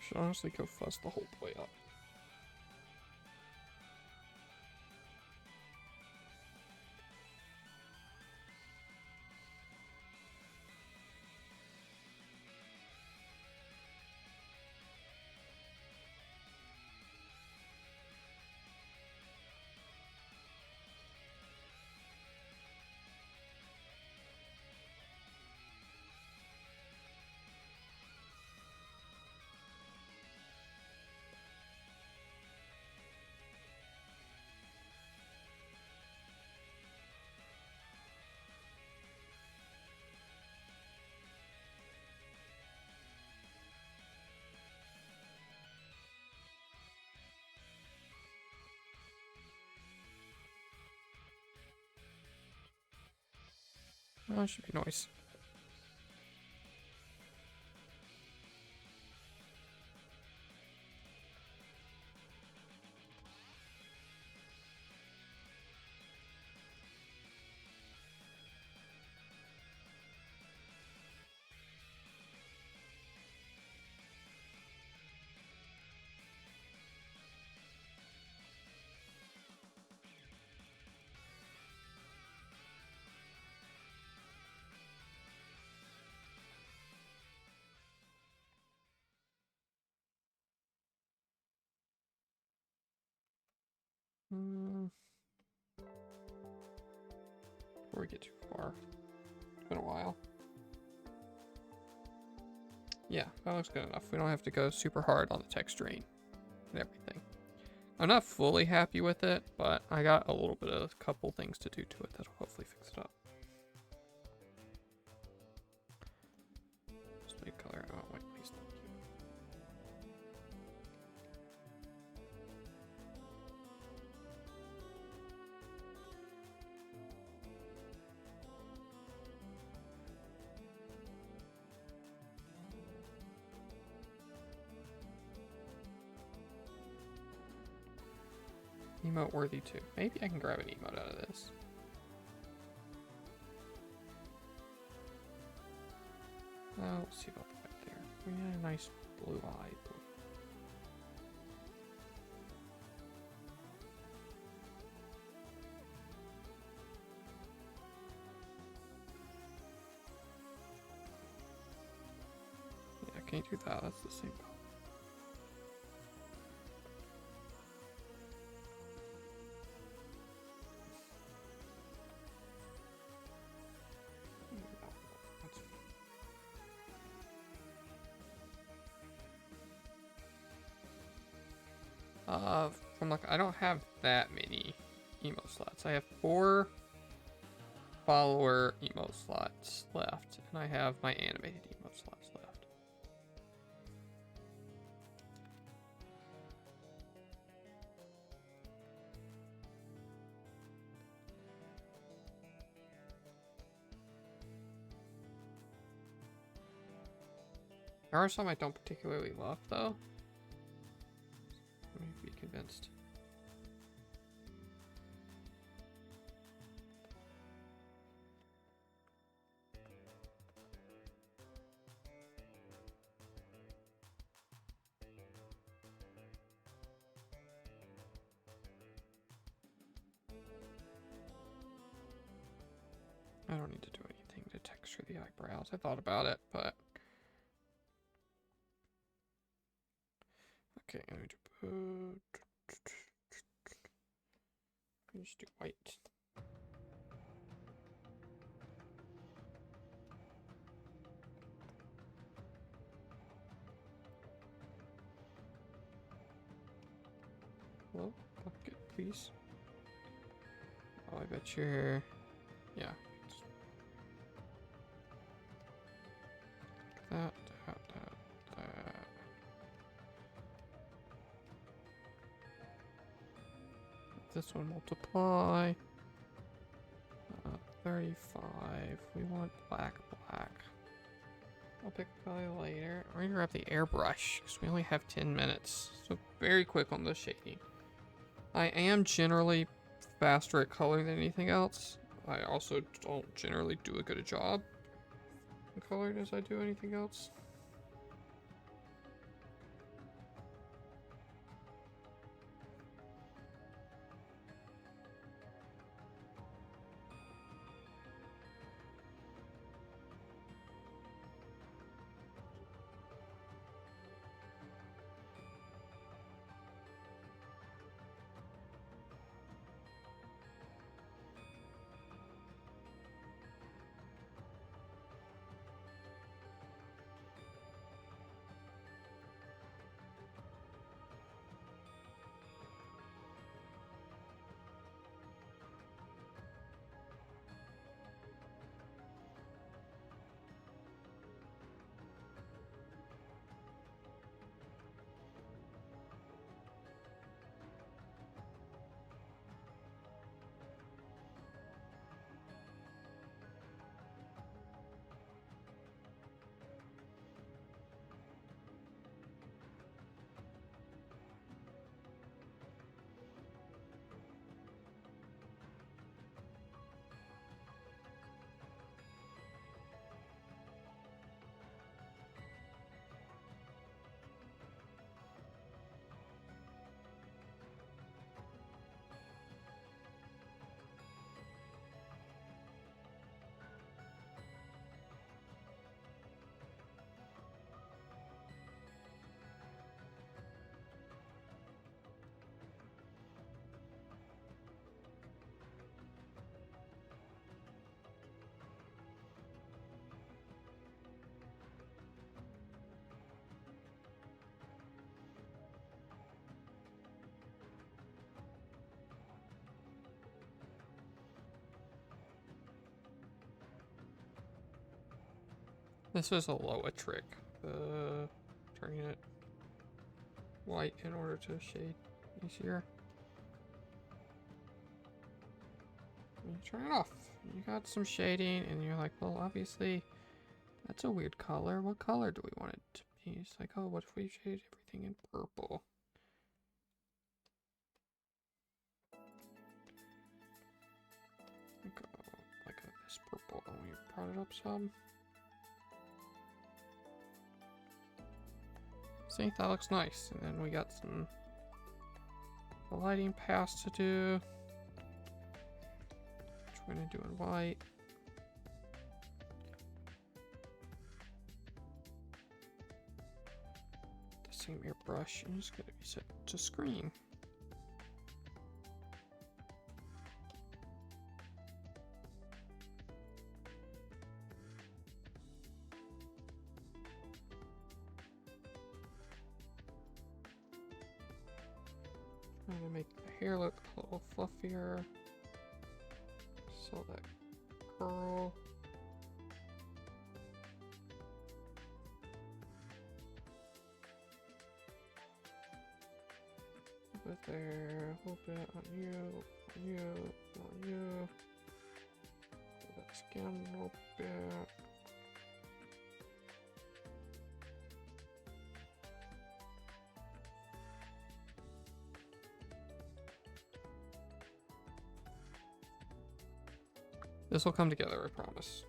Should honestly go fuzz the whole way up. Oh, it should be nice. Before we get too far. It's been a while. Yeah, that looks good enough. We don't have to go super hard on the texturing and everything. I'm not fully happy with it, but I got a little bit of a couple things to do to it that'll hopefully fix it up. Just make color out white, please. Thank you. Emote worthy too. Maybe I can grab an emote out of this. Let's see about the white there. We had a nice blue eye. Yeah, can't do that. That's the same color. From like, I don't have that many emo slots. I have 4 follower emo slots left, and I have my animated emo slots left. There are some I don't particularly love, though. Let me be convinced. I don't need to do anything to texture the eyebrows. I thought about it, but... Okay, I'm going to just do white. Well, bucket, please. Oh, I bet you're... Yeah. That. This one multiply. 35. We want black. I'll pick a color later. We're gonna grab the airbrush because we only have 10 minutes. So very quick on the shading. I am generally faster at coloring than anything else. I also don't generally do a good job in coloring as I do anything else. This is a Loa trick. Turning it white in order to shade easier. You turn it off. You got some shading, and you're like, well, obviously, that's a weird color. What color do we want it to be? It's like, oh, what if we shade everything in purple? Like this purple. Oh, we brought it up some. See, that looks nice. And then we got some lighting pass to do, which we're gonna do in white. The same airbrush, I'm just gonna be set to screen. I'm gonna make the hair look a little fluffier. So that curl. A bit there, a little bit on you, on you, on you. That skin a little bit. This will come together, I promise.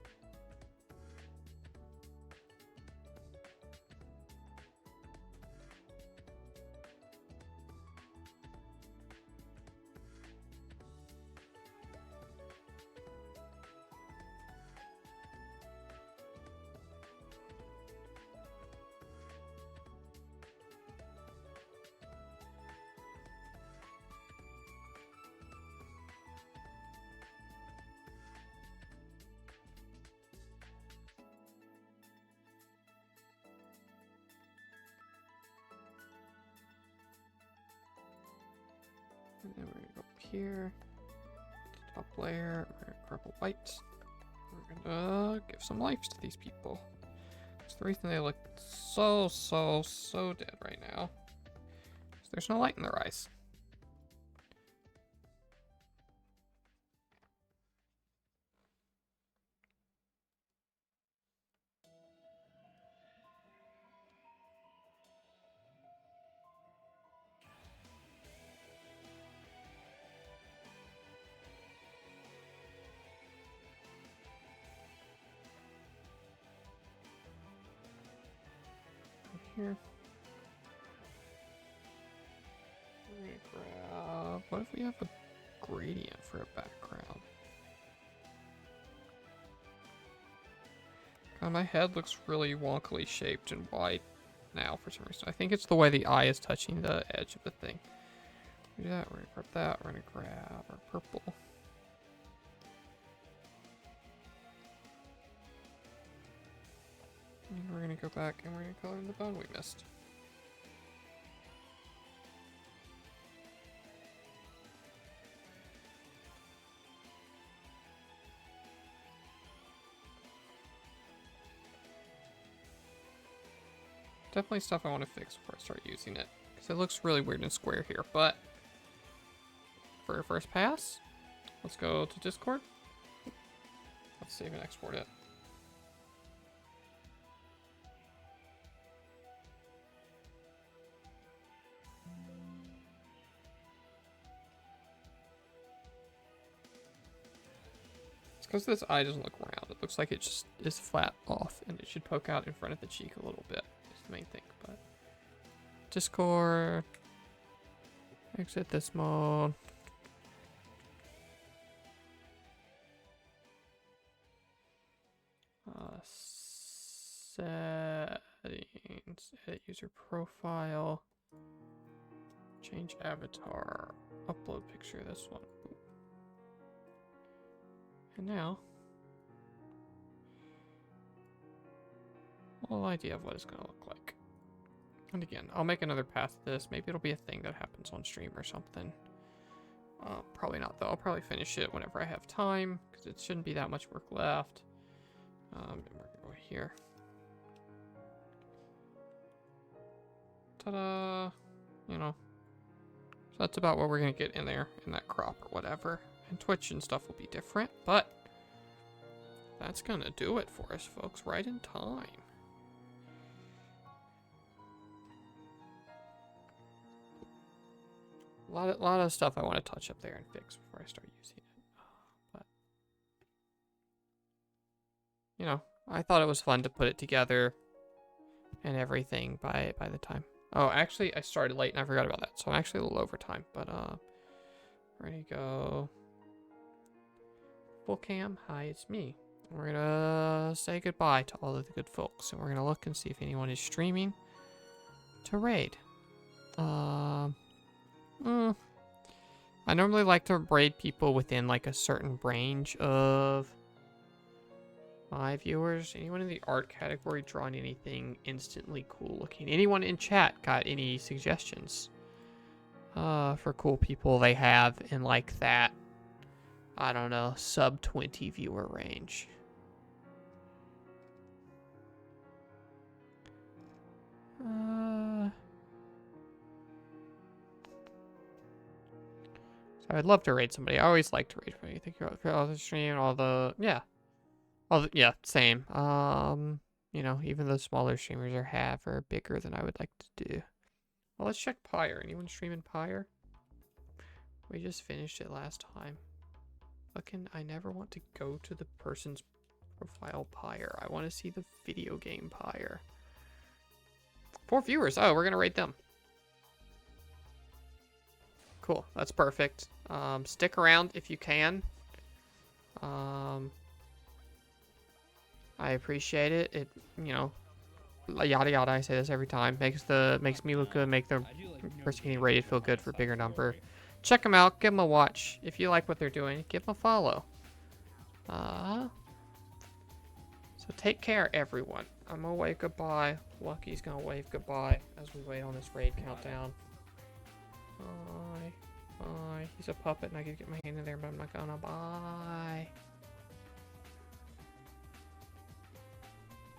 And then we're gonna go up here, top layer, we're gonna grab a white. We're gonna give some life to these people. It's the reason they look so dead right now. There's no light in their eyes. Here. We're gonna grab. What if we have a gradient for a background? God, my head looks really wonkily shaped and wide now for some reason. I think it's the way the eye is touching the edge of the thing. Do that. We're gonna grab that. We're gonna grab our purple. And we're gonna go back and we're gonna color in the bone we missed. Definitely stuff I want to fix before I start using it. Because it looks really weird and square here, but for a first pass, let's go to Discord. Let's save and export it. Because this eye doesn't look round. It looks like it just is flat off, and it should poke out in front of the cheek a little bit. Is the main thing. But Discord, exit this mode. Settings, edit user profile, change avatar, upload picture. This one. And now, a little idea of what it's going to look like. And again, I'll make another pass to this. Maybe it'll be a thing that happens on stream or something. Probably not, though. I'll probably finish it whenever I have time, because it shouldn't be that much work left. And we're going to go here. Ta-da! You know. So that's about what we're going to get in there, in that crop or whatever. And Twitch and stuff will be different, but that's gonna do it for us, folks, right in time. A lot of stuff I want to touch up there and fix before I start using it. But, you know, I thought it was fun to put it together and everything by the time. Oh, actually, I started late and I forgot about that, so I'm actually a little over time. But, ready to go. Full cam, hi, it's me. We're gonna say goodbye to all of the good folks, and we're gonna look and see if anyone is streaming to raid. I normally like to raid people within like a certain range of my viewers. Anyone in the art category drawing anything instantly cool looking? Anyone in chat got any suggestions? for cool people they have in like that, I don't know, sub 20 viewer range. So I'd love to raid somebody. I always like to raid somebody. Thank you for all the stream, yeah, yeah, same. You know, even the smaller streamers are bigger than I would like to do. Well, let's check Pyre. Anyone streaming Pyre? We just finished it last time. I never want to go to the person's profile Pyre. I want to see the video game Pyre. 4 viewers. Oh, we're gonna rate them. Cool. That's perfect. Stick around if you can. I appreciate it. It, you know, yada yada. I say this every time. Makes me look good. Make the person getting rated feel good for a bigger number. Check them out. Give them a watch. If you like what they're doing, give them a follow. So take care, everyone. I'm gonna wave goodbye. Lucky's gonna wave goodbye as we wait on this raid countdown. Bye. Bye. He's a puppet and I could get my hand in there, but I'm not gonna. Bye.